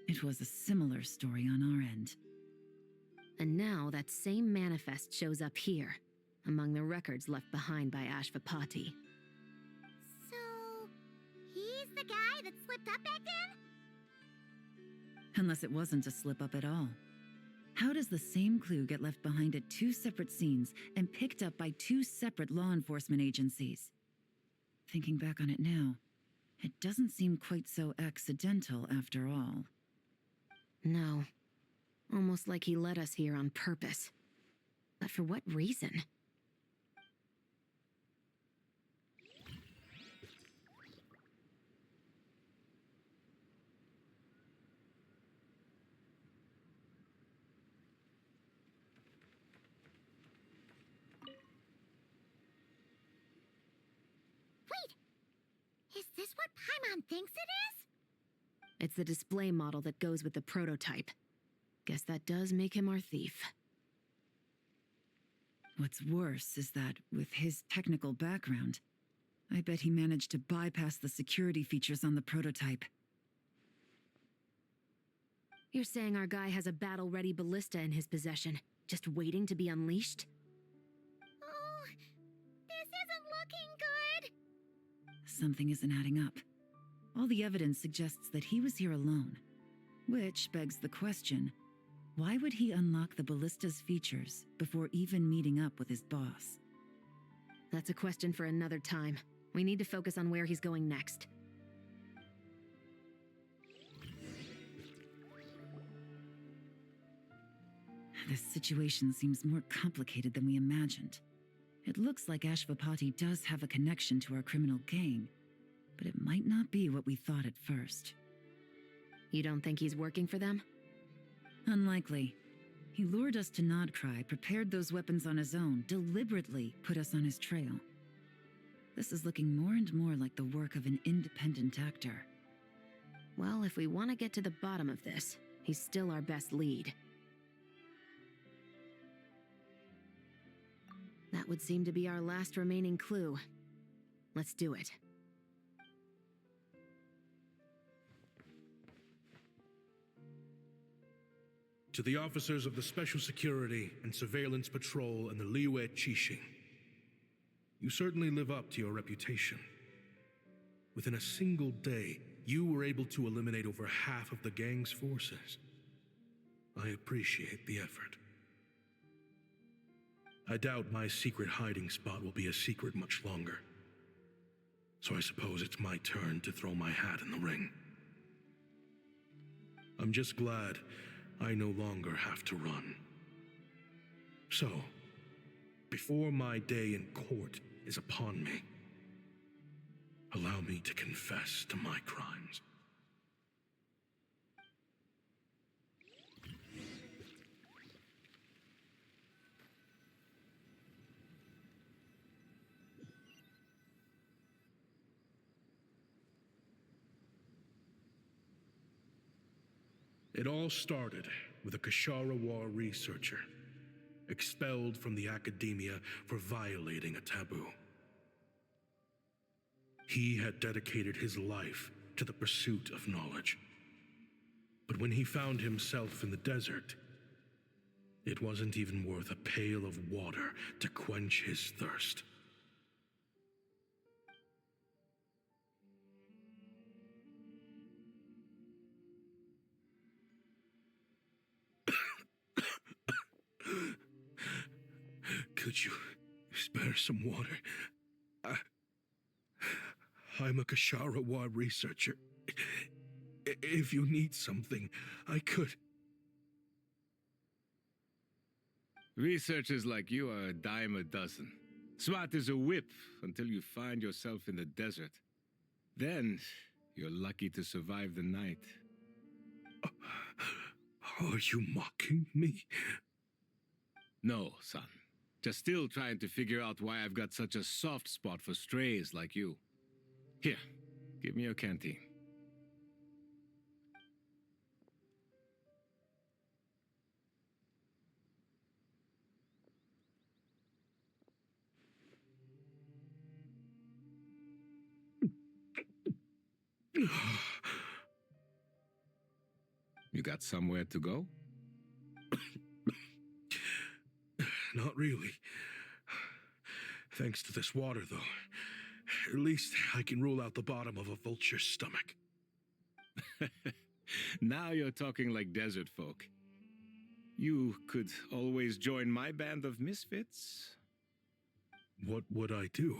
S2: It was a similar story on our end.
S4: And now that same manifest shows up here, among the records left behind by Ashvapati.
S1: So, he's the guy that slipped up back then?
S2: Unless it wasn't a slip-up at all. How does the same clue get left behind at 2 separate scenes and picked up by 2 separate law enforcement agencies? Thinking back on it now, it doesn't seem quite so accidental after all.
S4: No. Almost like he led us here on purpose. But for what reason?
S1: everyone thinks it is?
S4: It's the display model that goes with the prototype. Guess that does make him our thief.
S2: What's worse is that, with his technical background, I bet he managed to bypass the security features on the prototype.
S4: You're saying our guy has a battle-ready ballista in his possession, just waiting to be unleashed?
S1: Oh, this isn't looking good.
S2: Something isn't adding up. All the evidence suggests that he was here alone. Which begs the question, why would he unlock the ballista's features before even meeting up with his boss?
S4: That's a question for another time. We need to focus on where he's going next.
S2: This situation seems more complicated than we imagined. It looks like Ashvapati does have a connection to our criminal gang, but it might not be what we thought at first.
S4: You don't think he's working for them?
S2: Unlikely. He lured us to Nodcry, prepared those weapons on his own, deliberately put us on his trail. This is looking more and more like the work of an independent actor.
S4: Well, if we want to get to the bottom of this, he's still our best lead. That would seem to be our last remaining clue. Let's do it.
S8: To the officers of the Special Security and Surveillance Patrol and the Liyue Qixing, you certainly live up to your reputation. Within a single day, you were able to eliminate over half of the gang's forces. I appreciate the effort. I doubt my secret hiding spot will be a secret much longer. So I suppose it's my turn to throw my hat in the ring. I'm just glad I no longer have to run. So, before my day in court is upon me, allow me to confess to my crimes. It all started with a Kashara War researcher, expelled from the academia for violating a taboo. He had dedicated his life to the pursuit of knowledge. But when he found himself in the desert, it wasn't even worth a pail of water to quench his thirst. Could you spare some water? I'm a Kashara researcher. If you need something, I could.
S16: Researchers like you are a dime a dozen. Smart as a whip until you find yourself in the desert. Then, you're lucky to survive the night.
S8: Are you mocking me?
S16: No, son. Just still trying to figure out why I've got such a soft spot for strays like you. Here, give me your canteen. You got somewhere to go?
S8: Not really. Thanks to this water, though. At least I can rule out the bottom of a vulture's stomach.
S16: Now you're talking like desert folk. You could always join my band of misfits.
S8: What would I do?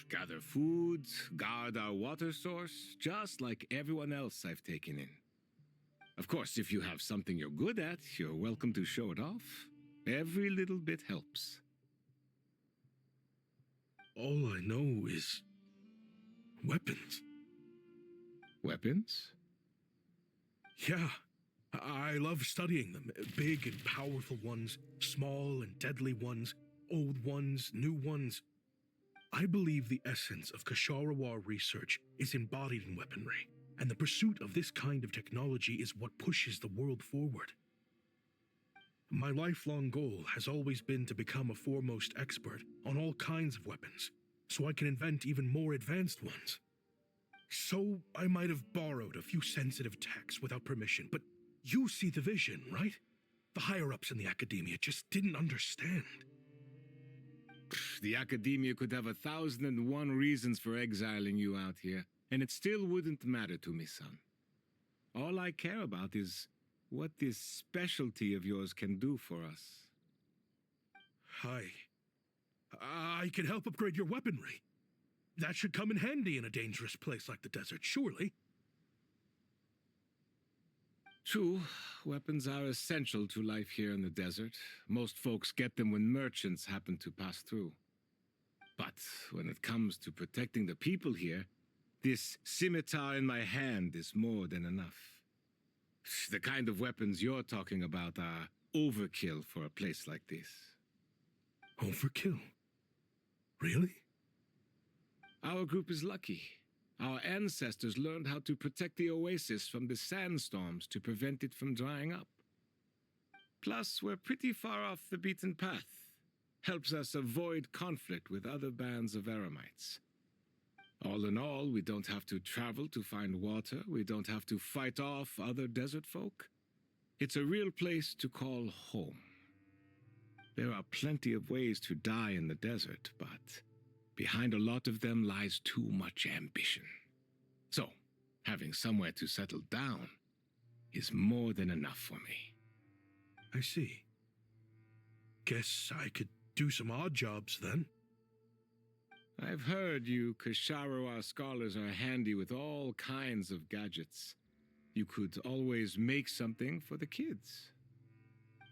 S16: Gather food, guard our water source, just like everyone else I've taken in. Of course, if you have something you're good at, you're welcome to show it off. Every little bit helps.
S8: All I know is weapons.
S16: Weapons?
S8: Yeah, I love studying them. Big and powerful ones, small and deadly ones, old ones, new ones. I believe the essence of Kasharawar research is embodied in weaponry, and the pursuit of this kind of technology is what pushes the world forward. My lifelong goal has always been to become a foremost expert on all kinds of weapons, so I can invent even more advanced ones. So I might have borrowed a few sensitive techs without permission, but you see the vision, right? The higher-ups in the academia just didn't understand.
S16: The academia could have 1,001 reasons for exiling you out here, and it still wouldn't matter to me, son. All I care about is what this specialty of yours can do for us.
S8: I can help upgrade your weaponry. That should come in handy in a dangerous place like the desert, surely.
S16: True, weapons are essential to life here in the desert. Most folks get them when merchants happen to pass through. But when it comes to protecting the people here, this scimitar in my hand is more than enough. The kind of weapons you're talking about are overkill for a place like this.
S8: Overkill? Really?
S16: Our group is lucky. Our ancestors learned how to protect the oasis from the sandstorms to prevent it from drying up. Plus, we're pretty far off the beaten path. Helps us avoid conflict with other bands of Eremites. All in all, we don't have to travel to find water. We don't have to fight off other desert folk. It's a real place to call home. There are plenty of ways to die in the desert, but behind a lot of them lies too much ambition. So, having somewhere to settle down is more than enough for me.
S8: I see. Guess I could do some odd jobs then.
S16: I've heard you Kasharawar scholars are handy with all kinds of gadgets. You could always make something for the kids.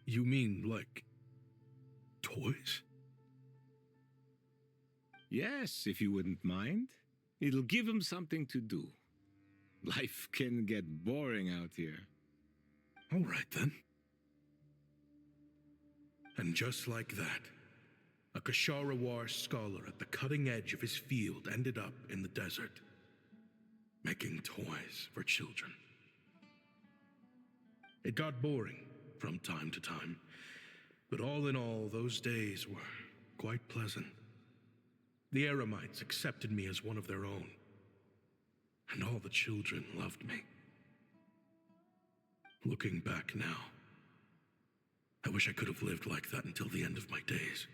S8: You mean, like, toys?
S16: Yes, if you wouldn't mind. It'll give them something to do. Life can get boring out here.
S8: All right, then. And just like that, a Kasharawar scholar at the cutting edge of his field ended up in the desert, making toys for children. It got boring from time to time, but all in all, those days were quite pleasant. The Eremites accepted me as one of their own, and all the children loved me. Looking back now, I wish I could have lived like that until the end of my days.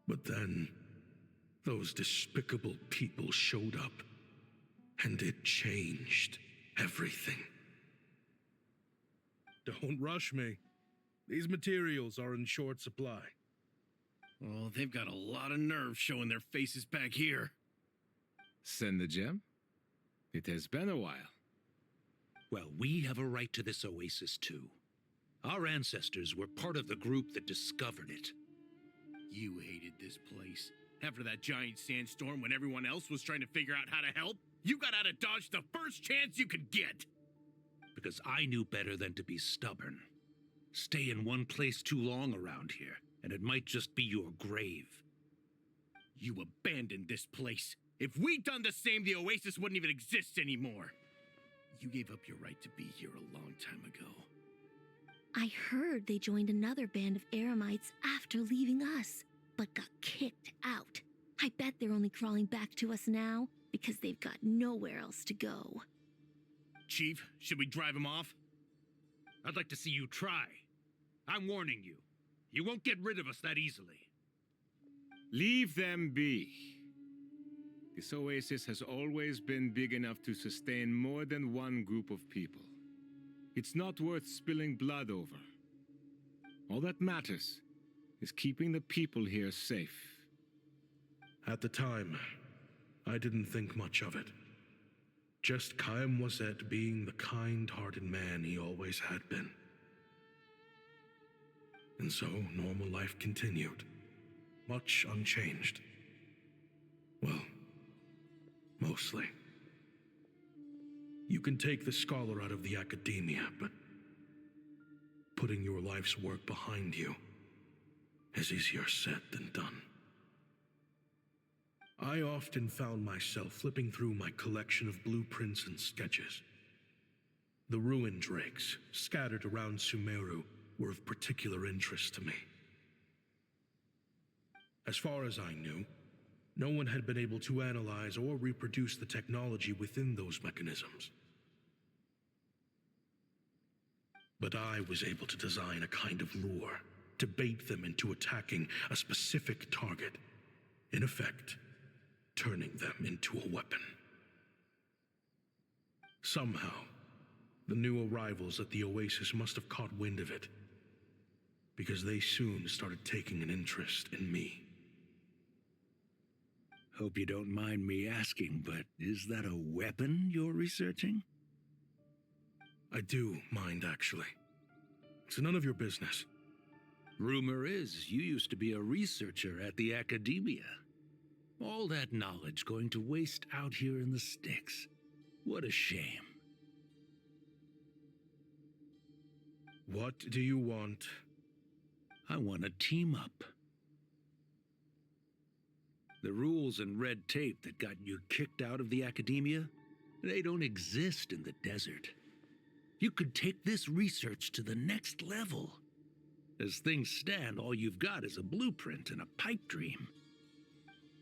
S8: But then, those despicable people showed up, and it changed everything. Don't rush me. These materials are in short supply.
S17: Oh, they've got a lot of nerve showing their faces back here.
S16: Send the gem? It has been a while.
S18: Well, we have a right to this oasis too. Our ancestors were part of the group that discovered it.
S17: You hated this place. After that giant sandstorm when everyone else was trying to figure out how to help, you got out of Dodge the first chance you could get.
S18: Because I knew better than to be stubborn. Stay in one place too long around here, and it might just be your grave.
S17: You abandoned this place. If we'd done the same, the oasis wouldn't even exist anymore. You gave up your right to be here a long time ago.
S1: I heard they joined another band of Eremites after leaving us, but got kicked out. I bet they're only crawling back to us now because they've got nowhere else to go.
S17: Chief, should we drive him off?
S18: I'd like to see you try. I'm warning you. You won't get rid of us that easily.
S16: Leave them be. This oasis has always been big enough to sustain more than one group of people. It's not worth spilling blood over. All that matters is keeping the people here safe.
S8: At the time, I didn't think much of it. Just Chaim Wazet being the kind-hearted man he always had been. And so, normal life continued, much unchanged. Well, mostly. You can take the scholar out of the academia, but putting your life's work behind you is easier said than done. I often found myself flipping through my collection of blueprints and sketches. The ruined drakes scattered around Sumeru were of particular interest to me. As far as I knew, no one had been able to analyze or reproduce the technology within those mechanisms. But I was able to design a kind of lure to bait them into attacking a specific target, in effect, turning them into a weapon. Somehow, the new arrivals at the Oasis must have caught wind of it, because they soon started taking an interest in me.
S18: Hope you don't mind me asking, but is that a weapon you're researching?
S8: I do mind, actually. It's none of your business.
S18: Rumor is you used to be a researcher at the Academia. All that knowledge going to waste out here in the sticks. What a shame.
S8: What do you want?
S18: I want to team up. The rules and red tape that got you kicked out of the Academia, they don't exist in the desert. You could take this research to the next level. As things stand, all you've got is a blueprint and a pipe dream.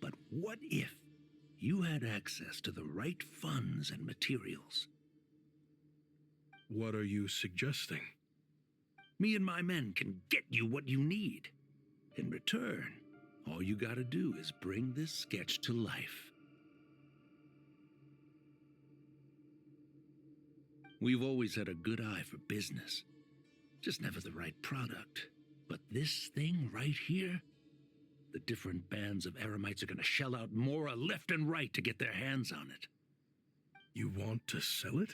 S18: But what if you had access to the right funds and materials?
S8: What are you suggesting?
S18: Me and my men can get you what you need. In return, all you gotta do is bring this sketch to life. We've always had a good eye for business. Just never the right product. But this thing right here, the different bands of Eremites are gonna shell out Mora left and right to get their hands on it.
S8: You want to sell it?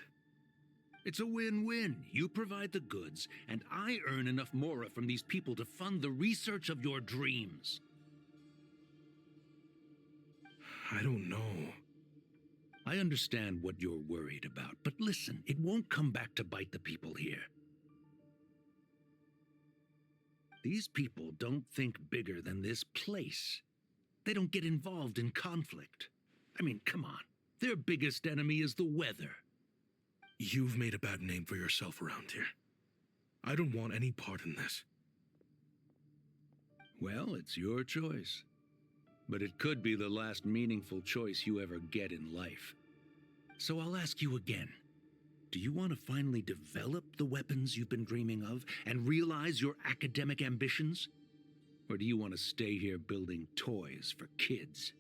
S18: It's a win-win. You provide the goods, and I earn enough Mora from these people to fund the research of your dreams.
S8: I don't know.
S18: I understand what you're worried about, but listen, it won't come back to bite the people here. These people don't think bigger than this place. They don't get involved in conflict. I mean, come on. Their biggest enemy is the weather.
S8: You've made a bad name for yourself around here. I don't want any part in this.
S18: Well, it's your choice. But it could be the last meaningful choice you ever get in life. So I'll ask you again. Do you want to finally develop the weapons you've been dreaming of and realize your academic ambitions? Or do you want to stay here building toys for kids?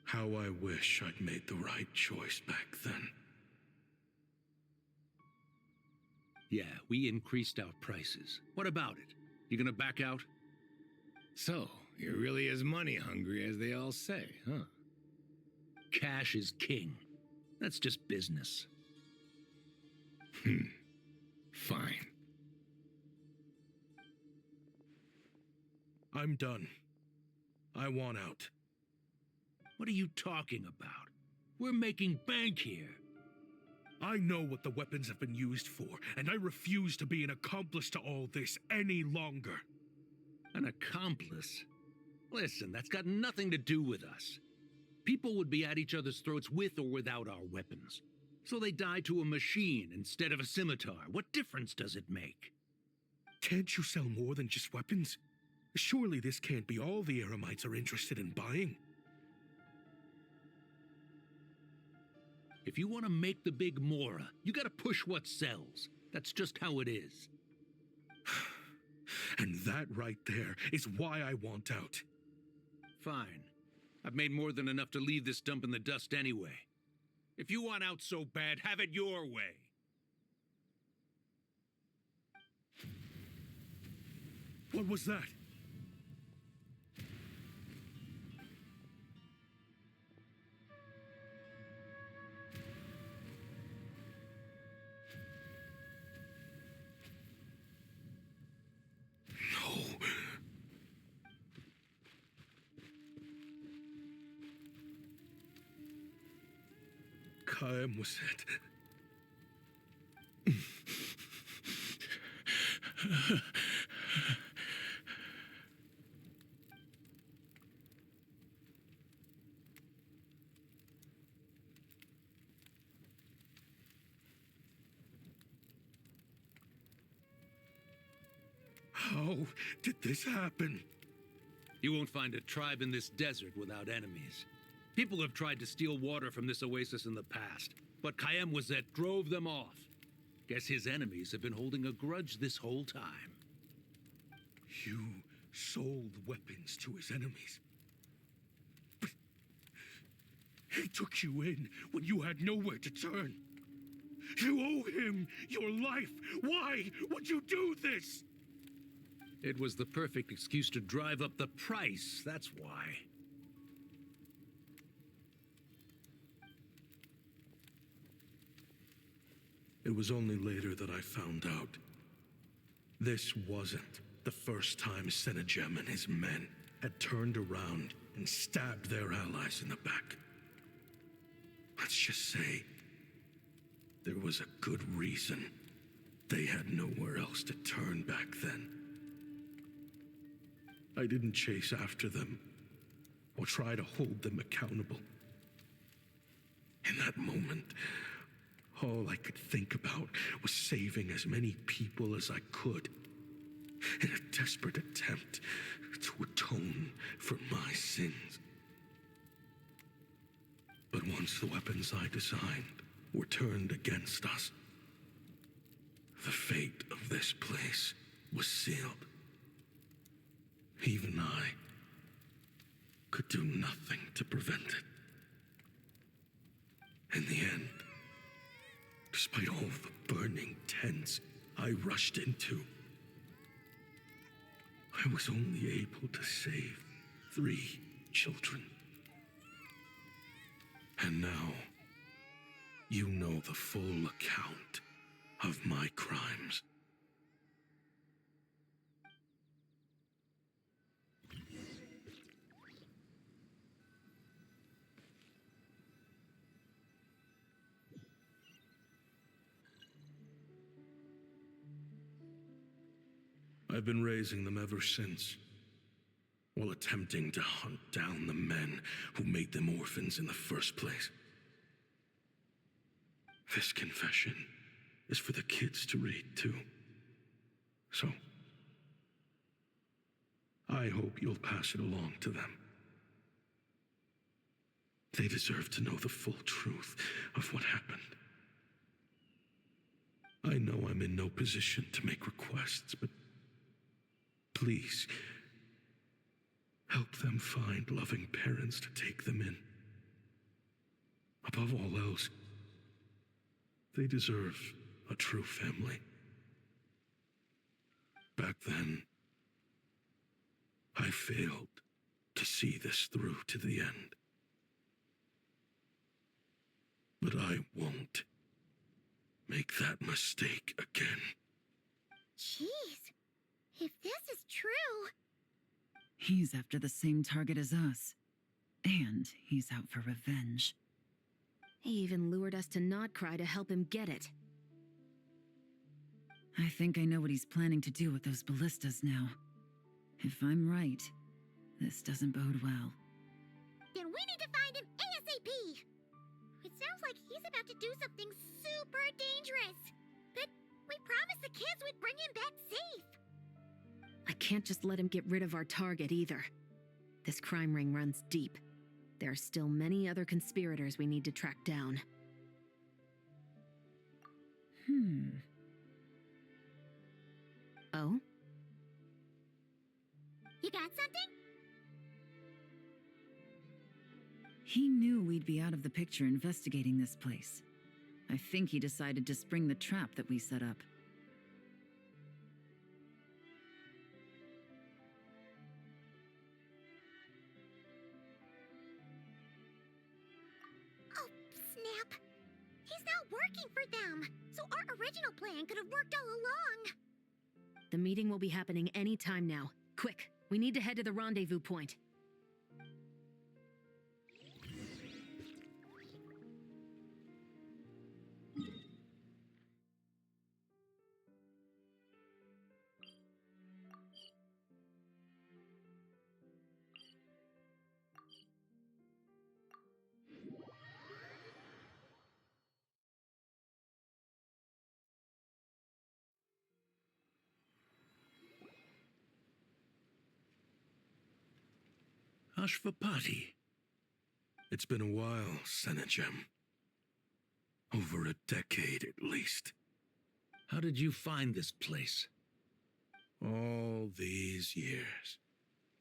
S8: How I wish I'd made the right choice back then.
S18: Yeah, we increased our prices. What about it? You gonna back out?
S16: So, you're really as money hungry as they all say, huh?
S18: Cash is king. That's just business.
S16: Fine.
S8: I'm done. I want out.
S18: What are you talking about? We're making bank here.
S8: I know what the weapons have been used for, and I refuse to be an accomplice to all this any longer.
S18: An accomplice? Listen, that's got nothing to do with us. People would be at each other's throats with or without our weapons. So they die to a machine instead of a scimitar. What difference does it make?
S8: Can't you sell more than just weapons? Surely this can't be all the Eremites are interested in buying.
S18: If you want to make the big Mora, you gotta push what sells. That's just how it is.
S8: And that right there is why I want out.
S18: Fine. I've made more than enough to leave this dump in the dust anyway. If you want out so bad, have it your way.
S8: What was that? Kaem was it. How did this happen?
S18: You won't find a tribe in this desert without enemies. People have tried to steal water from this oasis in the past, but Kayem drove them off. Guess his enemies have been holding a grudge this whole time.
S8: You sold weapons to his enemies. But he took you in when you had nowhere to turn. You owe him your life. Why would you do this?
S18: It was the perfect excuse to drive up the price, that's why.
S8: It was only later that I found out. This wasn't the first time Senejem and his men had turned around and stabbed their allies in the back. Let's just say there was a good reason they had nowhere else to turn back then. I didn't chase after them or try to hold them accountable. In that moment, all I could think about was saving as many people as I could in a desperate attempt to atone for my sins. But once the weapons I designed were turned against us, the fate of this place was sealed. Even I could do nothing to prevent it. In the end, despite all the burning tents I rushed into, I was only able to save 3 children. And now, you know the full account of my crimes. I've been raising them ever since, while attempting to hunt down the men who made them orphans in the first place. This confession is for the kids to read, too. So, I hope you'll pass it along to them. They deserve to know the full truth of what happened. I know I'm in no position to make requests, but please, help them find loving parents to take them in. Above all else, they deserve a true family. Back then, I failed to see this through to the end. But I won't make that mistake again.
S1: Jeez, if this is true...
S2: He's after the same target as us. And he's out for revenge.
S4: He even lured us to Nodcry to help him get it.
S2: I think I know what he's planning to do with those ballistas now. If I'm right, this doesn't bode well.
S1: Then we need to find him ASAP! It sounds like he's about to do something super dangerous. But we promised the kids we'd bring him back safe.
S4: I can't just let him get rid of our target either. This crime ring runs deep. There are still many other conspirators we need to track down. Oh?
S1: You got something?
S2: He knew we'd be out of the picture investigating this place. I think he decided to spring the trap that we set up.
S1: Oh, snap. He's not working for them. So our original plan could have worked all along.
S4: The meeting will be happening any time now. Quick, we need to head to the rendezvous point.
S18: Ashvapati.
S8: It's been a while, Senegem. Over a decade at least.
S18: How did you find this place?
S8: All these years.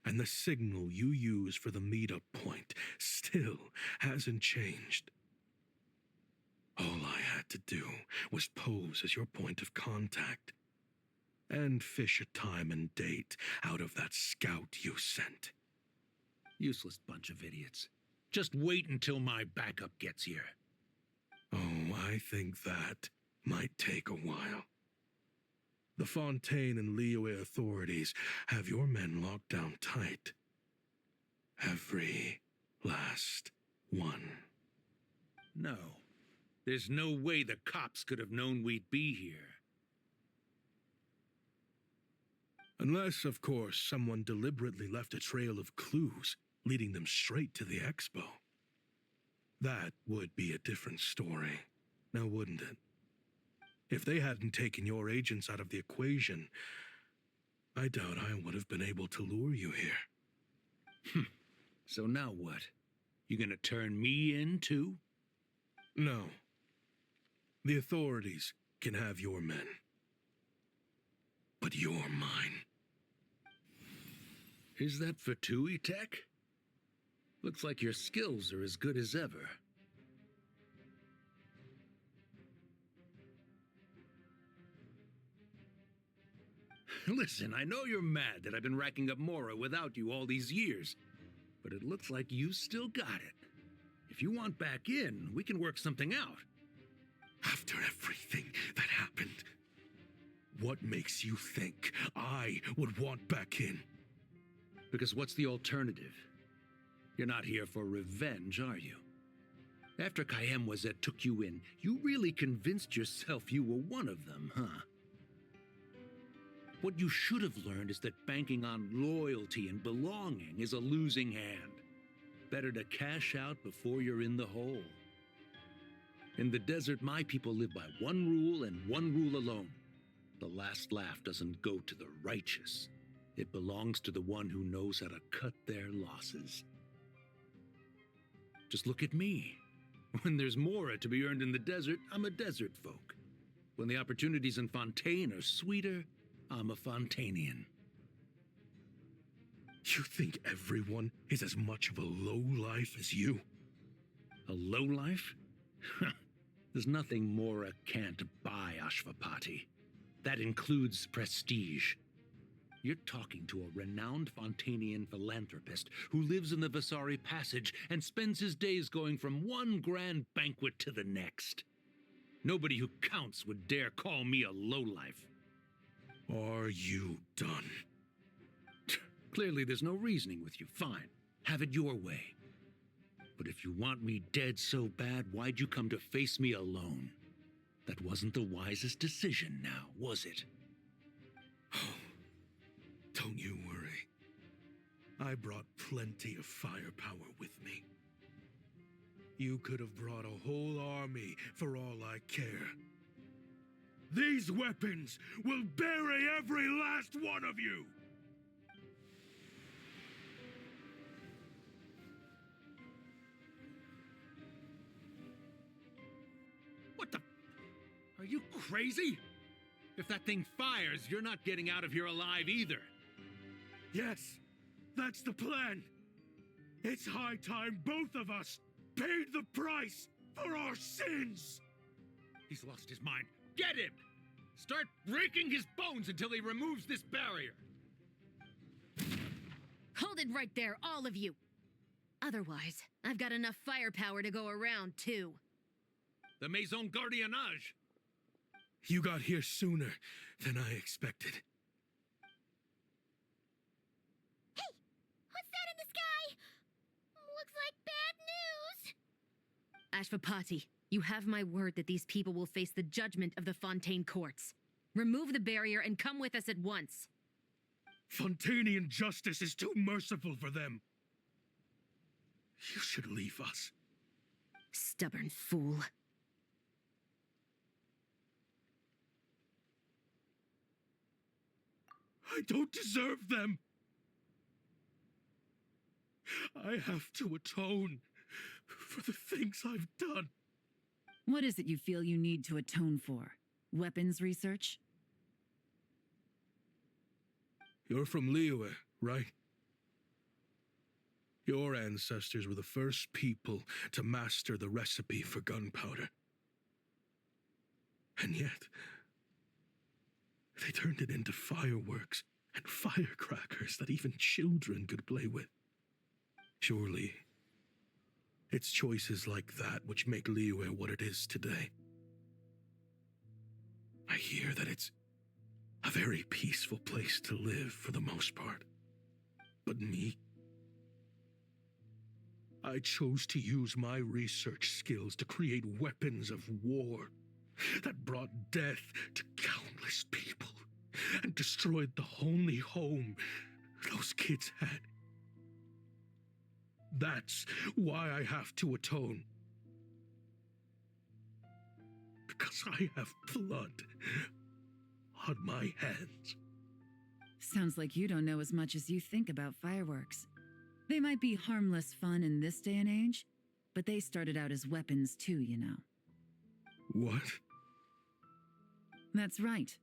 S8: And the signal you use for the meetup point still hasn't changed. All I had to do was pose as your point of contact. And fish a time and date out of that scout you sent.
S18: Useless bunch of idiots. Just wait until my backup gets here.
S8: Oh, I think that might take a while. The Fontaine and Liyue authorities have your men locked down tight. Every last one.
S18: No. There's no way the cops could have known we'd be here.
S8: Unless, of course, someone deliberately left a trail of clues leading them straight to the expo. That would be a different story, now wouldn't it? If they hadn't taken your agents out of the equation, I doubt I would have been able to lure you here.
S18: So now what? You gonna turn me in, too?
S8: No. The authorities can have your men. But you're mine.
S18: Is that for Tui Tech? Looks like your skills are as good as ever. Listen, I know you're mad that I've been racking up Mora without you all these years, but it looks like you still got it. If you want back in, we can work something out.
S8: After everything that happened, what makes you think I would want back in?
S18: Because what's the alternative? You're not here for revenge, are you? After Kayemwazet took you in, you really convinced yourself you were one of them, huh? What you should have learned is that banking on loyalty and belonging is a losing hand. Better to cash out before you're in the hole. In the desert, my people live by one rule and one rule alone. The last laugh doesn't go to the righteous. It belongs to the one who knows how to cut their losses. Just look at me. When there's Mora to be earned in the desert, I'm a desert folk. When the opportunities in Fontaine are sweeter, I'm a Fontanian.
S8: You think everyone is as much of a lowlife as you?
S18: A lowlife? There's nothing Mora can't buy, Ashvapati. That includes prestige. You're talking to a renowned Fontanian philanthropist who lives in the Vasari Passage and spends his days going from one grand banquet to the next. Nobody who counts would dare call me a lowlife.
S8: Are you done?
S18: Clearly there's no reasoning with you. Fine. Have it your way. But if you want me dead so bad, why'd you come to face me alone? That wasn't the wisest decision now, was it?
S8: Don't you worry. I brought plenty of firepower with me. You could have brought a whole army for all I care. These weapons will bury every last one of you!
S18: What the? Are you crazy? If that thing fires, you're not getting out of here alive either.
S8: Yes, that's the plan. It's high time both of us paid the price for our sins.
S18: He's lost his mind. Get him! Start breaking his bones until he removes this barrier.
S4: Hold it right there, all of you. Otherwise, I've got enough firepower to go around, too.
S18: The Maison Gardiennage.
S8: You got here sooner than I expected.
S1: Hey! What's that in the sky? Looks like bad news.
S4: Ashvapati, you have my word that these people will face the judgment of the Fontaine courts. Remove the barrier and come with us at once.
S8: Fontanian justice is too merciful for them. You should leave us.
S4: Stubborn fool.
S8: I don't deserve them. I have to atone for the things I've done.
S2: What is it you feel you need to atone for? Weapons research?
S8: You're from Liyue, right? Your ancestors were the first people to master the recipe for gunpowder. And yet, they turned it into fireworks and firecrackers that even children could play with. Surely, it's choices like that which make Liyue what it is today. I hear that it's a very peaceful place to live for the most part. But me? I chose to use my research skills to create weapons of war that brought death to countless people and destroyed the only home those kids had. That's why I have to atone. Because I have blood on my hands.
S2: Sounds like you don't know as much as you think about fireworks. They might be harmless fun in this day and age, but they started out as weapons too, you know.
S8: What?
S2: That's right.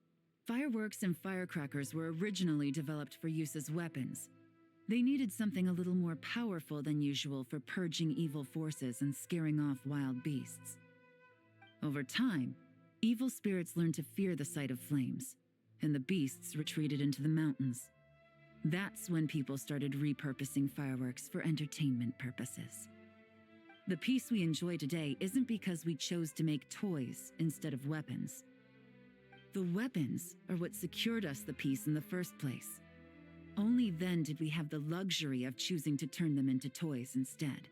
S2: Fireworks and firecrackers were originally developed for use as weapons. They needed something a little more powerful than usual for purging evil forces and scaring off wild beasts. Over time, evil spirits learned to fear the sight of flames, and the beasts retreated into the mountains. That's when people started repurposing fireworks for entertainment purposes. The peace we enjoy today isn't because we chose to make toys instead of weapons. The weapons are what secured us the peace in the first place. Only then did we have the luxury of choosing to turn them into toys instead.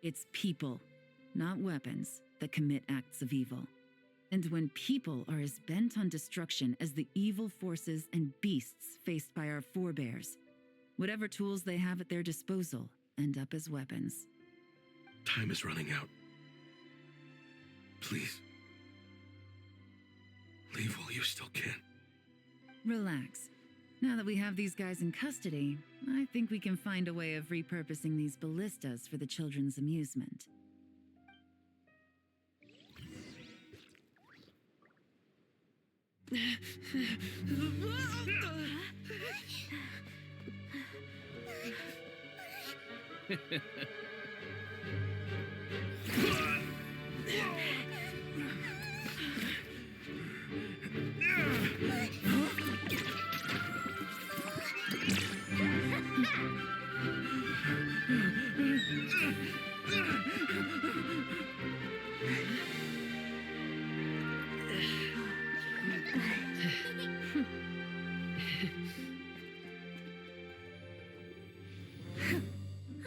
S2: It's people, not weapons, that commit acts of evil. And when people are as bent on destruction as the evil forces and beasts faced by our forebears, whatever tools they have at their disposal end up as weapons.
S8: Time is running out. Please. Leave while you still can.
S2: Relax. Now that we have these guys in custody, I think we can find a way of repurposing these ballistas for the children's amusement.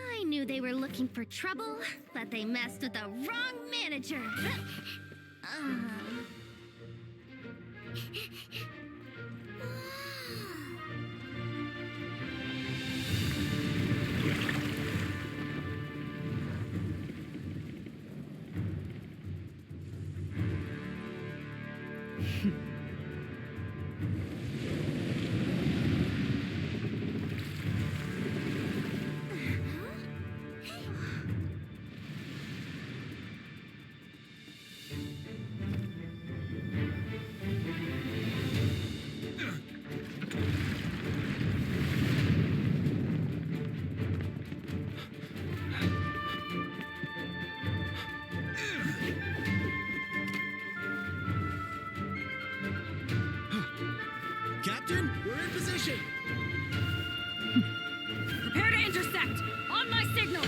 S3: I knew they were looking for trouble, but they messed with the wrong manager.
S9: Captain, we're in position!
S6: Prepare to intersect! On my signal!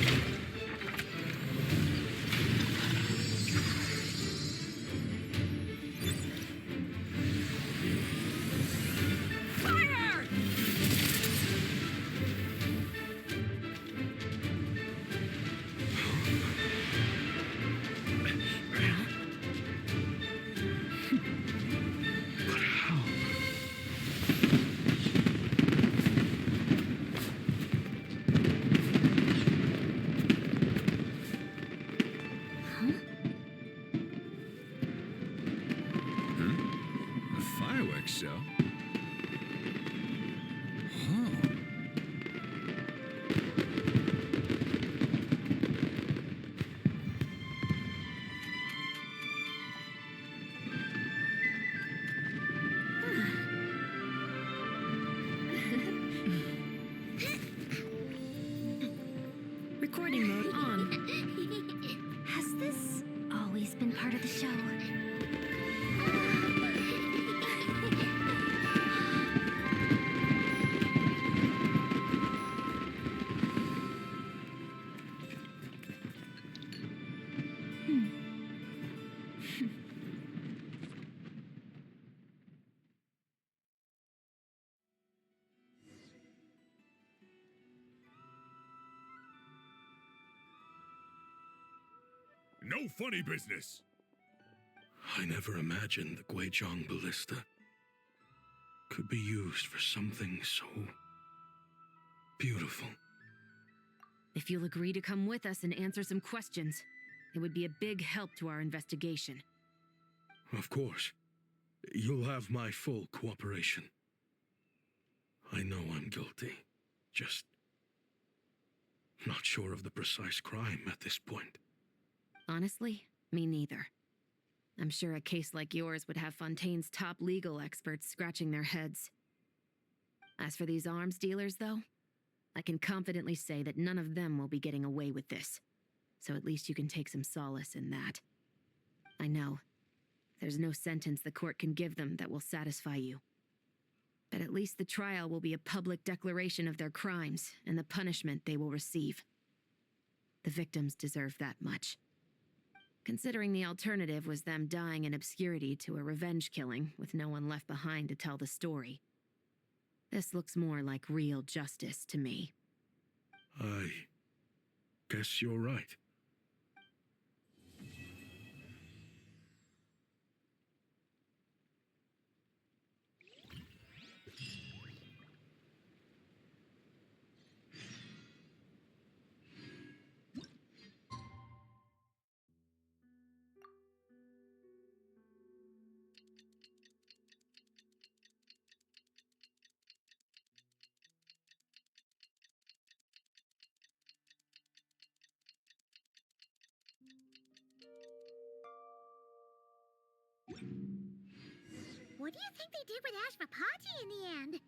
S6: Fire!
S8: But how?
S7: A fireworks show? Huh.
S10: Recording mode on.
S3: Has this always been part of the show?
S7: No funny business!
S8: I never imagined the Guizhong ballista could be used for something so beautiful.
S4: If you'll agree to come with us and answer some questions, it would be a big help to our investigation.
S8: Of course. You'll have my full cooperation. I know I'm guilty. Just not sure of the precise crime at this point.
S4: Honestly, me neither. I'm sure a case like yours would have Fontaine's top legal experts scratching their heads. As for these arms dealers, though, I can confidently say that none of them will be getting away with this. So at least you can take some solace in that. I know. There's no sentence the court can give them that will satisfy you. But at least the trial will be a public declaration of their crimes and the punishment they will receive. The victims deserve that much. Considering the alternative was them dying in obscurity to a revenge killing with no one left behind to tell the story. This looks more like real justice to me.
S8: I guess you're right.
S1: What do you think they did with Ashvapati in the end?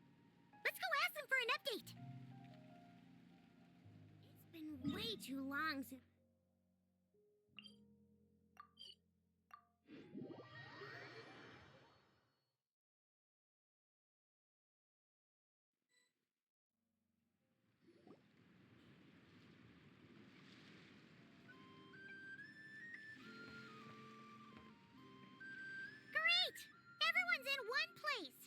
S1: Let's go ask them for an update. It's been way too long since... Great! Everyone's in one place!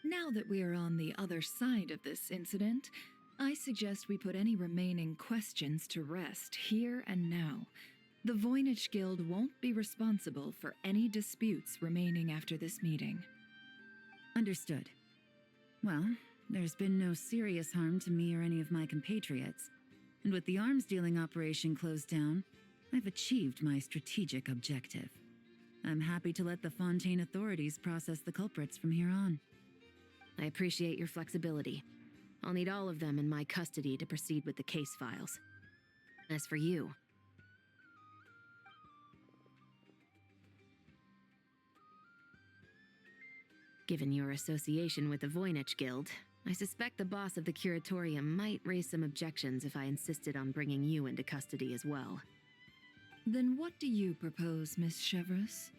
S2: Now that we are on the other side of this incident, I suggest we put any remaining questions to rest here and now. The Voynich Guild won't be responsible for any disputes remaining after this meeting.
S6: Understood. Well, there's been no serious harm to me or any of my compatriots. And with the arms dealing operation closed down, I've achieved my strategic objective. I'm happy to let the Fontaine authorities process the culprits from here on.
S4: I appreciate your flexibility. I'll need all of them in my custody to proceed with the case files. As for you... Given your association with the Voynich Guild, I suspect the boss of the Curatorium might raise some objections if I insisted on bringing you into custody as well.
S2: Then what do you propose, Miss Chevreuse?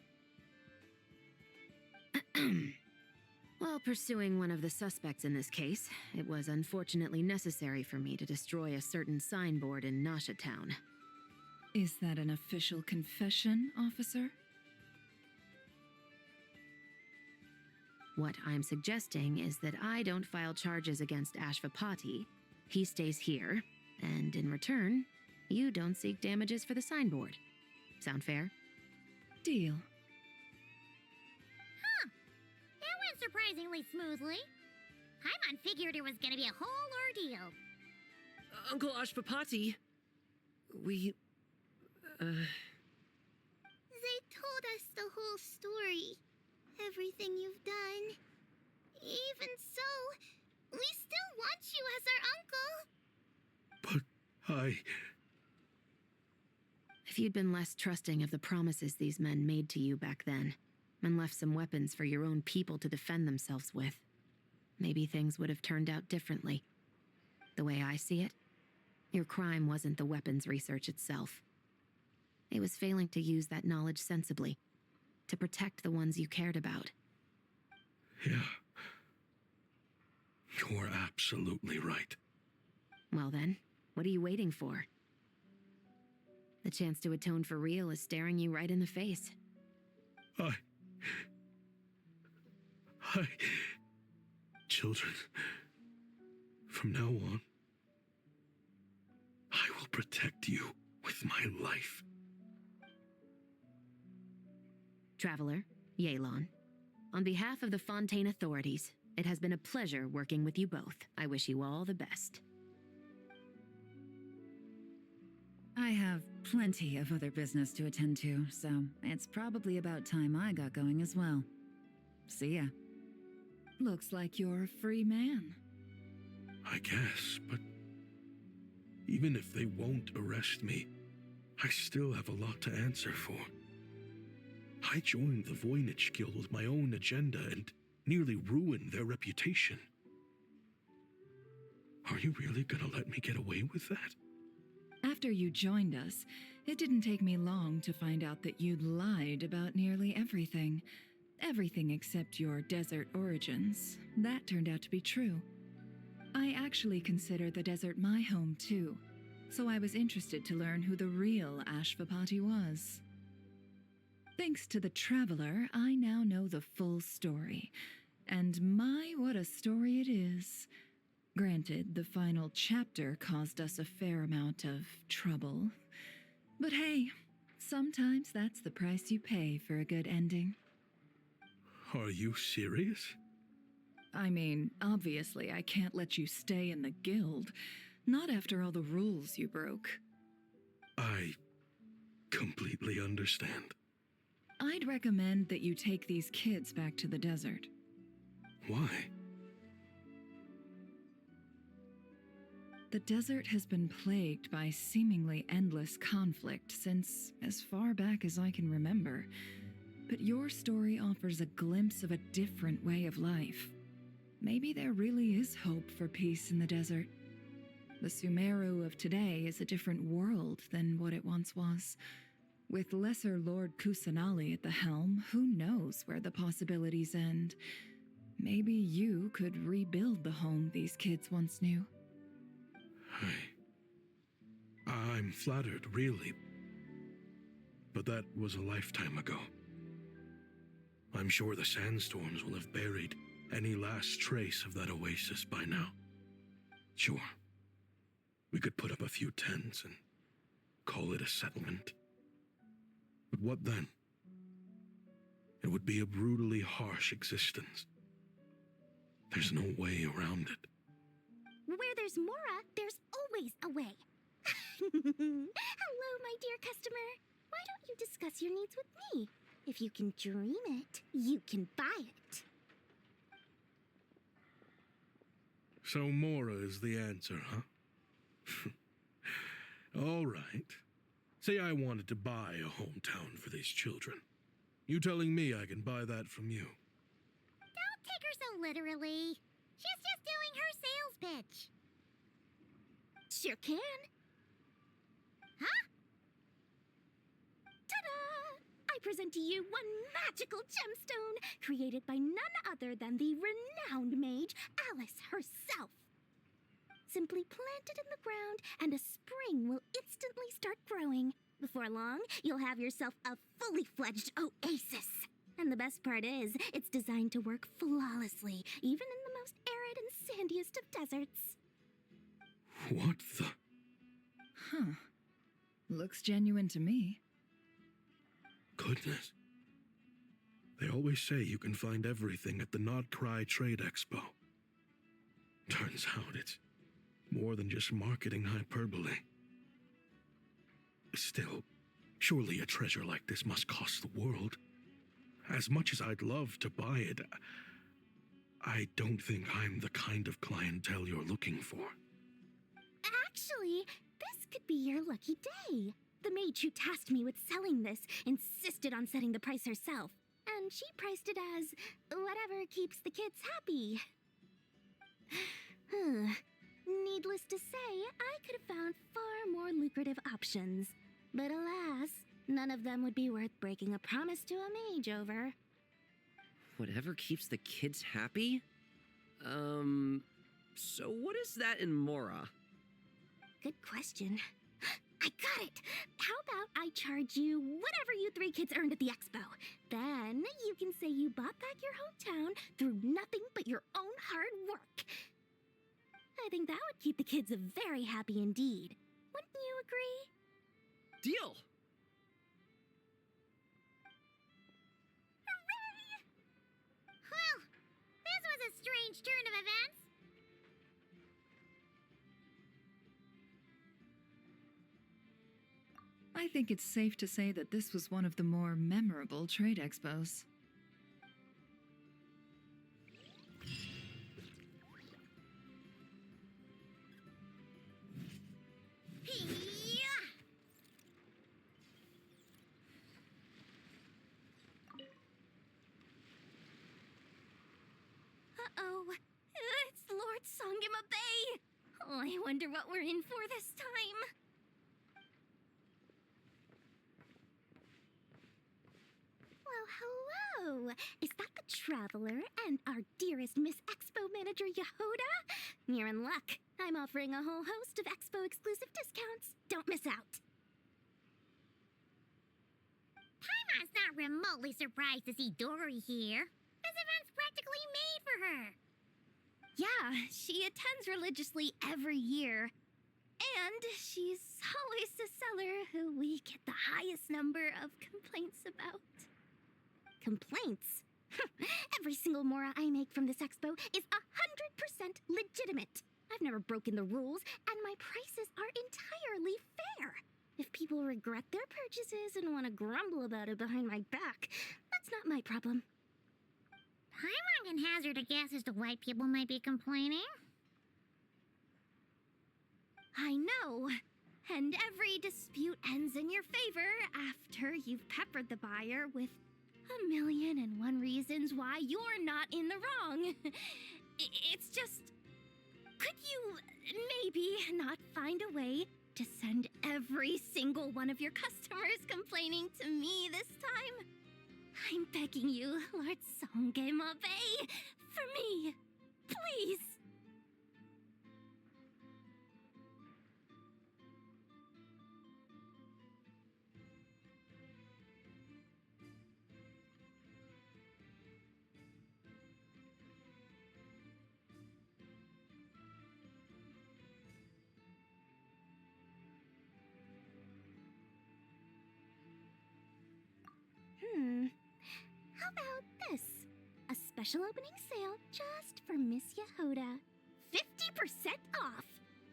S4: While pursuing one of the suspects in this case, it was unfortunately necessary for me to destroy a certain signboard in Nasha Town.
S2: Is that an official confession, officer?
S4: What I'm suggesting is that I don't file charges against Ashvapati, he stays here, and in return, you don't seek damages for the signboard. Sound fair?
S2: Deal.
S1: Huh. That went surprisingly smoothly. Paimon figured it was gonna be a whole ordeal.
S9: Uncle Ashvapati, we...
S1: They told us the whole story. Everything you've done. Even so, we still want you as our uncle.
S8: But
S4: If you'd been less trusting of the promises these men made to you back then, and left some weapons for your own people to defend themselves with, maybe things would have turned out differently. The way I see it, Your crime wasn't the weapons research itself. It was failing to use that knowledge sensibly, to protect the ones you cared about.
S8: Yeah. You're absolutely right.
S4: Well then, what are you waiting for? The chance to atone for real is staring you right in the face.
S8: Children, from now on, I will protect you with my life.
S4: Traveler, Yelan, on behalf of the Fontaine authorities, it has been a pleasure working with you both. I wish you all the best.
S2: I have plenty of other business to attend to, so it's probably about time I got going as well. See ya. Looks like you're a free man.
S8: I guess, but even if they won't arrest me, I still have a lot to answer for. I joined the Voynich Guild with my own agenda and nearly ruined their reputation. Are you really gonna let me get away with that?
S2: After you joined us, it didn't take me long to find out that you'd lied about nearly everything. Everything except your desert origins. That turned out to be true. I actually consider the desert my home too, so I was interested to learn who the real Ashvapati was. Thanks to the Traveler, I now know the full story. And my, what a story it is. Granted, the final chapter caused us a fair amount of trouble. But hey, sometimes that's the price you pay for a good ending.
S8: Are you serious?
S2: I mean, obviously I can't let you stay in the guild. Not after all the rules you broke.
S8: I completely understand.
S2: I'd recommend that you take these kids back to the desert.
S8: Why?
S2: The desert has been plagued by seemingly endless conflict since as far back as I can remember. But your story offers a glimpse of a different way of life. Maybe there really is hope for peace in the desert. The Sumeru of today is a different world than what it once was. With Lesser Lord Kusanali at the helm, who knows where the possibilities end? Maybe you could rebuild the home these kids once knew.
S8: I'm flattered, really. But that was a lifetime ago. I'm sure the sandstorms will have buried any last trace of that oasis by now. Sure, we could put up a few tents and call it a settlement. But what then? It would be a brutally harsh existence. There's no way around it.
S1: Where there's Mora, there's always a way. Hello, my dear customer. Why don't you discuss your needs with me? If you can dream it, you can buy it.
S8: So Mora is the answer, huh? All right. Say I wanted to buy a hometown for these children. You telling me I can buy that from you?
S1: Don't take her so literally. She's just doing her sales pitch. Sure can. Huh? Ta-da! I present to you one magical gemstone created by none other than the renowned mage Alice herself. Simply plant it in the ground and a spring will instantly start growing. Before long, you'll have yourself a fully fledged oasis. And the best part is, it's designed to work flawlessly, even in the most arid and sandiest of deserts.
S8: What the?
S2: Huh. Looks genuine to me.
S8: Goodness. They always say you can find everything at the Nodcry Trade Expo. Turns out it's more than just marketing hyperbole. Still, surely a treasure like this must cost the world. As much as I'd love to buy it, I don't think I'm the kind of clientele you're looking for.
S1: Actually, this could be your lucky day. The mage who tasked me with selling this insisted on setting the price herself, and she priced it as whatever keeps the kids happy.
S3: Needless to say, I could have found far more lucrative options. But alas, none of them would be worth breaking a promise to a mage over.
S13: Whatever keeps the kids happy? So what is that in Mora?
S3: Good question. I got it! How about I charge you whatever you three kids earned at the expo? Then you can say you bought back your hometown through nothing but your own hard work. I think that would keep the kids very happy indeed. Wouldn't you agree?
S13: Deal!
S1: Hooray! Well, this was a strange turn of events.
S2: I think it's safe to say that this was one of the more memorable trade expos.
S3: Uh-oh. It's Lord Sangima Bay! Oh, I wonder what we're in for this time. Well, hello! Is that the Traveler and our dearest Miss Expo Manager Yehoda? You're in luck. I'm offering a whole host of Expo exclusive discounts. Don't miss out.
S1: Paimon's not remotely surprised to see Dory here. This event's practically made for her.
S3: Yeah, she attends religiously every year. And she's always the seller who we get the highest number of complaints about. Complaints? Every single Mora I make from this expo is 100% legitimate. I've never broken the rules, and my prices are entirely fair. If people regret their purchases and want to grumble about it behind my back, that's not my problem.
S1: Paimon can hazard a guess as to why people might be complaining.
S3: I know. And every dispute ends in your favor after you've peppered the buyer with 1,000,001 reasons why you're not in the wrong. It's just... Could you maybe not find a way to send every single one of your customers complaining to me this time? I'm begging you, Lord Sangema Bay, for me, please. How about this? A special opening sale just for Miss Yehoda. 50% off!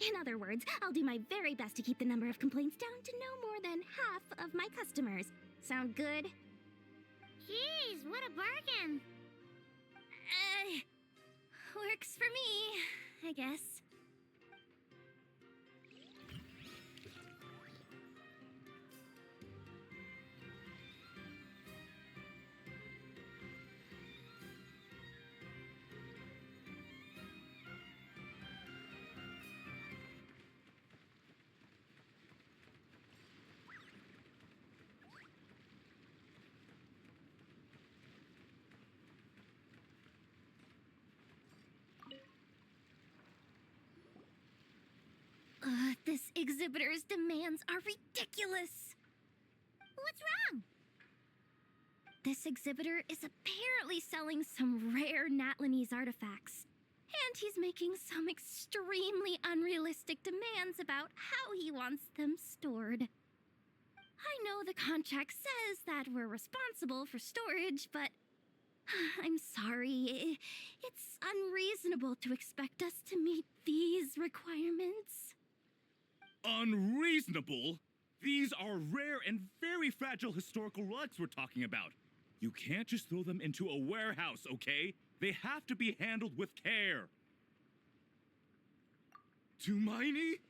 S3: In other words, I'll do my very best to keep the number of complaints down to no more than half of my customers. Sound good?
S1: Jeez, what a bargain!
S3: Works for me, I guess. This exhibitor's demands are ridiculous.
S1: What's wrong?
S3: This exhibitor is apparently selling some rare Natlanese artifacts. And he's making some extremely unrealistic demands about how he wants them stored. I know the contract says that we're responsible for storage, but I'm sorry. It's unreasonable to expect us to meet these requirements.
S7: Unreasonable? These are rare and very fragile historical relics we're talking about. You can't just throw them into a warehouse, okay? They have to be handled with care. Tumaini?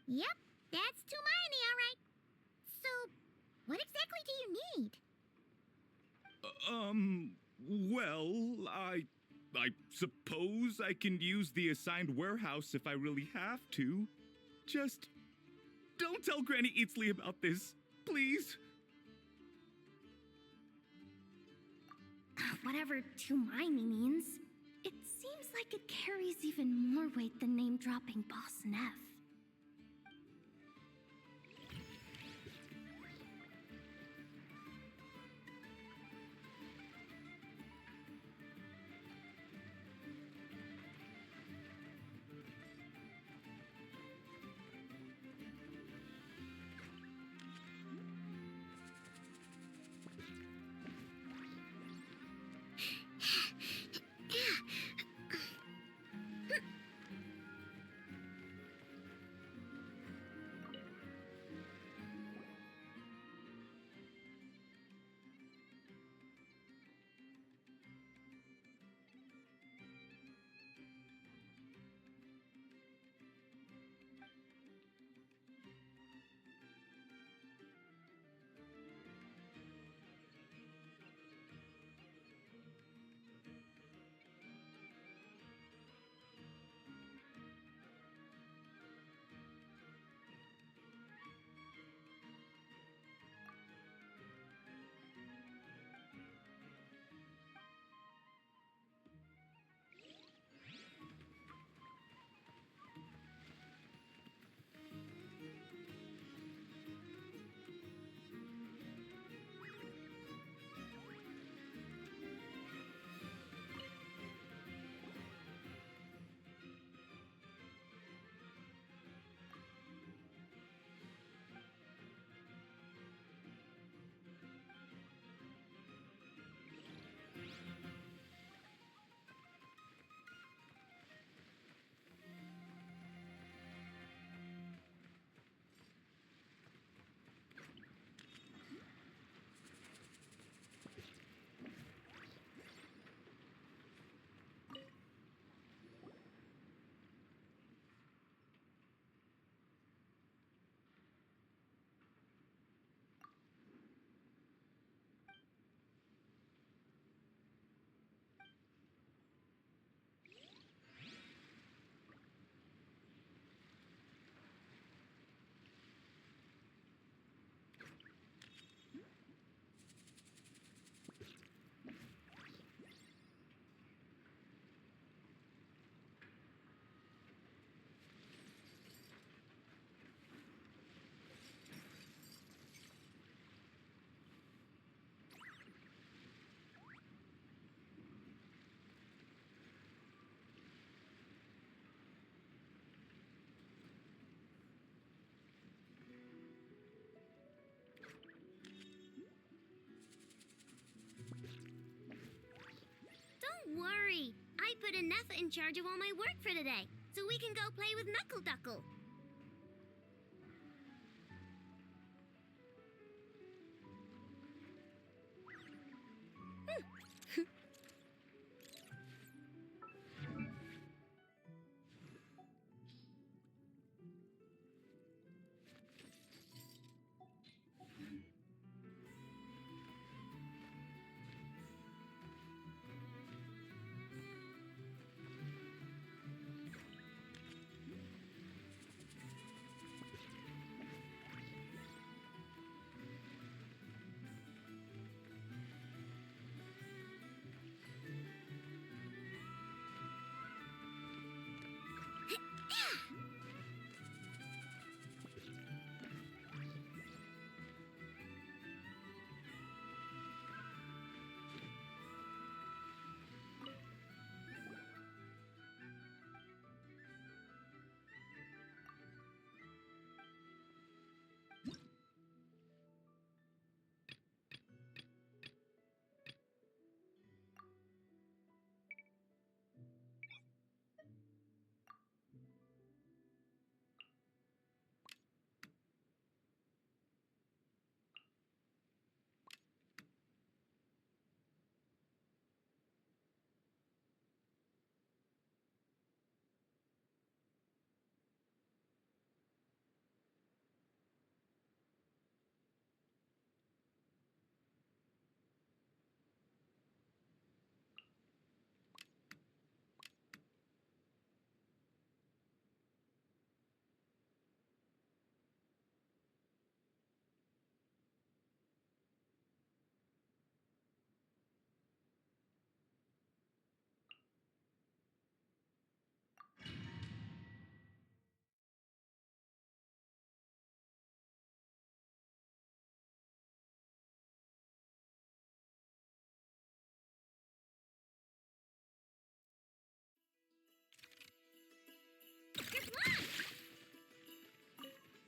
S1: Yep, that's Tumaini, all right. So, what exactly do you need?
S7: Well, I suppose I can use the assigned warehouse if I really have to. Just don't tell Granny Eatsley about this, please.
S3: Whatever Tumaimi means, it seems like it carries even more weight than name-dropping Boss Neff.
S1: Don't worry. I put Anessa in charge of all my work for today, so we can go play with Knuckle Duckle.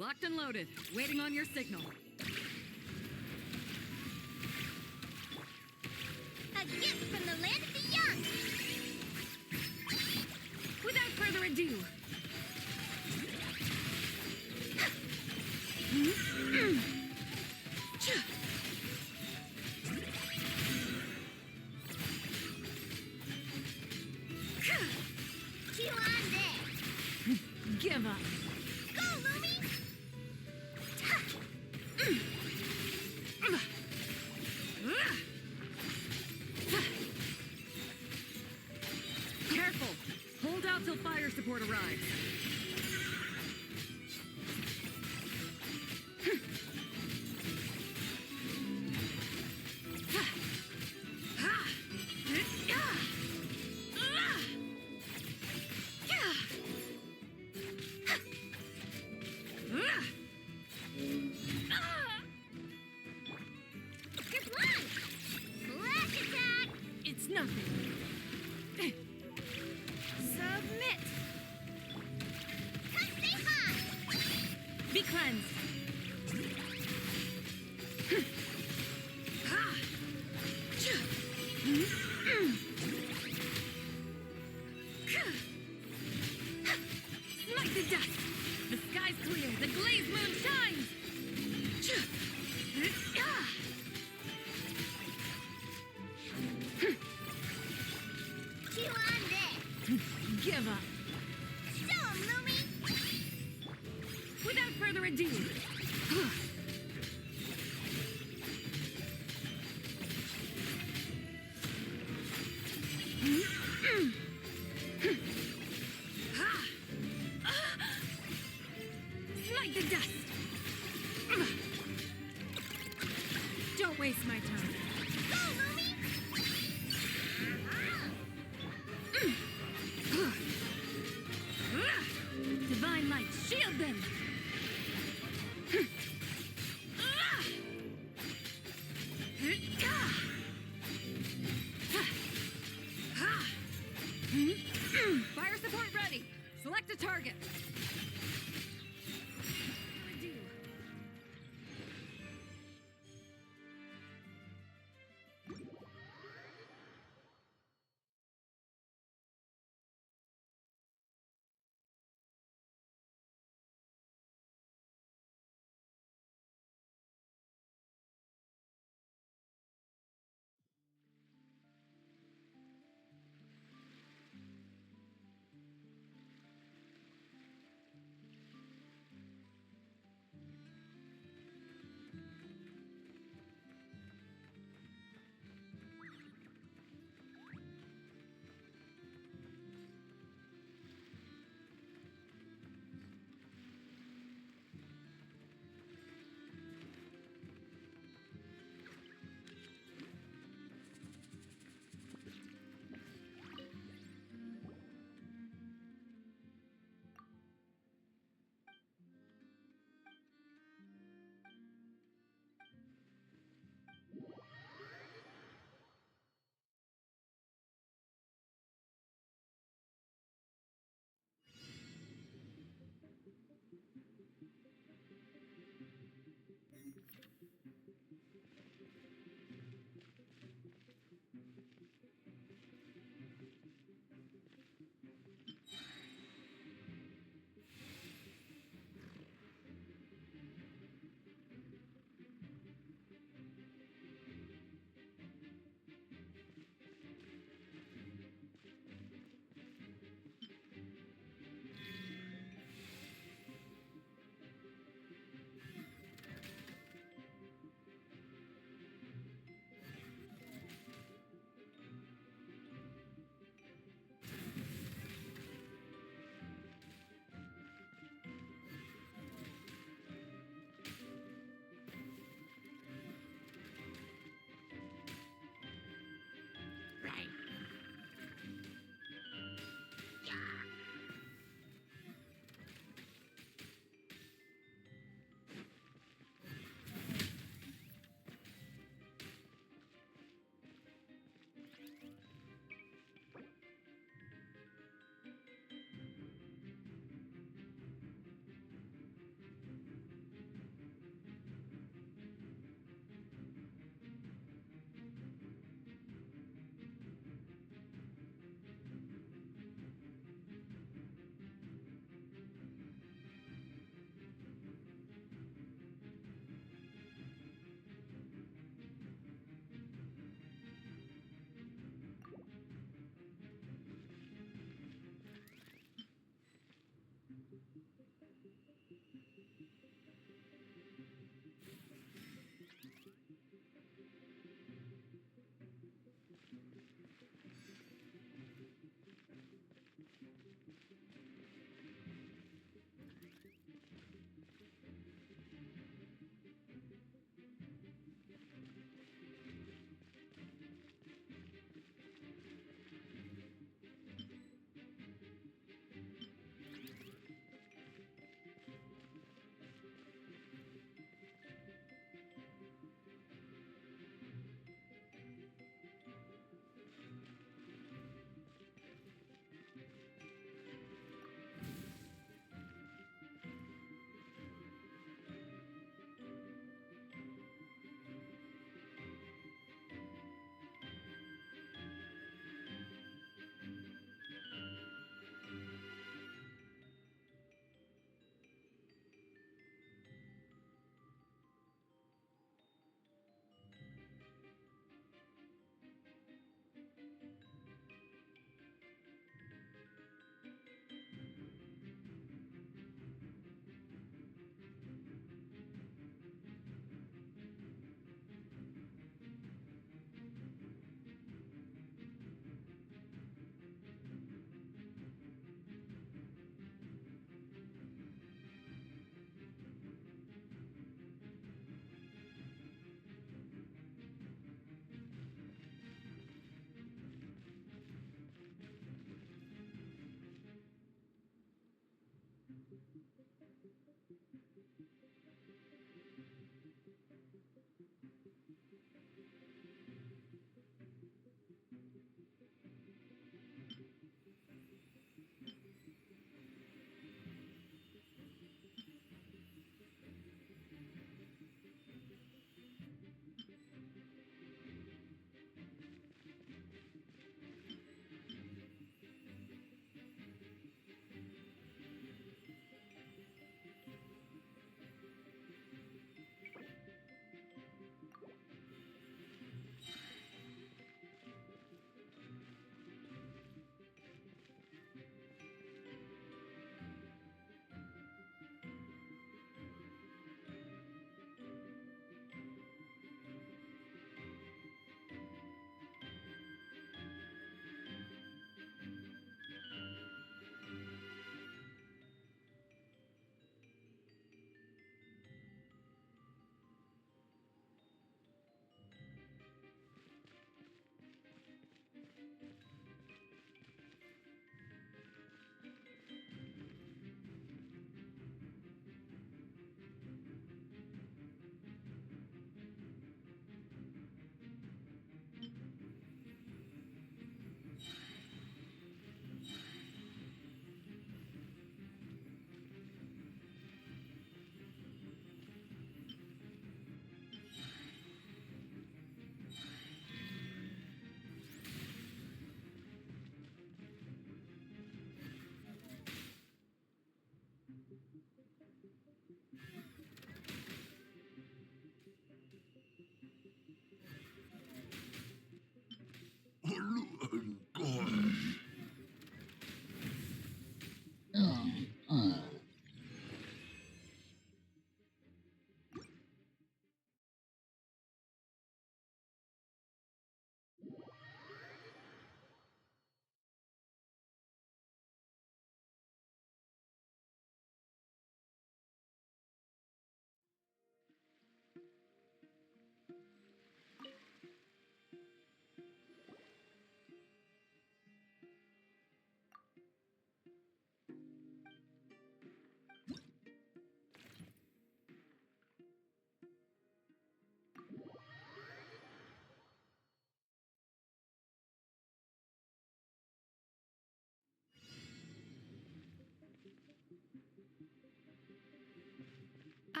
S6: Locked and loaded, waiting on your signal.
S1: A gift from the land of the young!
S6: Without further ado,
S1: Chew on this!
S6: give up.
S1: Go, Lumi!
S6: Careful! Hold out till fire support arrives.
S1: Good luck! Flash attack!
S6: It's nothing.
S1: Submit! Kasema!
S6: Be cleansed. Smite the dust. The sky's clear. The glazed moon shines.
S1: Chew on this!
S6: Give up.
S1: Show 'em, Lumi!
S6: Without further ado. Smite the dust. Don't waste my time.
S1: Go, Lumi!
S6: Divine light, shield them! Fire support ready! Select a target!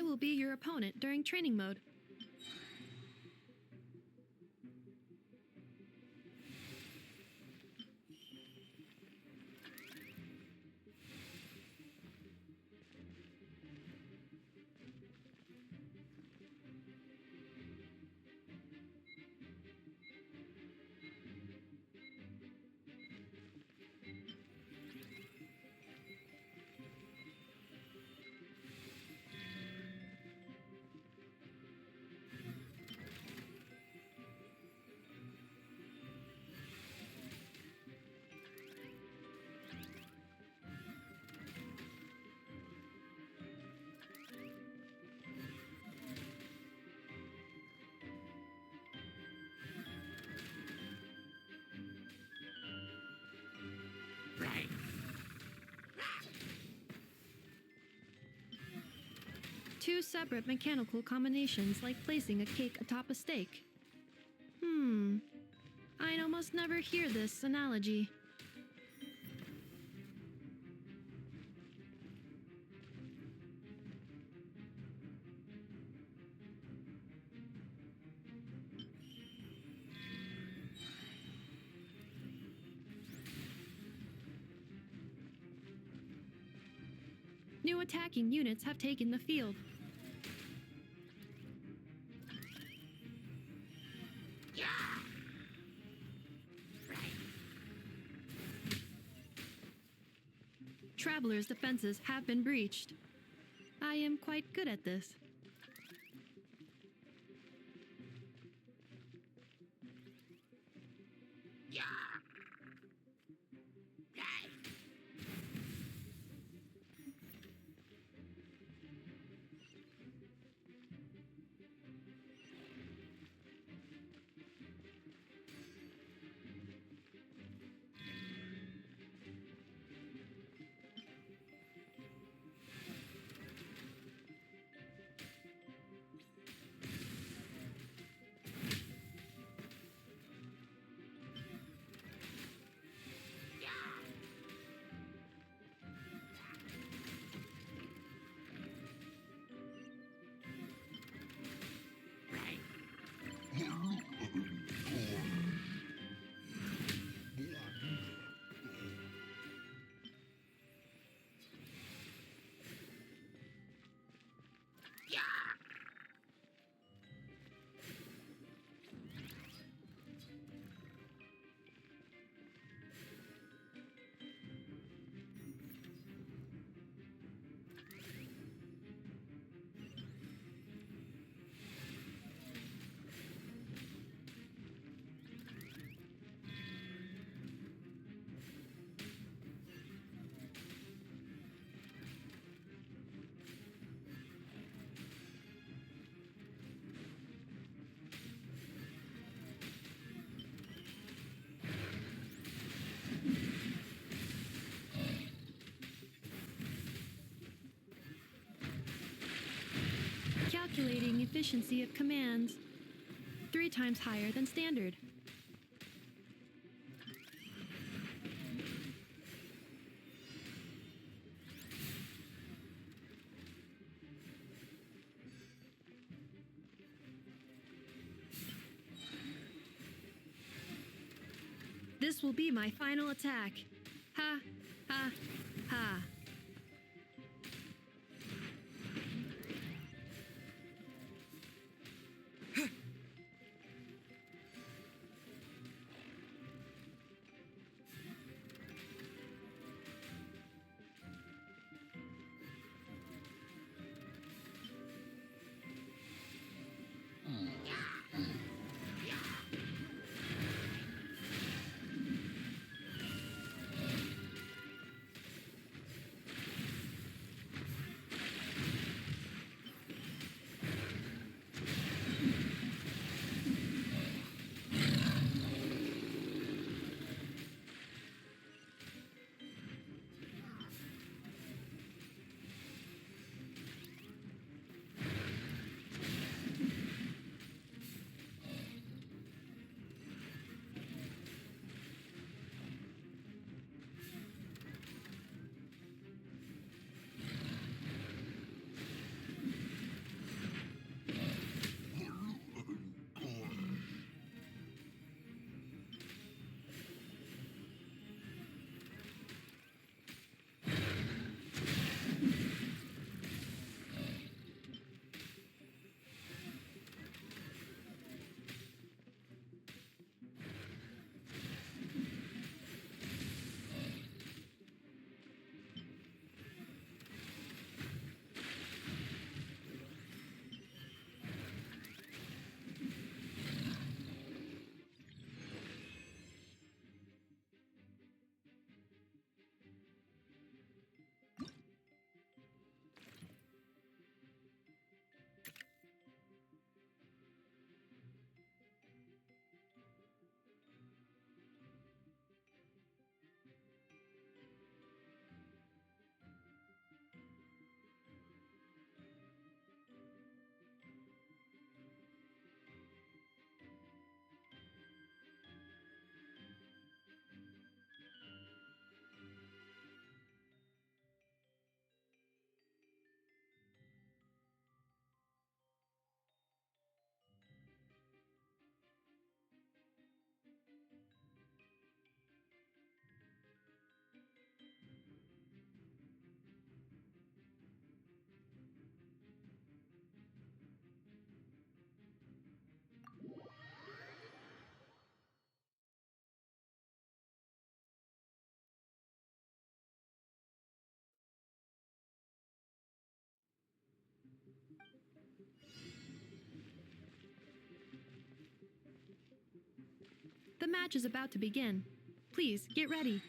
S10: I will be your opponent during training mode. Two separate mechanical combinations like placing a cake atop a steak. I almost never hear this analogy. New attacking units have taken the field. Travelers' defenses have been breached. I am quite good at this. Calculating efficiency of commands. 3 times higher than standard. This will be my final attack. Ha, ha, ha. match is about to begin. Please get ready.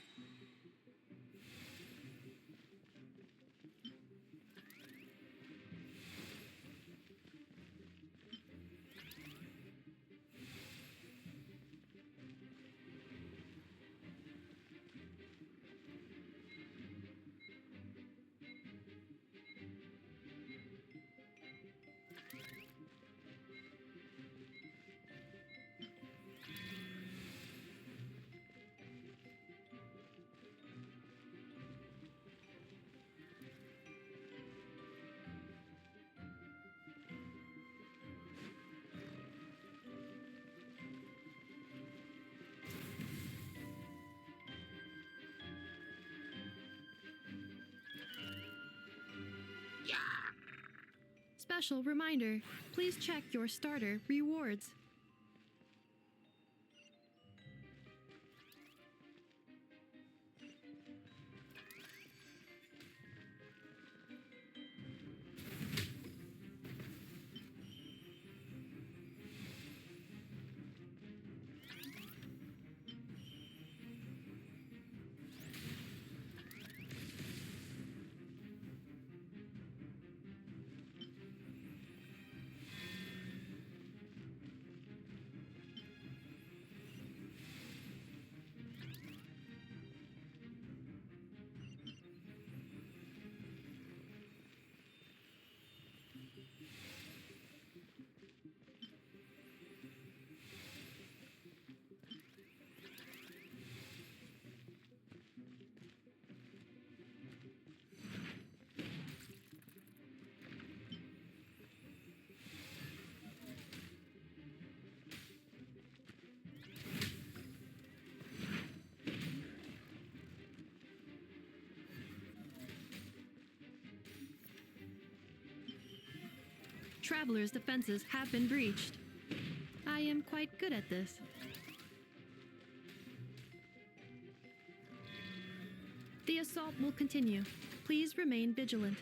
S10: Special reminder, please check your starter rewards. Travelers' defenses have been breached. I am quite good at this. The assault will continue. Please remain vigilant.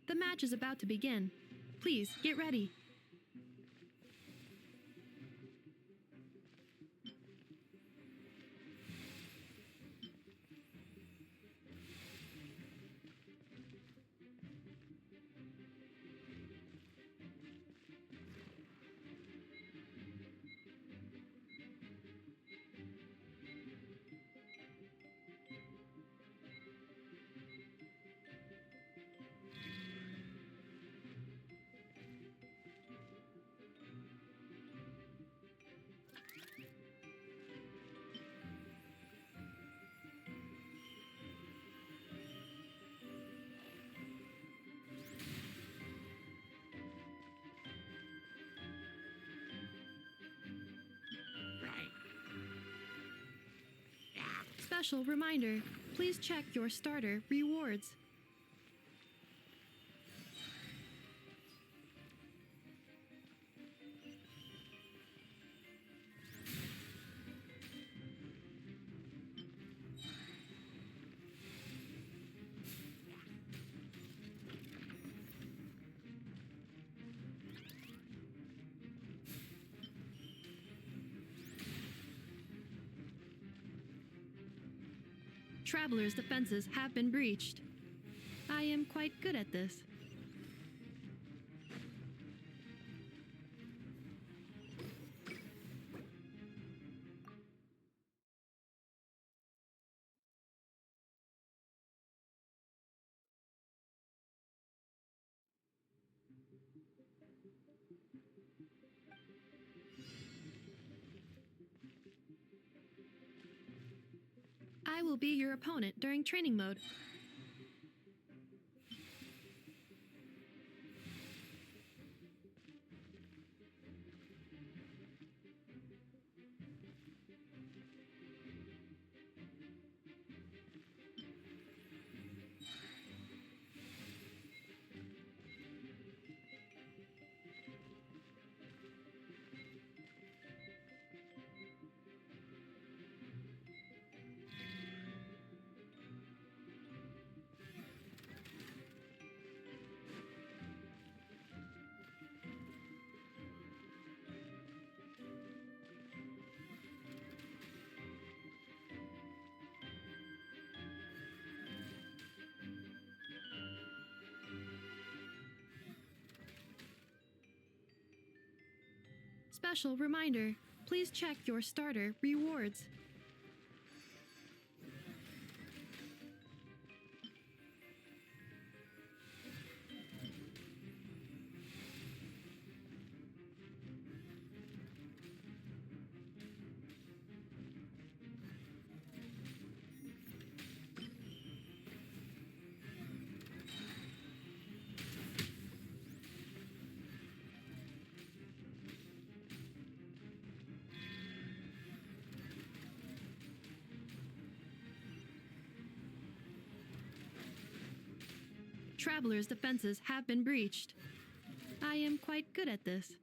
S10: The match is about to begin. Please get ready. Special reminder, please check your starter rewards. Traveler's defenses have been breached. I am quite good at this. I will be your opponent during training mode. Special reminder, please check your starter rewards. Traveler's defenses have been breached. I am quite good at this.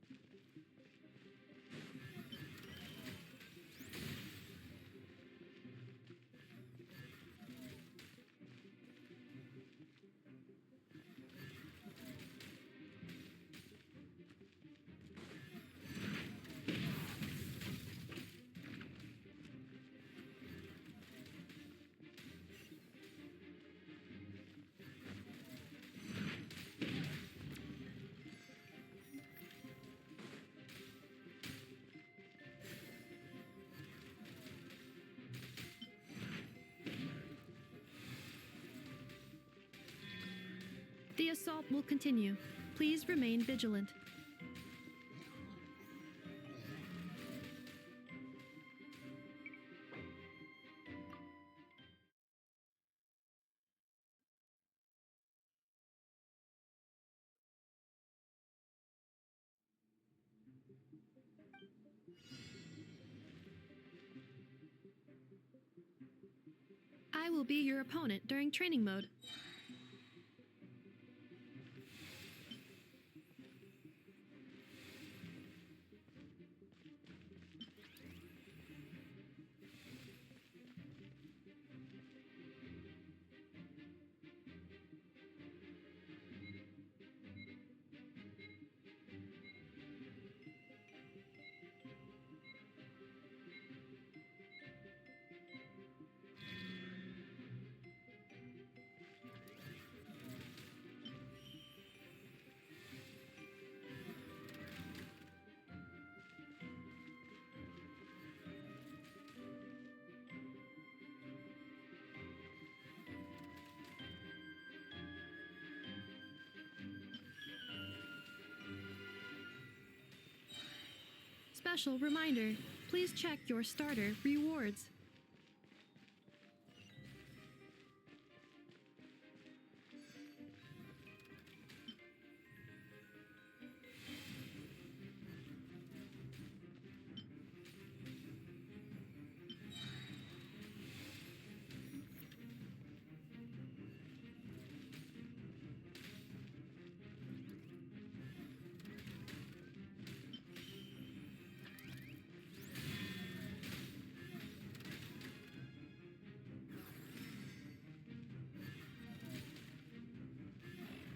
S10: The assault will continue. Please remain vigilant. I will be your opponent during training mode. Special reminder, please check your starter rewards.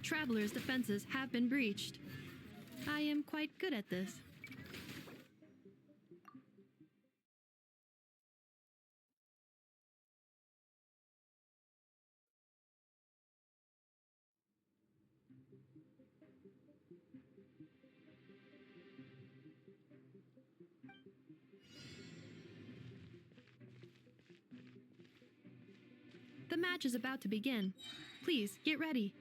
S10: Traveler's defenses have been breached. I am quite good at this. The match is about to begin. Please get ready.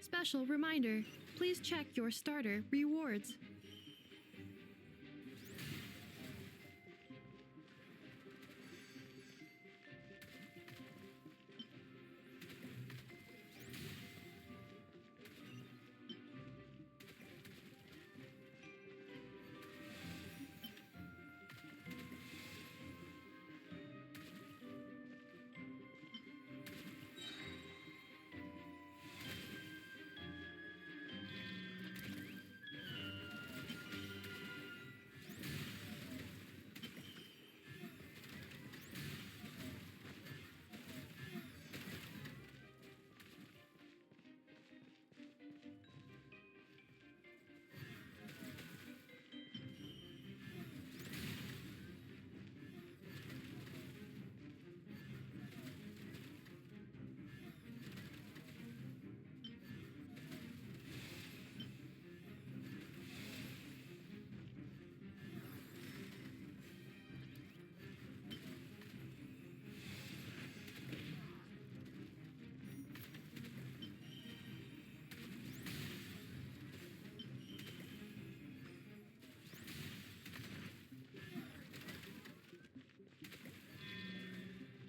S10: Special reminder, please check your starter rewards.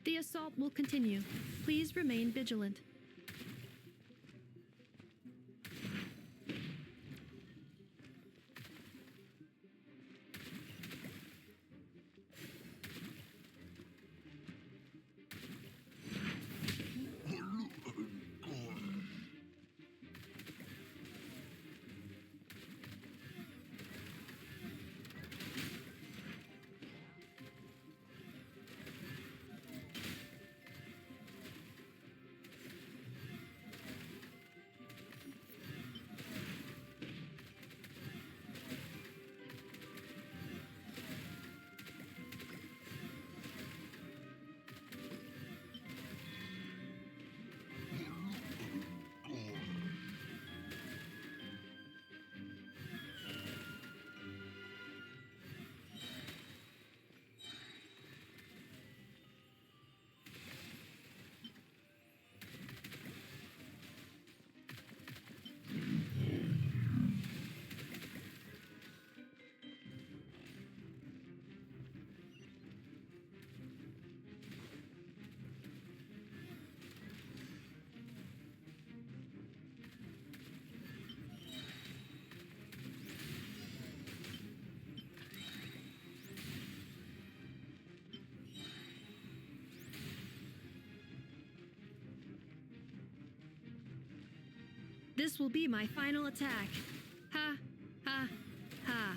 S10: The assault will continue. Please remain vigilant. This will be my final attack. Ha, ha, ha.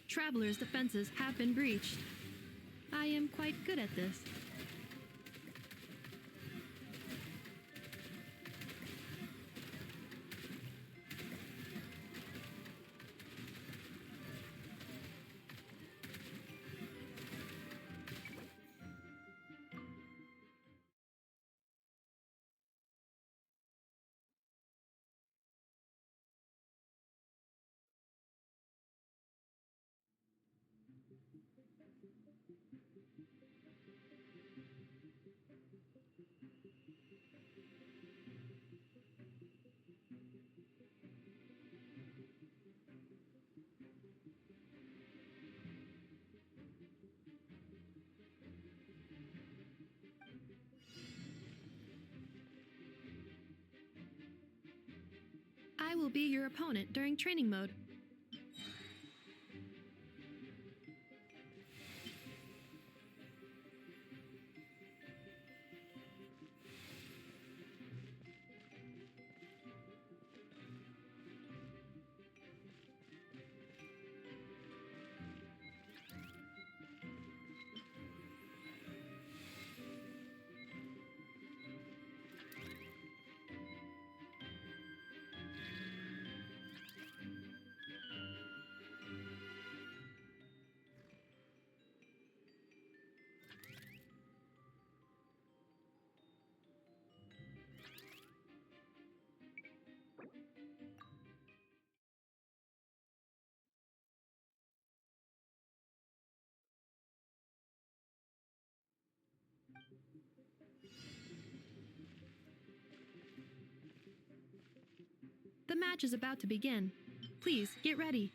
S10: Traveler's defenses have been breached. I am quite good at this. I will be your opponent during training mode. The match is about to begin. Please get ready.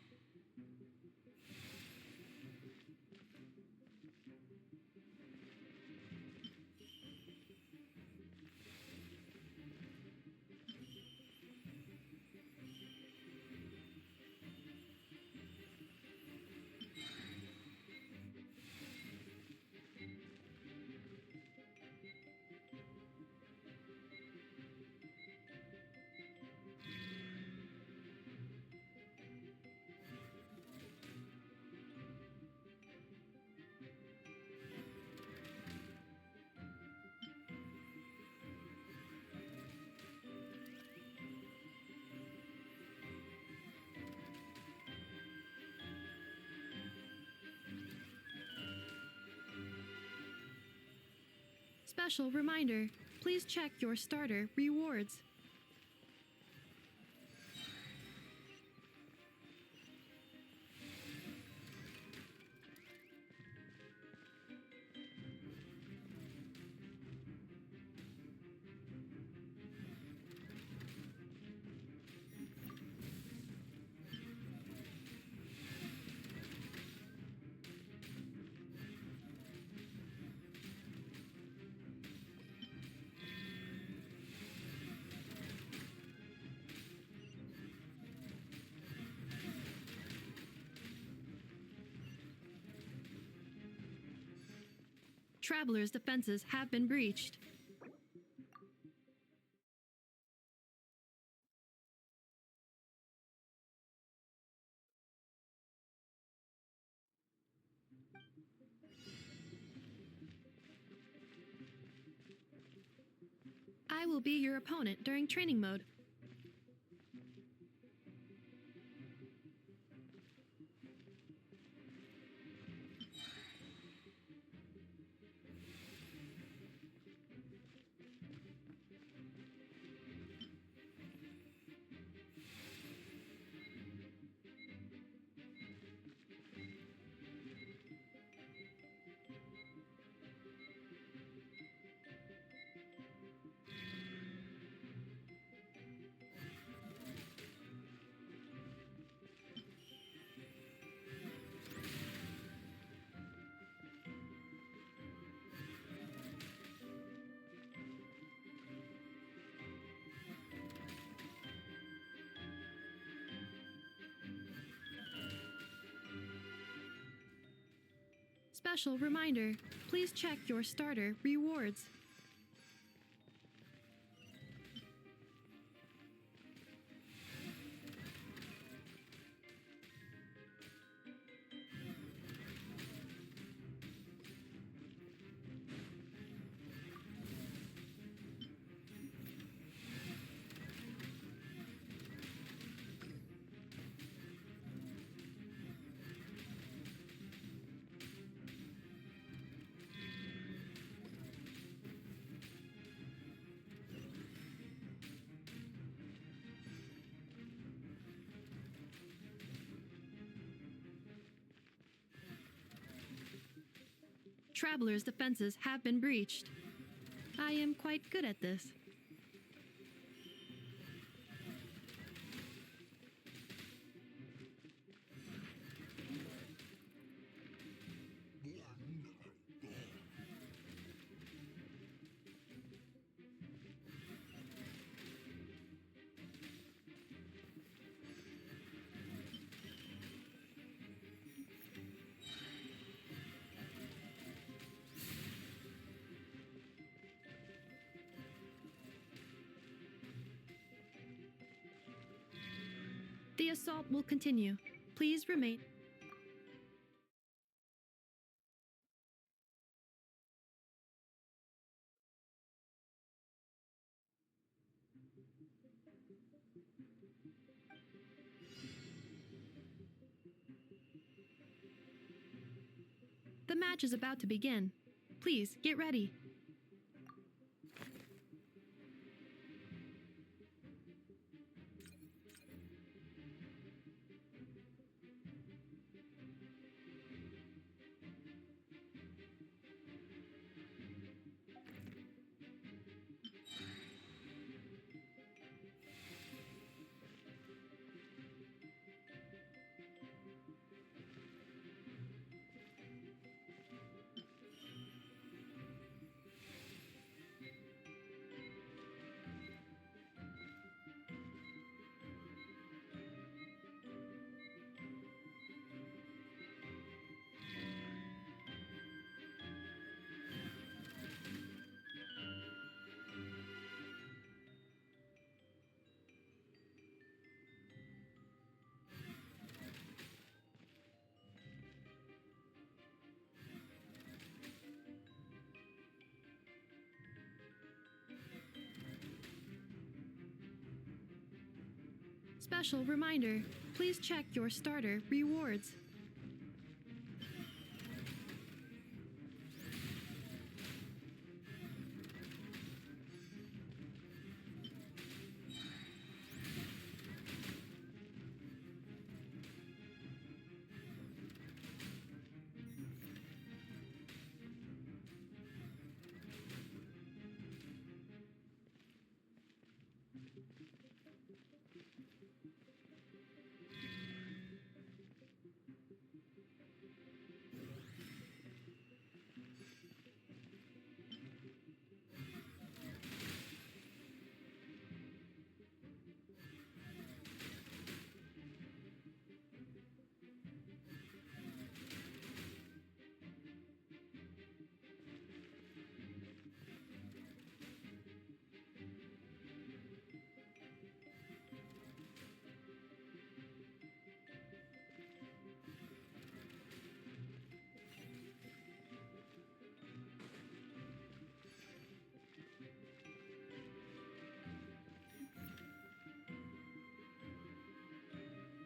S10: Special reminder, please check your starter rewards. Traveler's defenses have been breached. I will be your opponent during training mode. Special reminder, please check your starter rewards. Travelers' defenses have been breached. I am quite good at this. The assault will continue. Please remain. The match is about to begin. Please get ready. Special reminder, please check your starter rewards.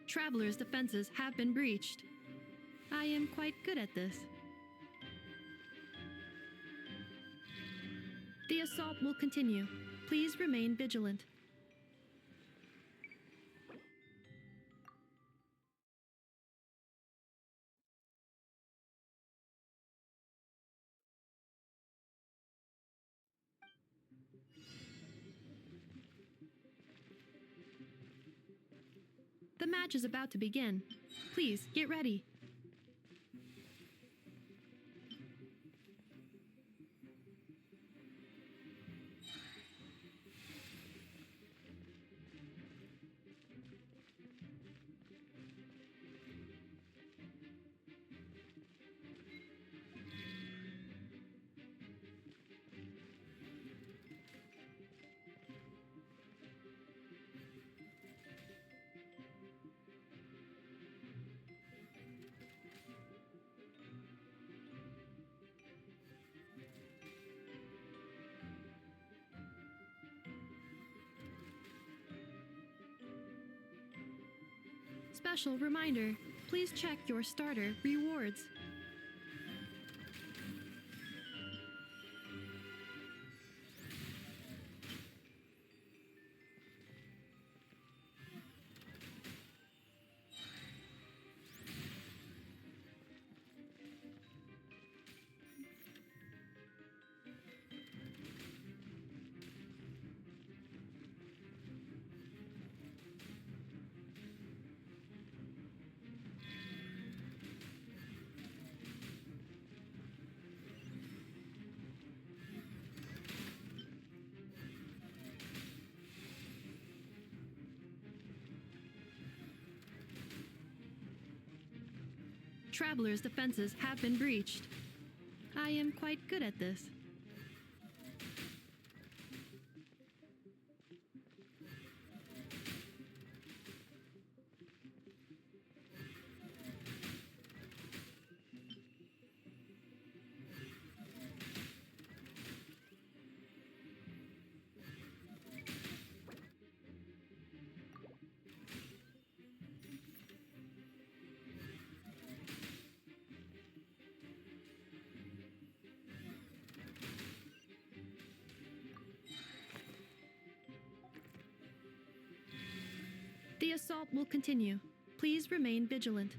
S10: Travelers' defenses have been breached. I am quite good at this. The assault will continue. Please remain vigilant. The match is about to begin. Please get ready. Special reminder, please check your starter rewards. Travelers' defenses have been breached. I am quite good at this. The assault will continue. Please remain vigilant.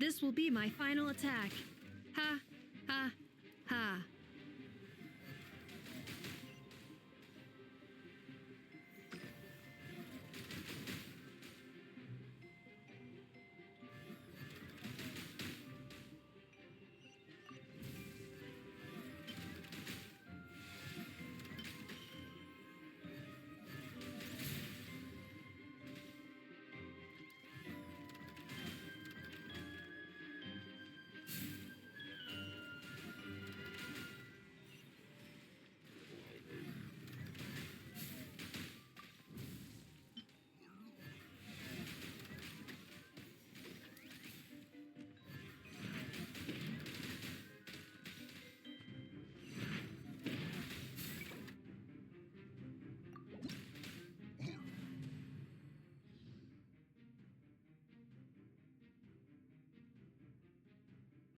S10: This will be my final attack.